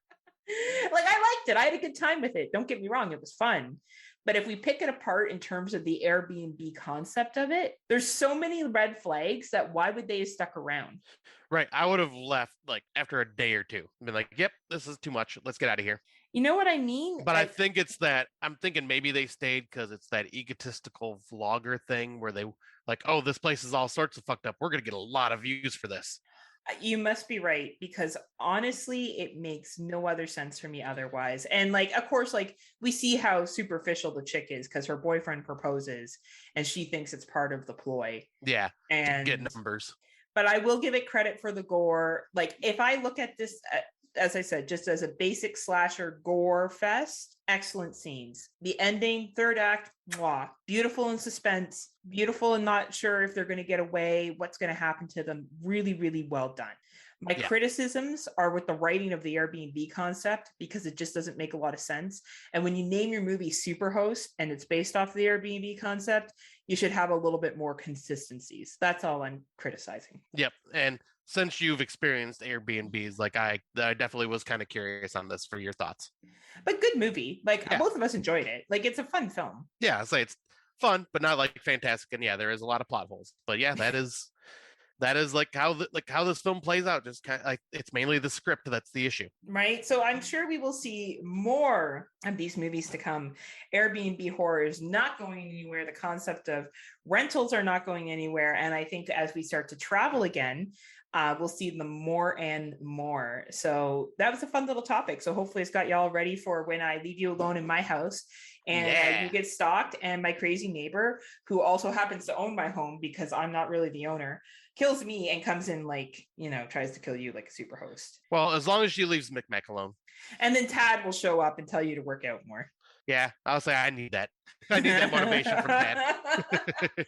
I liked it. I had a good time with it. Don't get me wrong. It was fun. But if we pick it apart in terms of the Airbnb concept of it, there's so many red flags that why would they have stuck around? Right. I would have left after a day or two. Been like, yep, this is too much. Let's get out of here. You know what I mean? But I think it's that I'm thinking maybe they stayed because it's that egotistical vlogger thing where they oh, this place is all sorts of fucked up. We're going to get a lot of views for this. You must be right, because honestly, it makes no other sense for me otherwise. And of course, we see how superficial the chick is because her boyfriend proposes and she thinks it's part of the ploy. Yeah. And get numbers. But I will give it credit for the gore. If I look at this, as I said, just as a basic slasher gore fest, excellent scenes. The ending, third act, mwah, beautiful in suspense, beautiful and not sure if they're going to get away, what's going to happen to them. Really, really well done. My criticisms are with the writing of the Airbnb concept because it just doesn't make a lot of sense. And when you name your movie Superhost and it's based off the Airbnb concept, you should have a little bit more consistencies. That's all I'm criticizing. Yep. And since you've experienced Airbnbs, I definitely was kind of curious on this for your thoughts. But good movie. Both of us enjoyed it. It's a fun film. Yeah, I'll say it's fun, but not fantastic. And yeah, there is a lot of plot holes. But yeah, that is how this film plays out. Just kind of it's mainly the script that's the issue, right? So I'm sure we will see more of these movies to come. Airbnb horror is not going anywhere. The concept of rentals are not going anywhere. And I think as we start to travel again, we'll see them more and more. So that was a fun little topic. So hopefully it's got y'all ready for when I leave you alone in my house and you get stalked and my crazy neighbor, who also happens to own my home because I'm not really the owner, kills me and comes in tries to kill you like a Superhost. Well, as long as she leaves Micmac alone. And then Tad will show up and tell you to work out more. Yeah, I'll say I need that. I need that motivation from Tad.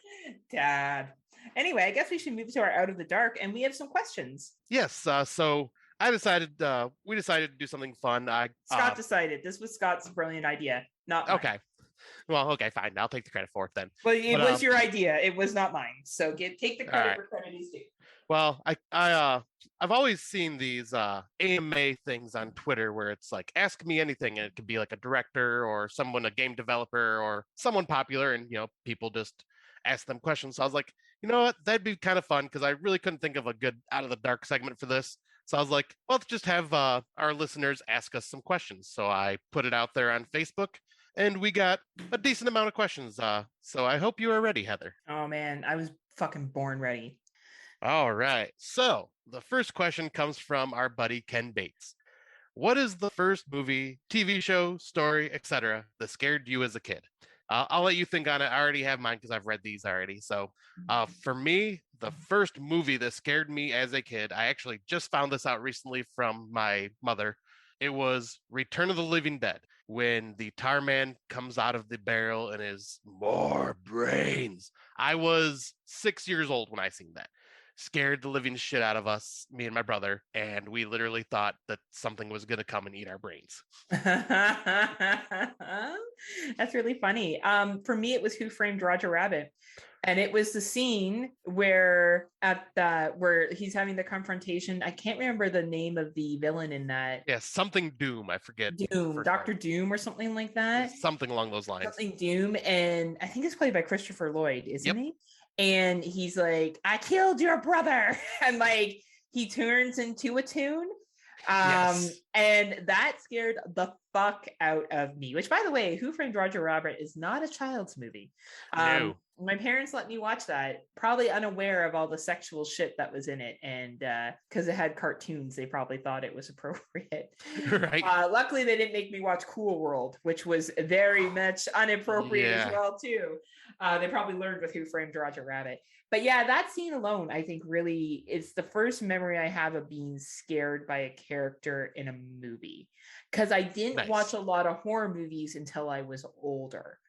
Tad. Anyway, I guess we should move to our Out of the Dark, and we have some questions. Yes. So we decided to do something fun. Scott decided. This was Scott's brilliant idea, not mine. Okay. Well, okay, fine. I'll take the credit for it then. Well, it was your idea. It was not mine. So take the credit where credit is due. Well, I've always seen these AMA things on Twitter where it's ask me anything, and it could be a director or someone, a game developer or someone popular, and people just ask them questions. So I was like, you know what, that'd be kind of fun because I really couldn't think of a good Out of the Dark segment for this. So I was like, well, let's just have our listeners ask us some questions. So I put it out there on Facebook, and we got a decent amount of questions. So I hope you are ready, Heather. Oh man, I was fucking born ready. All right. So the first question comes from our buddy Ken Bates. What is the first movie, TV show, story, etc. that scared you as a kid? I'll let you think on it. I already have mine because I've read these already. So for me, the first movie that scared me as a kid, I actually just found this out recently from my mother. It was Return of the Living Dead. when the tar man comes out of the barrel and is more brains. I was 6 years old when I seen that. Scared the living shit out of us, me and my brother, and we literally thought that something was going to come and eat our brains. That's really funny. For me, it was Who Framed Roger Rabbit. And it was the scene where where he's having the confrontation. I can't remember the name of the villain in that. Yeah, something Doom. I forget. Doom, Dr. Doom or something like that. Something along those lines. Something Doom. And I think it's played by Christopher Lloyd, isn't he? And he's like, I killed your brother. And like, he turns into a tune. And that scared the fuck out of me, which, by the way, Who Framed Roger Rabbit is not a child's movie. No. My parents let me watch that, probably unaware of all the sexual shit that was in it. And because it had cartoons, they probably thought it was appropriate. Right. Luckily, they didn't make me watch Cool World, which was very much inappropriate as well, too. They probably learned with Who Framed Roger Rabbit. But yeah, that scene alone, I think really is the first memory I have of being scared by a character in a movie. Because I didn't watch a lot of horror movies until I was older.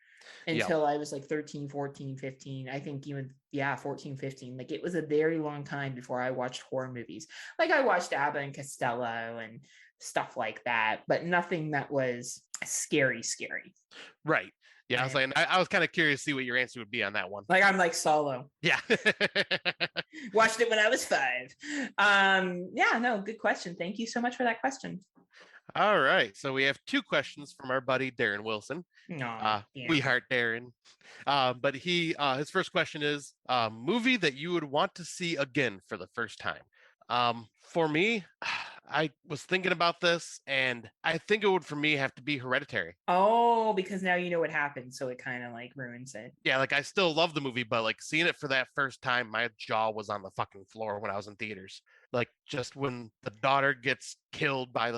Until I was like 13, 14, 15. I think even, 14, 15. Like it was a very long time before I watched horror movies. Like I watched Abbott and Costello and stuff like that, but nothing that was scary. Right. Yeah, I was like, I was kind of curious to see what your answer would be on that one. Like I'm like Solo. Yeah. Watched it when I was 5. Good question. Thank you so much for that question. All right. So we have 2 questions from our buddy Darren Wilson. We heart Darren. But his first question is movie that you would want to see again for the first time. For me, I was thinking about this, and I think it would, for me, have to be Hereditary. Oh, because now you know what happened, so it kind of like ruins it. Yeah, like I still love the movie, but like seeing it for that first time, my jaw was on the fucking floor when I was in theaters. Like just when the daughter gets killed by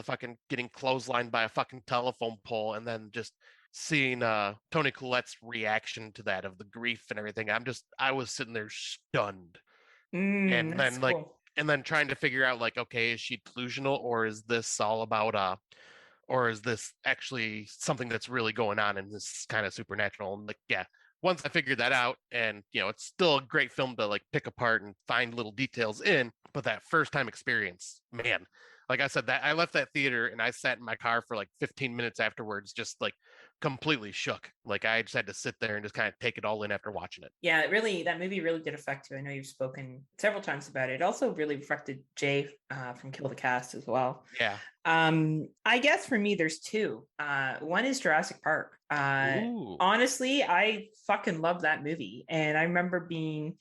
getting clotheslined by a fucking telephone pole, and then just seeing Toni Collette's reaction to that, of the grief and everything. I was sitting there stunned. And then like cool. And then trying to figure out like, okay, is she delusional, or is this all about or is this actually something that's really going on and this kind of supernatural? And like, yeah, once I figured that out, and it's still a great film to like pick apart and find little details in, but that first time experience, man, like I said, that I left that theater and I sat in my car for like 15 minutes afterwards, just like completely shook. Like I just had to sit there and just kind of take it all in after watching it. Yeah, that movie really did affect you. I know you've spoken several times about it. It also really affected Jay from Kill the Cast as well. Yeah. I guess for me, there's 2. One is Jurassic Park. Honestly, I fucking love that movie. And I remember being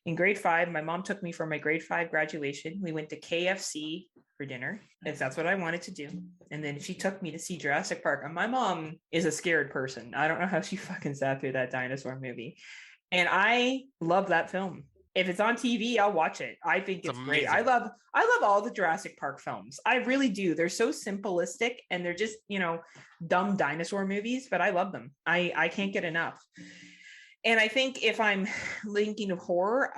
in grade 5. My mom took me for my grade 5 graduation. We went to KFC for dinner, if that's what I wanted to do. And then she took me to see Jurassic Park. And my mom is a scared person. I don't know how she fucking sat through that dinosaur movie. And I love that film. If it's on TV, I'll watch it. I think it's great. I love all the Jurassic Park films. I really do. They're so simplistic and they're just, dumb dinosaur movies, but I love them. I can't get enough. And I think if I'm linking of horror,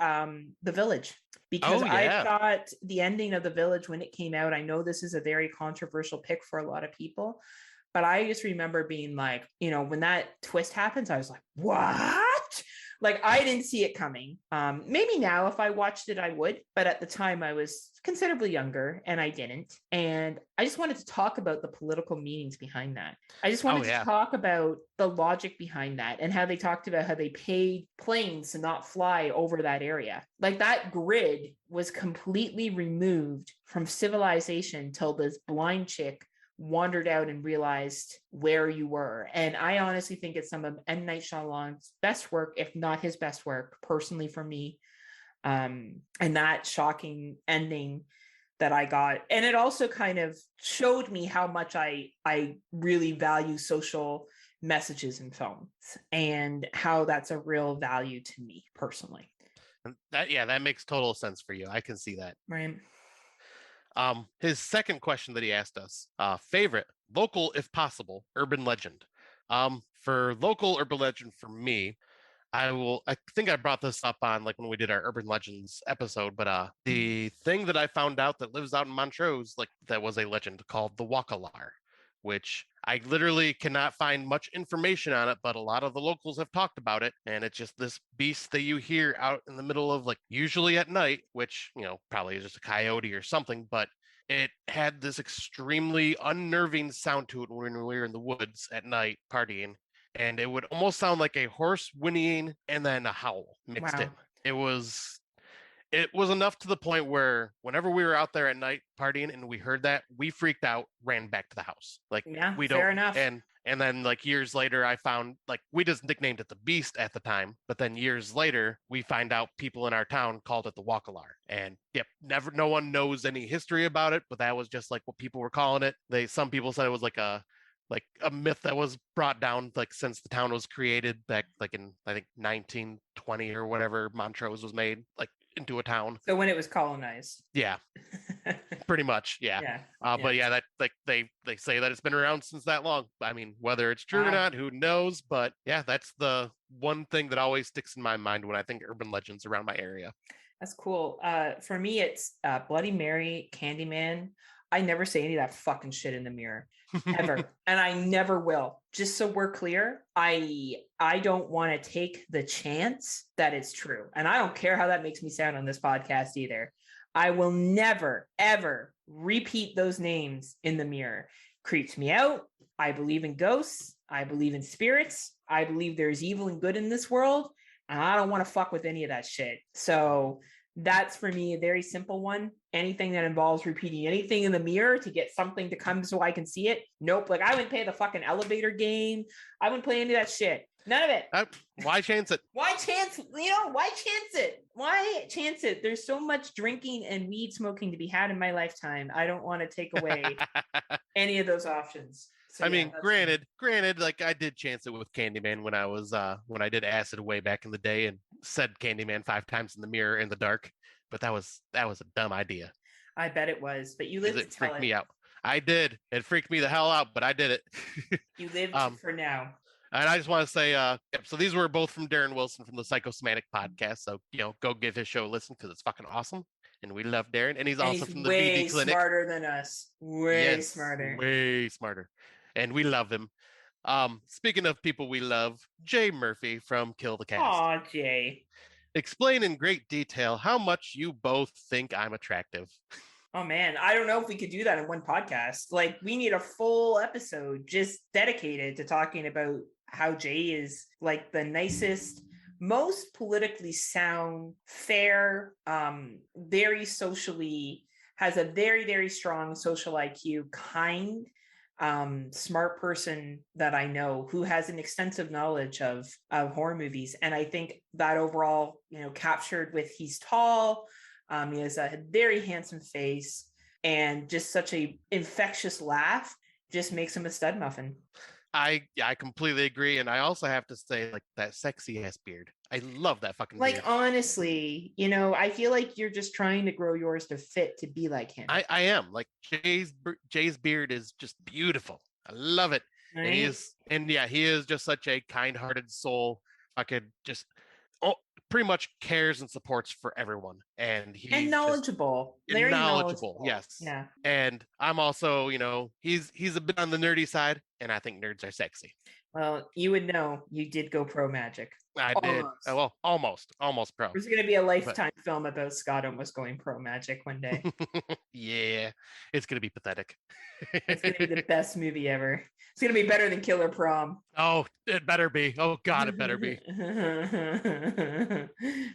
The Village, because I thought the ending of The Village when it came out, I know this is a very controversial pick for a lot of people, but I just remember being like, when that twist happens, I was like, what? Like I didn't see it coming. Maybe now if I watched it, I would, but at the time I was considerably younger and I didn't. And I just wanted to talk about the political meanings behind that. I just wanted to talk about the logic behind that and how they talked about how they paid planes to not fly over that area. Like that grid was completely removed from civilization till this blind chick wandered out and realized where you were. And I honestly think it's some of M. Night Shyamalan's best work, if not his best work, personally for me. And that shocking ending that I got. And it also kind of showed me how much I really value social messages in films and how that's a real value to me personally. And that makes total sense for you. I can see that. Right. His second question that he asked us, favorite local, if possible, urban legend. For local urban legend for me, I think I brought this up on like when we did our urban legends episode, but the thing that I found out that lives out in Montrose, like that was a legend called the Wakalar, which I literally cannot find much information on it, but a lot of the locals have talked about it. And it's just this beast that you hear out in the middle of, like, usually at night, which, probably is just a coyote or something, but it had this extremely unnerving sound to it when we were in the woods at night partying. And it would almost sound like a horse whinnying and then a howl mixed in. It was enough to the point where whenever we were out there at night partying and we heard that, we freaked out, ran back to the house. Like, we don't. Fair enough. And then, like, years later, I found, like, we just nicknamed it the Beast at the time, but then years later, we find out people in our town called it the Wakalar. And no one knows any history about it, but that was just like what people were calling it. Some people said it was like a myth that was brought down, like, since the town was created back, like, in, I think, 1920 or whatever, Montrose was made, like, into a town. So when it was colonized. Yeah. Pretty much. Yeah. But yeah, that, like, they say that it's been around since that long. I mean, whether it's true or not, who knows? But yeah, that's the one thing that always sticks in my mind when I think urban legends around my area. That's cool. For me, it's Bloody Mary, Candyman. I never say any of that fucking shit in the mirror ever. And I never will. Just so we're clear, I don't want to take the chance that it's true. And I don't care how that makes me sound on this podcast either. I will never, ever repeat those names in the mirror. Creeps me out. I believe in ghosts. I believe in spirits. I believe there's evil and good in this world. And I don't want to fuck with any of that shit. So that's, for me, a very simple one. Anything that involves repeating anything in the mirror to get something to come so I can see it. Nope. Like, I wouldn't play the fucking elevator game. I wouldn't play any of that shit. None of it. Why chance it? Why chance? Why chance it? Why chance it? There's so much drinking and weed smoking to be had in my lifetime. I don't want to take away any of those options. So, I mean, granted, like, I did chance it with Candyman when I did acid way back in the day and said Candyman 5 times in the mirror in the dark, but that was a dumb idea. I bet it was, but you lived to tell it. Freaked me out. I did. It freaked me the hell out, but I did it. You lived for now. And I just want to say, so these were both from Darren Wilson from the Psychosomatic podcast. So, go give his show a listen because it's fucking awesome. And we love Darren. And he's also from the BD Clinic. Way smarter than us. Way smarter. And we love him. Speaking of people we love, Jay Murphy from Kill the Cast. Aw, Jay. Explain in great detail how much you both think I'm attractive. Oh, man. I don't know if we could do that in one podcast. Like, we need a full episode just dedicated to talking about how Jay is, like, the nicest, most politically sound, fair, very socially, has a very, very strong social IQ, kind, smart person that I know who has an extensive knowledge of horror movies. And I think that overall, captured with he's tall, he has a very handsome face and just such a infectious laugh, just makes him a stud muffin. I completely agree. And I also have to say, like, that sexy ass beard. I love that fucking beard. Like, honestly, I feel like you're just trying to grow yours to fit to be like him. I am. Like, Jay's beard is just beautiful. I love it. Right? And he is just such a kind-hearted soul. I could just pretty much cares and supports for everyone. And he's knowledgeable. Very knowledgeable. Yes. Yeah. And I'm also, he's a bit on the nerdy side, and I think nerds are sexy. Well, you would know. You did go pro magic. I did. Well, almost pro. There's going to be a Lifetime film about Scott almost going pro magic one day. Yeah, it's going to be pathetic. It's going to be the best movie ever. It's going to be better than Killer Prom. Oh, it better be. Oh, God, it better be.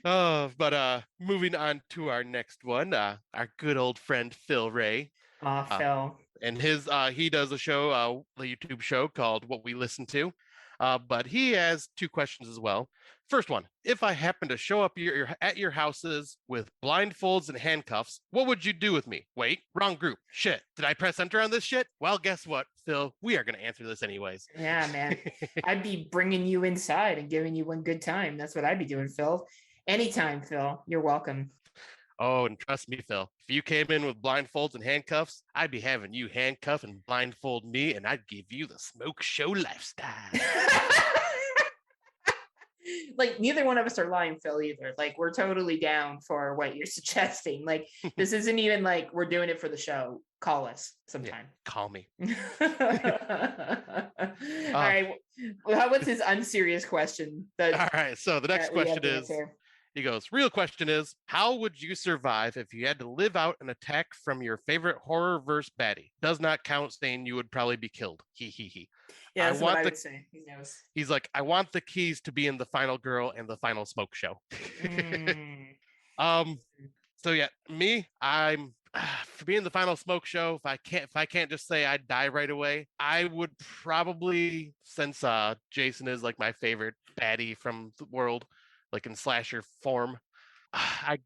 But moving on to our next one, our good old friend Phil Ray. Phil. And he does a show, the YouTube show called What We Listen To. But he has 2 questions as well. First one, if I happen to show up at your houses with blindfolds and handcuffs, what would you do with me? Wait, wrong group. Shit. Did I press enter on this shit? Well, guess what, Phil? We are going to answer this anyways. Yeah, man. I'd be bringing you inside and giving you one good time. That's what I'd be doing, Phil. Anytime, Phil. You're welcome. Oh, and trust me, Phil, if you came in with blindfolds and handcuffs, I'd be having you handcuff and blindfold me, and I'd give you the Smokeshow lifestyle. Like neither one of us are lying, Phil, either. Like we're totally down for what you're suggesting. Like this isn't even like we're doing it for the show. Call us sometime. Yeah, call me. All right. Well, what's his unserious question? All right. So the next question is, answer? he goes, real question is, how would you survive if you had to live out an attack from your favorite horror-verse baddie? Does not count, saying you would probably be killed. He he he. Yeah, that's what I would say. He knows. He's like, I want the keys to be in the final girl and the final smoke show. So yeah, me, I'm for being the final smoke show. If I can't just say I'd die right away, I would probably, since Jason is like my favorite baddie from the world, like in slasher form,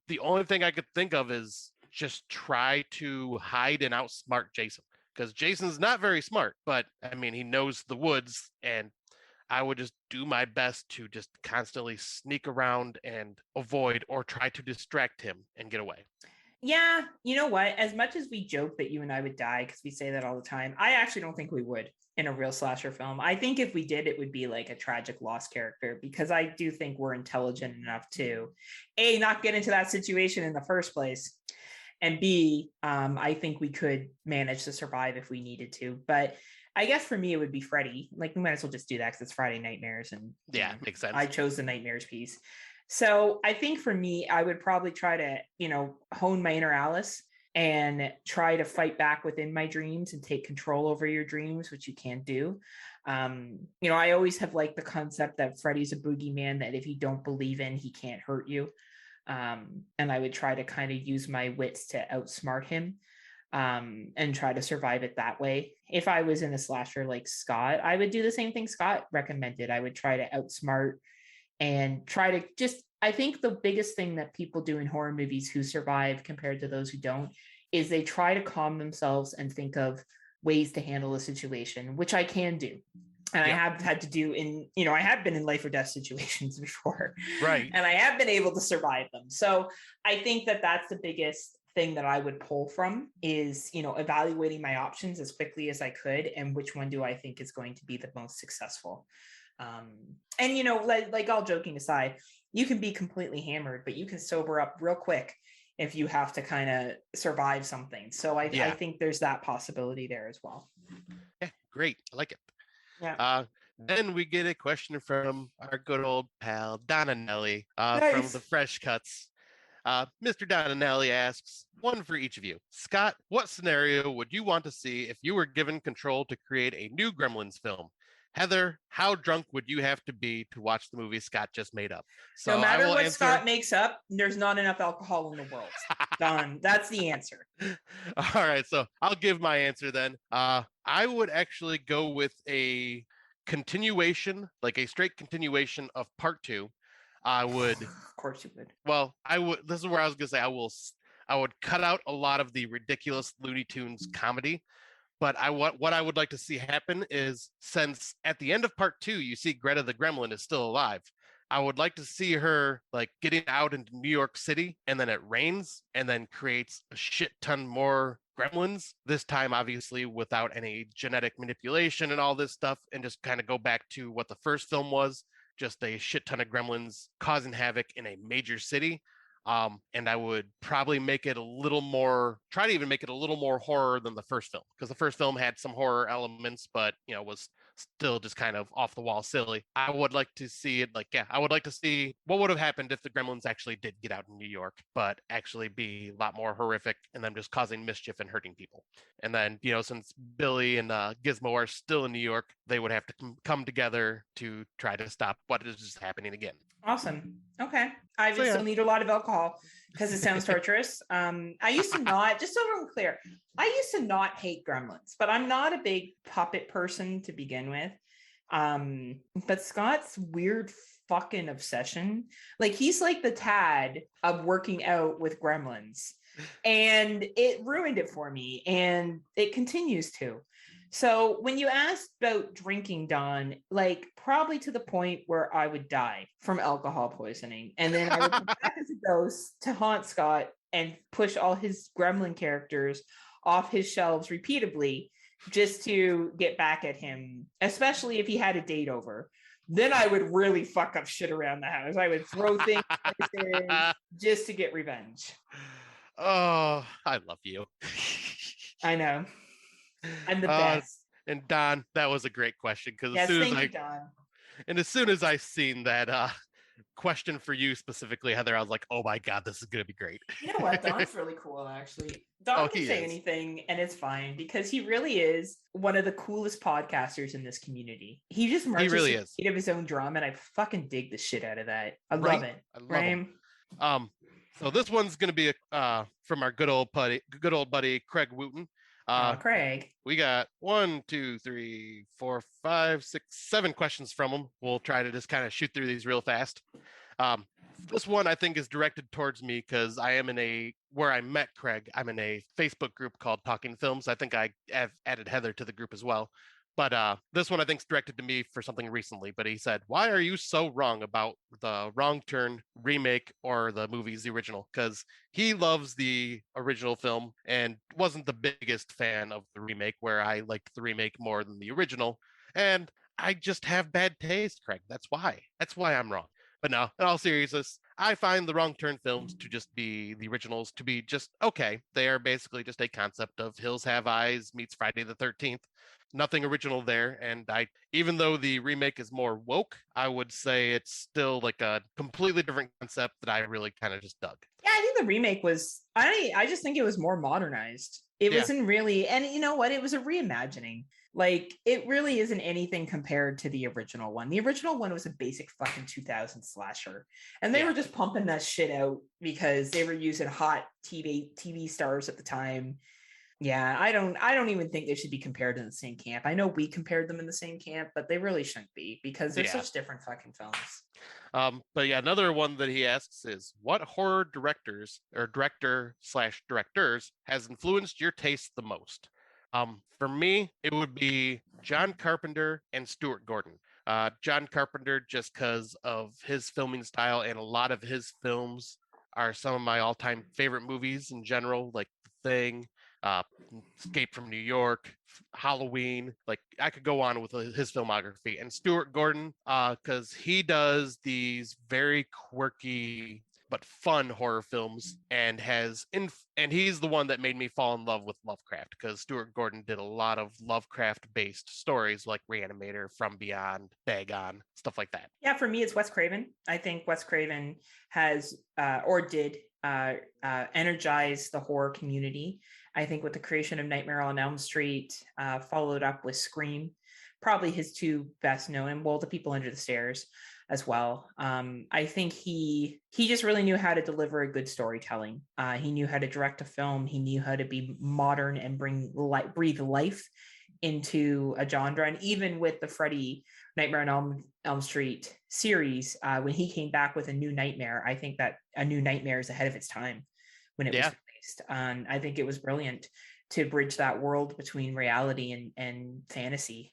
the only thing I could think of is just try to hide and outsmart Jason, because Jason's not very smart, but I mean, he knows the woods, and I would just do my best to just constantly sneak around and avoid or try to distract him and get away. Yeah, you know what? As much as we joke that you and I would die, because we say that all the time, I actually don't think we would in a real slasher film. I think if we did, it would be like a tragic lost character, because I do think we're intelligent enough to, A, not get into that situation in the first place, and B, I think we could manage to survive if we needed to. But I guess for me, it would be Freddy. Like, we might as well just do that because it's Friday Nightmares. And yeah, makes sense. I chose the Nightmares piece. So I think for me, I would probably try to, hone my inner Alice and try to fight back within my dreams and take control over your dreams, which you can't do. I always have liked the concept that Freddy's a boogeyman that if you don't believe in, he can't hurt you. And I would try to kind of use my wits to outsmart him. And try to survive it that way. If I was in a slasher like Scott, I would do the same thing Scott recommended. I would try to outsmart and try to I think the biggest thing that people do in horror movies who survive compared to those who don't is they try to calm themselves and think of ways to handle a situation, which I can do. And I have had to do I have been in life or death situations before. Right. And I have been able to survive them. So I think that that's the biggest thing that I would pull from is, evaluating my options as quickly as I could and which one do I think is going to be the most successful. And like all joking aside, you can be completely hammered, but you can sober up real quick if you have to kind of survive something. So I think there's that possibility there as well. Yeah, great. I like it. Yeah. Then we get a question from our good old pal Donna Nelly Nice. from the Fresh Cuts. Mr. Donanelli asks, one for each of you. Scott, what scenario would you want to see if you were given control to create a new Gremlins film? Heather, how drunk would you have to be to watch the movie Scott just made up? So no matter what Scott makes up, there's not enough alcohol in the world. Done. That's the answer. All right, so I'll give my answer then. I would actually go with a continuation, like a straight continuation of part 2. I would. Of course you would. Well, I would. This is where I was going to say I would cut out a lot of the ridiculous Looney Tunes comedy. But what I would like to see happen is, since at the end of part 2, you see Greta the Gremlin is still alive, I would like to see her like getting out into New York City, and then it rains and then creates a shit ton more gremlins, this time obviously without any genetic manipulation and all this stuff, and just kind of go back to what the first film was, just a shit ton of gremlins causing havoc in a major city. And I would probably make it a little more horror than the first film, because the first film had some horror elements, but was still just kind of off the wall silly. I would like to see it I would like to see what would have happened if the gremlins actually did get out in New York, but actually be a lot more horrific and them just causing mischief and hurting people. And then, since Billy and Gizmo are still in New York, they would have to come together to try to stop what is just happening again. Awesome. Okay. I still need a lot of alcohol because it sounds torturous. I used to not, just so I'm clear, I used to not hate gremlins, but I'm not a big puppet person to begin with. But Scott's weird fucking obsession, like he's like the Tad of working out with gremlins, and it ruined it for me, and it continues to. So when you asked about drinking, Don, like probably to the point where I would die from alcohol poisoning. And then I would come back as a ghost to haunt Scott and push all his gremlin characters off his shelves repeatedly just to get back at him, especially if he had a date over. then I would really fuck up shit around the house. I would throw things just to get revenge. Oh, I love you. I know. I'm the best. And Don, that was a great question because Yes, thank you, Don. As soon as I seen that question for you specifically, Heather, I was like, oh my God, this is going to be great. You know what? Don's really cool, actually. Don can say anything and it's fine because he really is one of the coolest podcasters in this community. He just marches really to the beat of his own drum, and I fucking dig the shit out of that. I love it. I love him. So this one's going to be from our good old buddy Craig Wooten. Craig. We got 1, 2, 3, 4, 5, 6, 7 questions from him. We'll try to just kind of shoot through these real fast. This one I think is directed towards me because I am where I met Craig, I'm in a Facebook group called Talking Films. I think I have added Heather to the group as well. But this one I think is directed to me for something recently. But he said, why are you so wrong about the Wrong Turn remake or the movie's the original? Because he loves the original film and wasn't the biggest fan of the remake, where I liked the remake more than the original. And I just have bad taste, Craig. That's why I'm wrong. But no, in all seriousness, I find the Wrong Turn films to just be the originals to be just okay. They are basically just a concept of Hills Have Eyes meets Friday the 13th. Nothing original there. And even though the remake is more woke, I would say it's still like a completely different concept that I really kind of just dug. Yeah, I think the remake was, I just think it was more modernized. It wasn't really, and you know what? It was a reimagining. Like, it really isn't anything compared to the original one. The original one was a basic fucking 2000 slasher. And they were just pumping that shit out because they were using hot TV stars at the time. Yeah, I don't even think they should be compared in the same camp. I know we compared them in the same camp, but they really shouldn't be because they're such different fucking films. But yeah, another one that he asks is, what horror directors or director/directors has influenced your taste the most? For me, it would be John Carpenter and Stuart Gordon. John Carpenter, just because of his filming style, and a lot of his films are some of my all-time favorite movies in general, like The Thing, Escape from New York, Halloween. Like, I could go on with his filmography. And Stuart Gordon, because he does these very quirky but fun horror films, and he's the one that made me fall in love with Lovecraft, because Stuart Gordon did a lot of Lovecraft-based stories like Reanimator, From Beyond, Dagon, stuff like that. Yeah, for me, it's Wes Craven. I think Wes Craven has did energize the horror community. I think with the creation of Nightmare on Elm Street, followed up with Scream, probably his two best known, and The People Under the Stairs as well. I think he just really knew how to deliver a good storytelling. He knew how to direct a film. He knew how to be modern and breathe life into a genre. And even with the Freddy Nightmare on Elm Street series, when he came back with A New Nightmare, I think that A New Nightmare is ahead of its time when it was released. And I think it was brilliant to bridge that world between reality and fantasy.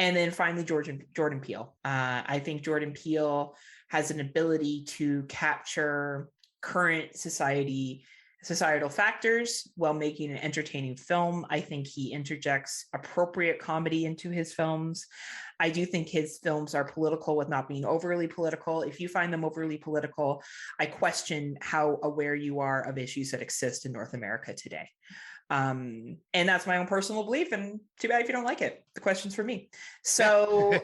And then finally, Jordan Peele. I think Jordan Peele has an ability to capture current societal factors while making an entertaining film. I think he interjects appropriate comedy into his films. I do think his films are political with not being overly political. If you find them overly political, I question how aware you are of issues that exist in North America today. And that's my own personal belief, and too bad if you don't like it. The question's for me. So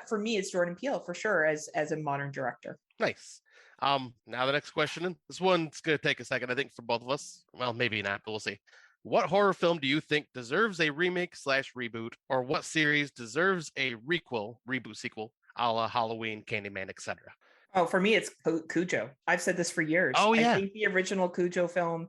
for me, it's Jordan Peele for sure as a modern director. Nice. Now the next question, this one's going to take a second, I think, for both of us. Well, maybe not, but we'll see. What horror film do you think deserves a remake/reboot, or what series deserves a reboot, sequel, a la Halloween, Candyman, etc.? Oh, for me, it's Cujo. I've said this for years. Oh, yeah. I think the original Cujo film,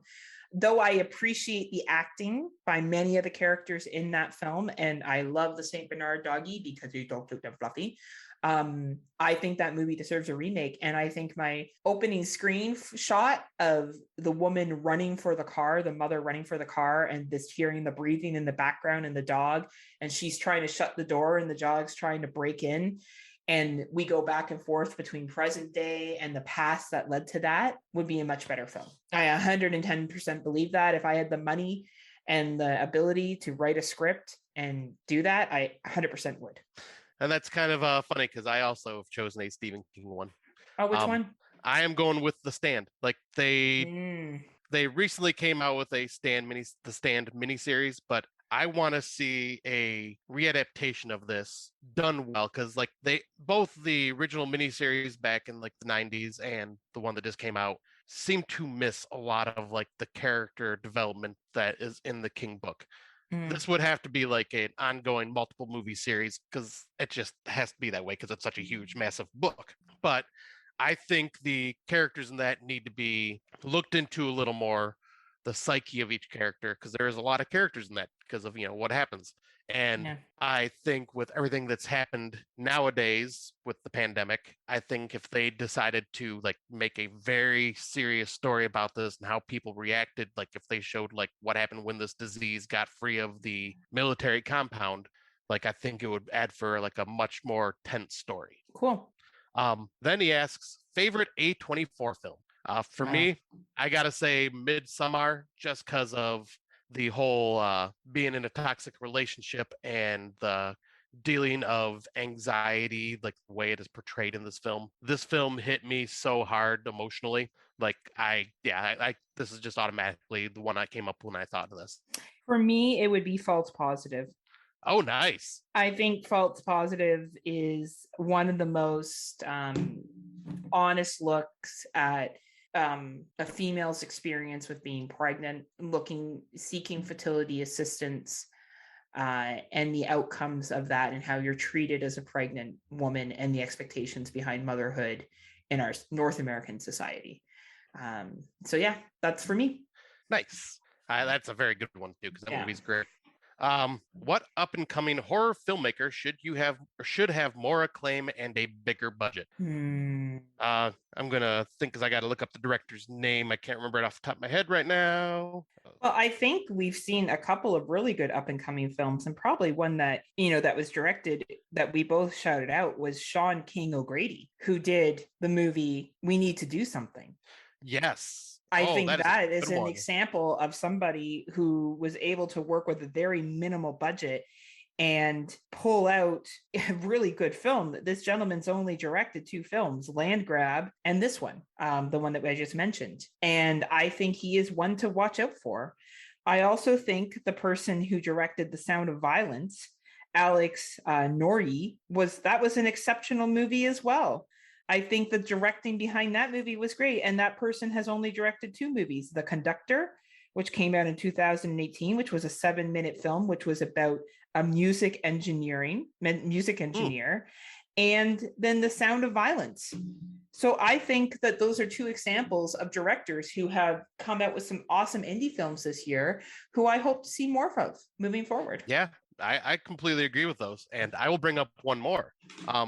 though I appreciate the acting by many of the characters in that film, and I love the St. Bernard doggy because they don't look that fluffy, I think that movie deserves a remake. And I think my opening screen shot of the woman running for the car, the mother running for the car, and this hearing the breathing in the background and the dog, and she's trying to shut the door and the dog's trying to break in. And we go back and forth between present day and the past that led to that, would be a much better film. I 110% believe that. If I had the money and the ability to write a script and do that, I 100% would. And that's kind of funny because I also have chosen a Stephen King one. Oh, which one? I am going with The Stand. Like they Mm. they recently came out with the Stand miniseries, but I want to see a readaptation of this done well because like both the original miniseries back in like the 90s and the one that just came out seem to miss a lot of like the character development that is in the King book. This would have to be like an ongoing multiple movie series because it just has to be that way because it's such a huge, massive book. But I think the characters in that need to be looked into a little more, the psyche of each character, because there is a lot of characters in that because of what happens. And Yeah. I think with everything that's happened nowadays with the pandemic, I think if they decided to like make a very serious story about this and how people reacted, like if they showed like what happened when this disease got free of the military compound, like I think it would add for like a much more tense story. Cool. Then he asks, favorite A24 film? For me, I gotta say Midsommar, just because of the whole being in a toxic relationship and the dealing of anxiety, like the way it is portrayed in this film. This film hit me so hard emotionally. Like I this is just automatically the one I came up when I thought of this. For me, it would be False Positive. Oh, nice. I think False Positive is one of the most honest looks at a female's experience with being pregnant, seeking fertility assistance, and the outcomes of that and how you're treated as a pregnant woman and the expectations behind motherhood in our North American society. So yeah, that's for me. Nice. That's a very good one too, because that Yeah. movie's great. What up and coming horror filmmaker should have more acclaim and a bigger budget? I'm gonna think because I got to look up the director's name. I can't remember it off the top of my head right now. Well, I think we've seen a couple of really good up and coming films, and probably one that that was directed that we both shouted out was Sean King O'Grady, who did the movie We Need to Do Something. Yes. I think that is an one. example of somebody who was able to work with a very minimal budget and pull out a really good film. This gentleman's only directed 2 films, Land Grab and this one, the one that I just mentioned. And I think he is one to watch out for. I also think the person who directed The Sound of Violence, Alex Norrie, was an exceptional movie as well. I think the directing behind that movie was great. And that person has only directed 2 movies, The Conductor, which came out in 2018, which was a 7-minute film, which was about a music engineer, and then The Sound of Violence. So I think that those are 2 examples of directors who have come out with some awesome indie films this year, who I hope to see more of moving forward. Yeah, I completely agree with those. And I will bring up one more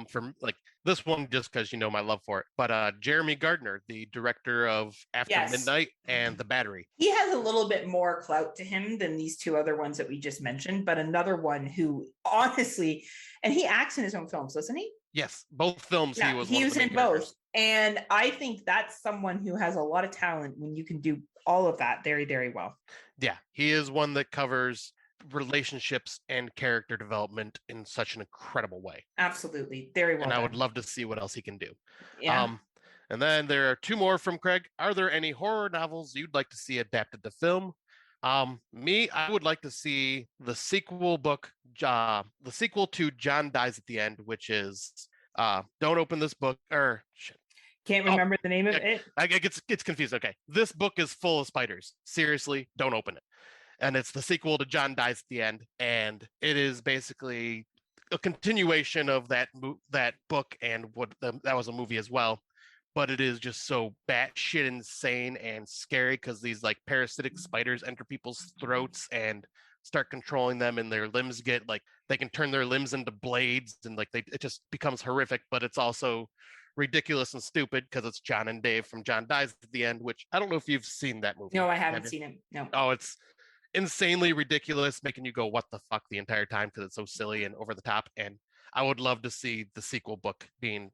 from like this one just because my love for it. But Jeremy Gardner, the director of After Midnight and The Battery. He has a little bit more clout to him than these 2 other ones that we just mentioned, but another one who honestly, and he acts in his own films, doesn't he? Yes, both films. Yeah, he was in both. And I think that's someone who has a lot of talent when you can do all of that very, very well. Yeah, he is one that covers relationships and character development in such an incredible way. Absolutely. Very well. And I done. would love to see what else he can do. Yeah. And then there are 2 more from Craig. Are there any horror novels you'd like to see adapted to film? I would like to see the sequel to John Dies at the End, which is Don't Open This Book, or shit. Can't remember the name of it. I get confused. Okay. This book is full of spiders. Seriously, don't open it. And it's the sequel to John Dies at the End. And it is basically a continuation of that book and that was a movie as well. But it is just so batshit insane and scary because these like parasitic spiders enter people's throats and start controlling them, and their limbs get like they can turn their limbs into blades, and like it just becomes horrific. But it's also ridiculous and stupid because it's John and Dave from John Dies at the End, which I don't know if you've seen that movie. No, I haven't seen it. No. Oh, it's insanely ridiculous, making you go, what the fuck, the entire time because it's so silly and over the top. And I would love to see the sequel book being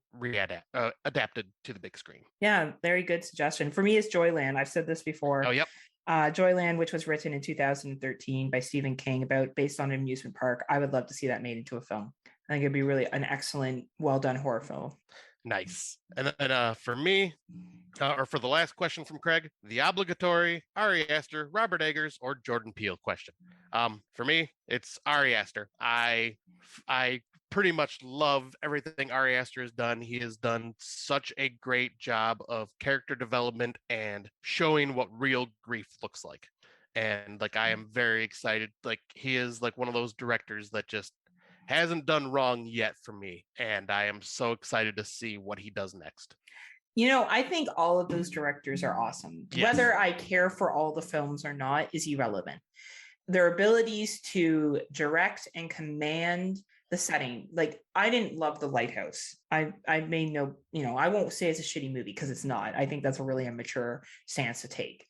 adapted to the big screen. Yeah, very good suggestion. For me, it's Joyland. I've said this before. Oh, yep. Joyland, which was written in 2013 by Stephen King, based on an amusement park. I would love to see that made into a film. I think it'd be really an excellent, well done horror film. Nice. And then for me, or for the last question from Craig, the obligatory Ari Aster, Robert Eggers, or Jordan Peele question. For me, it's Ari Aster. I pretty much love everything Ari Aster has done. He has done such a great job of character development and showing what real grief looks like. And like, I am very excited. Like, he is like one of those directors that just hasn't done wrong yet for me. And I am so excited to see what he does next. You know, I think all of those directors are awesome. Yes. Whether I care for all the films or not is irrelevant. Their abilities to direct and command the setting. Like, I didn't love The Lighthouse. I made no, I won't say it's a shitty movie because it's not. I think that's a really immature stance to take.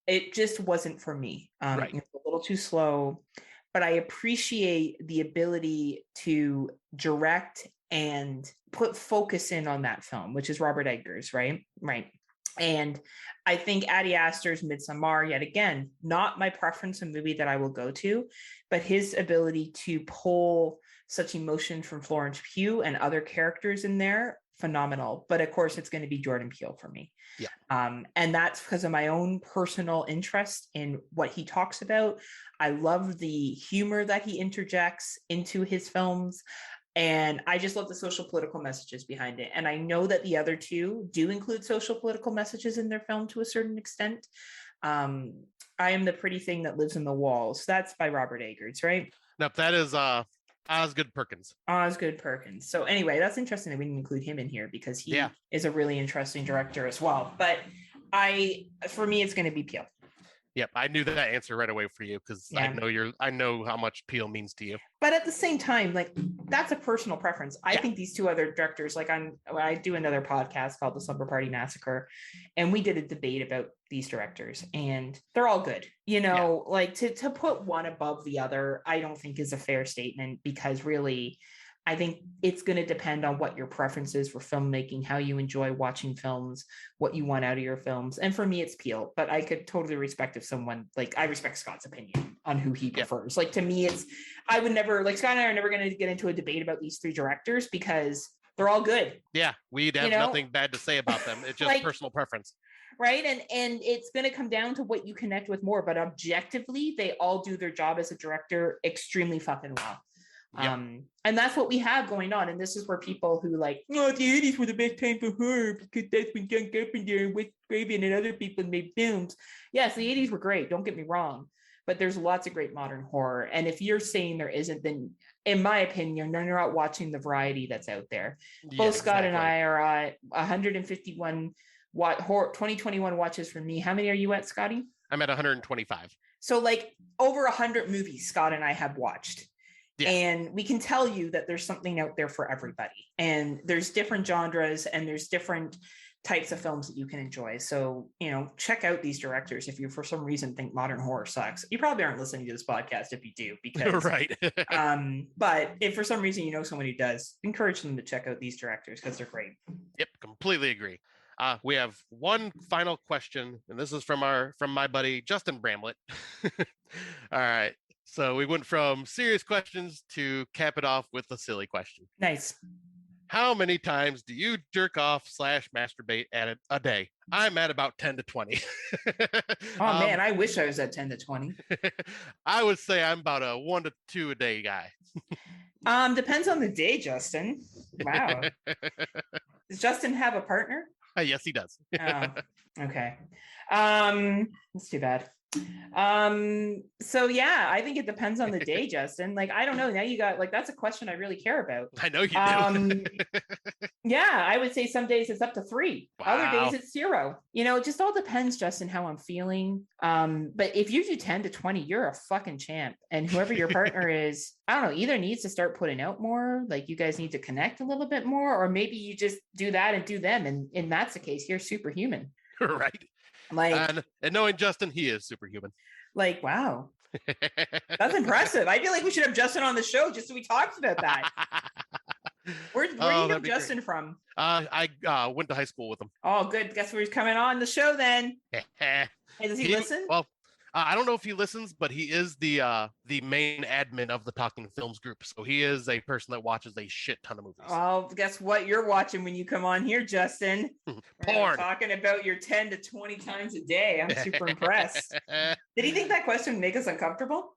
It just wasn't for me. Right. It was a little too slow, but I appreciate the ability to direct and put focus in on that film, which is Robert Eggers, right? Right. And I think Ari Aster's Midsommar, yet again, not my preference, a movie that I will go to, but his ability to pull such emotion from Florence Pugh and other characters in there, phenomenal. But of course, it's going to be Jordan Peele for me. Yeah. And that's because of my own personal interest in what he talks about. I love the humor that he interjects into his films. And I just love the social political messages behind it. And I know that the other two do include social political messages in their film to a certain extent. I Am the Pretty Thing That Lives in the Walls. That's by Robert Eggers, right? Nope, that is Osgood Perkins. Osgood Perkins. So anyway, that's interesting that we didn't include him in here because he is a really interesting director as well. But for me, it's going to be Peele. Yep, I knew that answer right away for you because I know how much Peele means to you. But at the same time, like, that's a personal preference. I think these two other directors, like, I do another podcast called The Slumber Party Massacre, and we did a debate about these directors, and they're all good. Like, to put one above the other, I don't think is a fair statement, because really, I think it's going to depend on what your preference is for filmmaking, how you enjoy watching films, what you want out of your films. And for me, it's Peele, but I could totally respect if someone, like, I respect Scott's opinion on who he prefers. Like, to me, I would never, like, Scott and I are never going to get into a debate about these three directors because they're all good. Yeah, we'd have nothing bad to say about them. It's just like, personal preference. Right. And it's going to come down to what you connect with more, but objectively, they all do their job as a director extremely fucking well. Yep. And that's what we have going on. And this is where people who like, the 80s were the best time for horror because that's when John Carpenter and Wes Craven and other people made films. Yes, the 80s were great. Don't get me wrong. But there's lots of great modern horror. And if you're saying there isn't, then in my opinion, you're not watching the variety that's out there. Both Scott and I are at 151 horror 2021 watches for me. How many are you at, Scotty? I'm at 125. So like over 100 movies Scott and I have watched. Yeah. And we can tell you that there's something out there for everybody. And there's different genres and there's different types of films that you can enjoy. So, check out these directors. If you, for some reason, think modern horror sucks, you probably aren't listening to this podcast if you do, because, right. But if for some reason you know someone who does, encourage them to check out these directors because they're great. Yep, completely agree. We have one final question, and this is from my buddy Justin Bramlett. All right. So we went from serious questions to cap it off with a silly question. Nice. How many times do you jerk off / masturbate at a day? I'm at about 10 to 20. Oh, man, I wish I was at 10 to 20. I would say I'm about a 1 to 2 a day guy. Depends on the day, Justin. Wow. Does Justin have a partner? Yes, he does. Oh, okay. That's too bad. So yeah, I think it depends on the day, Justin. Like, I don't know. Now you got, like, that's a question I really care about. I know you do. Yeah, I would say some days it's up to 3. Wow. Other days it's 0. It just all depends, Justin, how I'm feeling. But if you do 10 to 20, you're a fucking champ. And whoever your partner is, I don't know, either needs to start putting out more, like you guys need to connect a little bit more, or maybe you just do that and do them. And that's the case, you're superhuman. Right. Like, and knowing Justin, he is superhuman. Like, wow. That's impressive. I feel like we should have Justin on the show just so we talked about that. Where do you know Justin from? I went to high school with him. Oh, good. Guess where he's coming on the show then. Hey, does he listen? Well, I don't know if he listens, but he is the main admin of the Talking Films group. So he is a person that watches a shit ton of movies. Well, guess what you're watching when you come on here, Justin? Porn. Talking about your 10 to 20 times a day. I'm super impressed. Did he think that question would make us uncomfortable?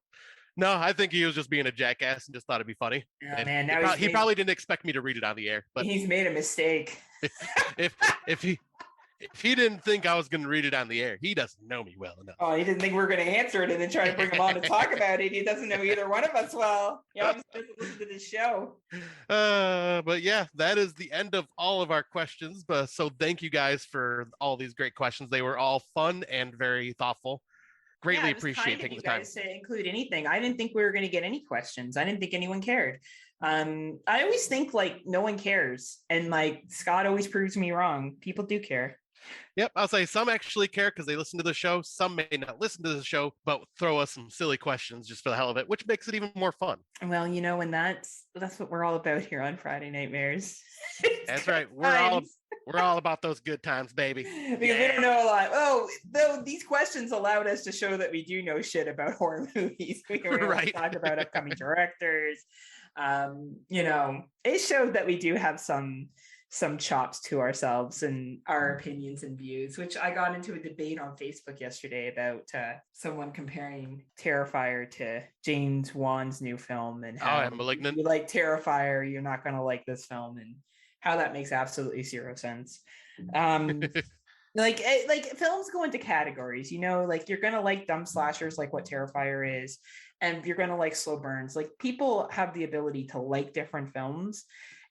No, I think he was just being a jackass and just thought it'd be funny. Oh, man, now he probably didn't expect me to read it on the air. But he's made a mistake. if he didn't think I was going to read it on the air, he doesn't know me well enough. Oh, he didn't think we were going to answer it and then try to bring him on to talk about it. He doesn't know either one of us well. You know, I'm supposed to listen to this show. But yeah, that is the end of all of our questions. But so thank you guys for all these great questions. They were all fun and very thoughtful. Greatly appreciate taking the time to include anything. I didn't think we were going to get any questions. I didn't think anyone cared. I always think like no one cares, and like Scott always proves me wrong. People do care. Yep, I'll say some actually care because they listen to the show. Some may not listen to the show, but throw us some silly questions just for the hell of it, which makes it even more fun. Well, you know, and that's what we're all about here on Friday Nightmares. That's right. We're all about those good times, baby. Because we don't know a lot. Oh, though these questions allowed us to show that we do know shit about horror movies. We were able to talk about upcoming directors. You know, it showed that we do have some chops to ourselves and our opinions and views, which I got into a debate on Facebook yesterday about someone comparing Terrifier to James Wan's new film and how Malignant. You like Terrifier, you're not going to like this film, and how that makes absolutely zero sense. Like films go into categories, you know, like you're going to like dumb slashers like what Terrifier is, and you're going to like slow burns. Like people have the ability to like different films.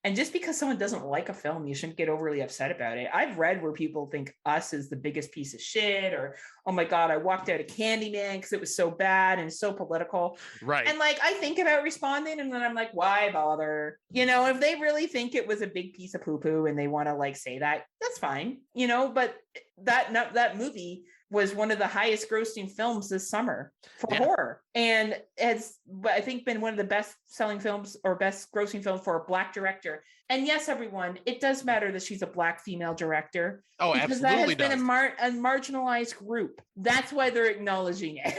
And just because someone doesn't like a film, you shouldn't get overly upset about it. I've read where people think Us is the biggest piece of shit, or, oh my God, I walked out of Candyman because it was so bad and so political. Right. And like, I think about responding and then I'm like, why bother? You know, if they really think it was a big piece of poo-poo and they want to like say that, that's fine, you know, but that movie was one of the highest grossing films this summer for horror, and has, I think, been one of the best selling films or best grossing films for a Black director. And yes, everyone, it does matter that she's a Black female director. Oh, because absolutely. That has been a marginalized group. That's why they're acknowledging it.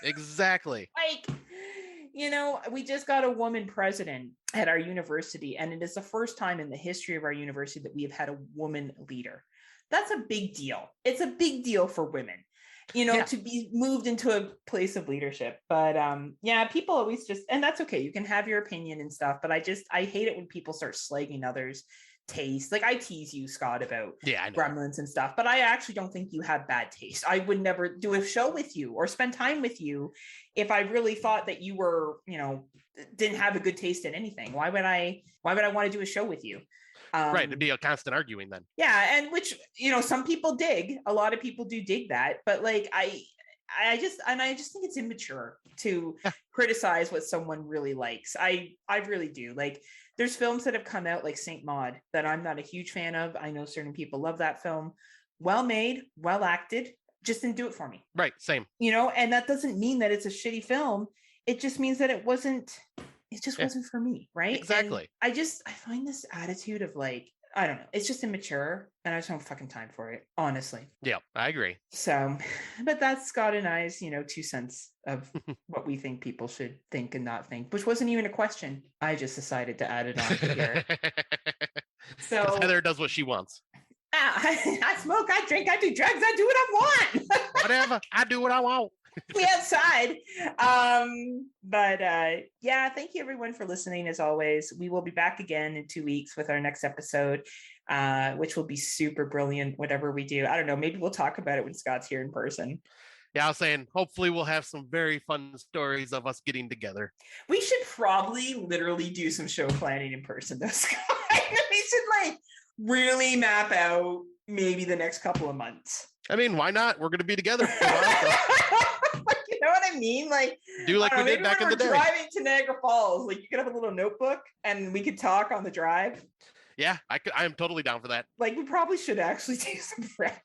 Exactly. Like, you know, we just got a woman president at our university, and it is the first time in the history of our university that we have had a woman leader. That's a big deal. It's a big deal for women, you know, to be moved into a place of leadership. But people always just, and that's okay. You can have your opinion and stuff, but I hate it when people start slagging others' taste. Like I tease you, Scott, about Gremlins and stuff, but I actually don't think you have bad taste. I would never do a show with you or spend time with you if I really thought that you were, you know, didn't have a good taste in anything. Why would I want to do a show with you? Right, it'd be a constant arguing then. Yeah, and which, you know, some people dig. A lot of people do dig that, but like I just think it's immature to criticize what someone really likes. I really do. Like there's films that have come out like Saint Maud that I'm not a huge fan of. I know certain people love that film. Well made, well acted, just didn't do it for me. Right, same. You know, and that doesn't mean that it's a shitty film. It just means that it wasn't for me, right? Exactly. And I find this attitude of like, I don't know, it's just immature, and I just don't have fucking time for it, honestly. Yeah, I agree. So, but that's Scott and I's, you know, 2 cents of what we think people should think and not think, which wasn't even a question. I just decided to add it on here. So Heather does what she wants. I smoke, I drink, I do drugs, I do what I want. Whatever, I do what I want. We outside. Thank you everyone for listening. As always, we will be back again in 2 weeks with our next episode, which will be super brilliant. Whatever we do, I don't know, maybe we'll talk about it when Scott's here in person. Yeah, I was saying hopefully we'll have some very fun stories of us getting together. We should probably literally do some show planning in person though, Scott. We should like really map out maybe the next couple of months. I mean, why not? We're going to be together for a while, you know what I mean? Like, do like we did back in the day. Driving to Niagara Falls, like you could have a little notebook and we could talk on the drive. Yeah, I am totally down for that. Like, we probably should actually do some prep.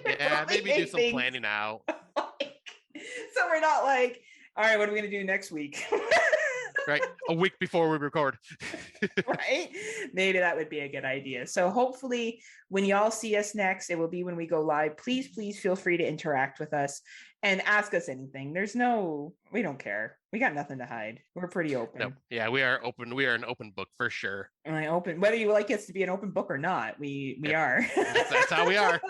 Yeah, maybe do some planning out. So we're not like, all right, what are we going to do next week? Right. A week before we record. Right? Maybe that would be a good idea. So hopefully when y'all see us next, it will be when we go live. Please feel free to interact with us and ask us anything. We don't care. We got nothing to hide. We're pretty open. No. Yeah, we are open. We are an open book for sure. And open, whether you like us to be an open book or not, we are. That's how we are.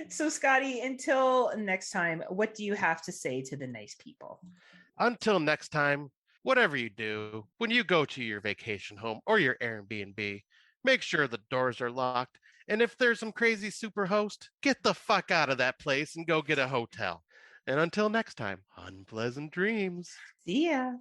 So Scotty, until next time, what do you have to say to the nice people? Until next time, whatever you do, when you go to your vacation home or your Airbnb, make sure the doors are locked. And if there's some crazy Superhost, get the fuck out of that place and go get a hotel. And until next time, unpleasant dreams. See ya.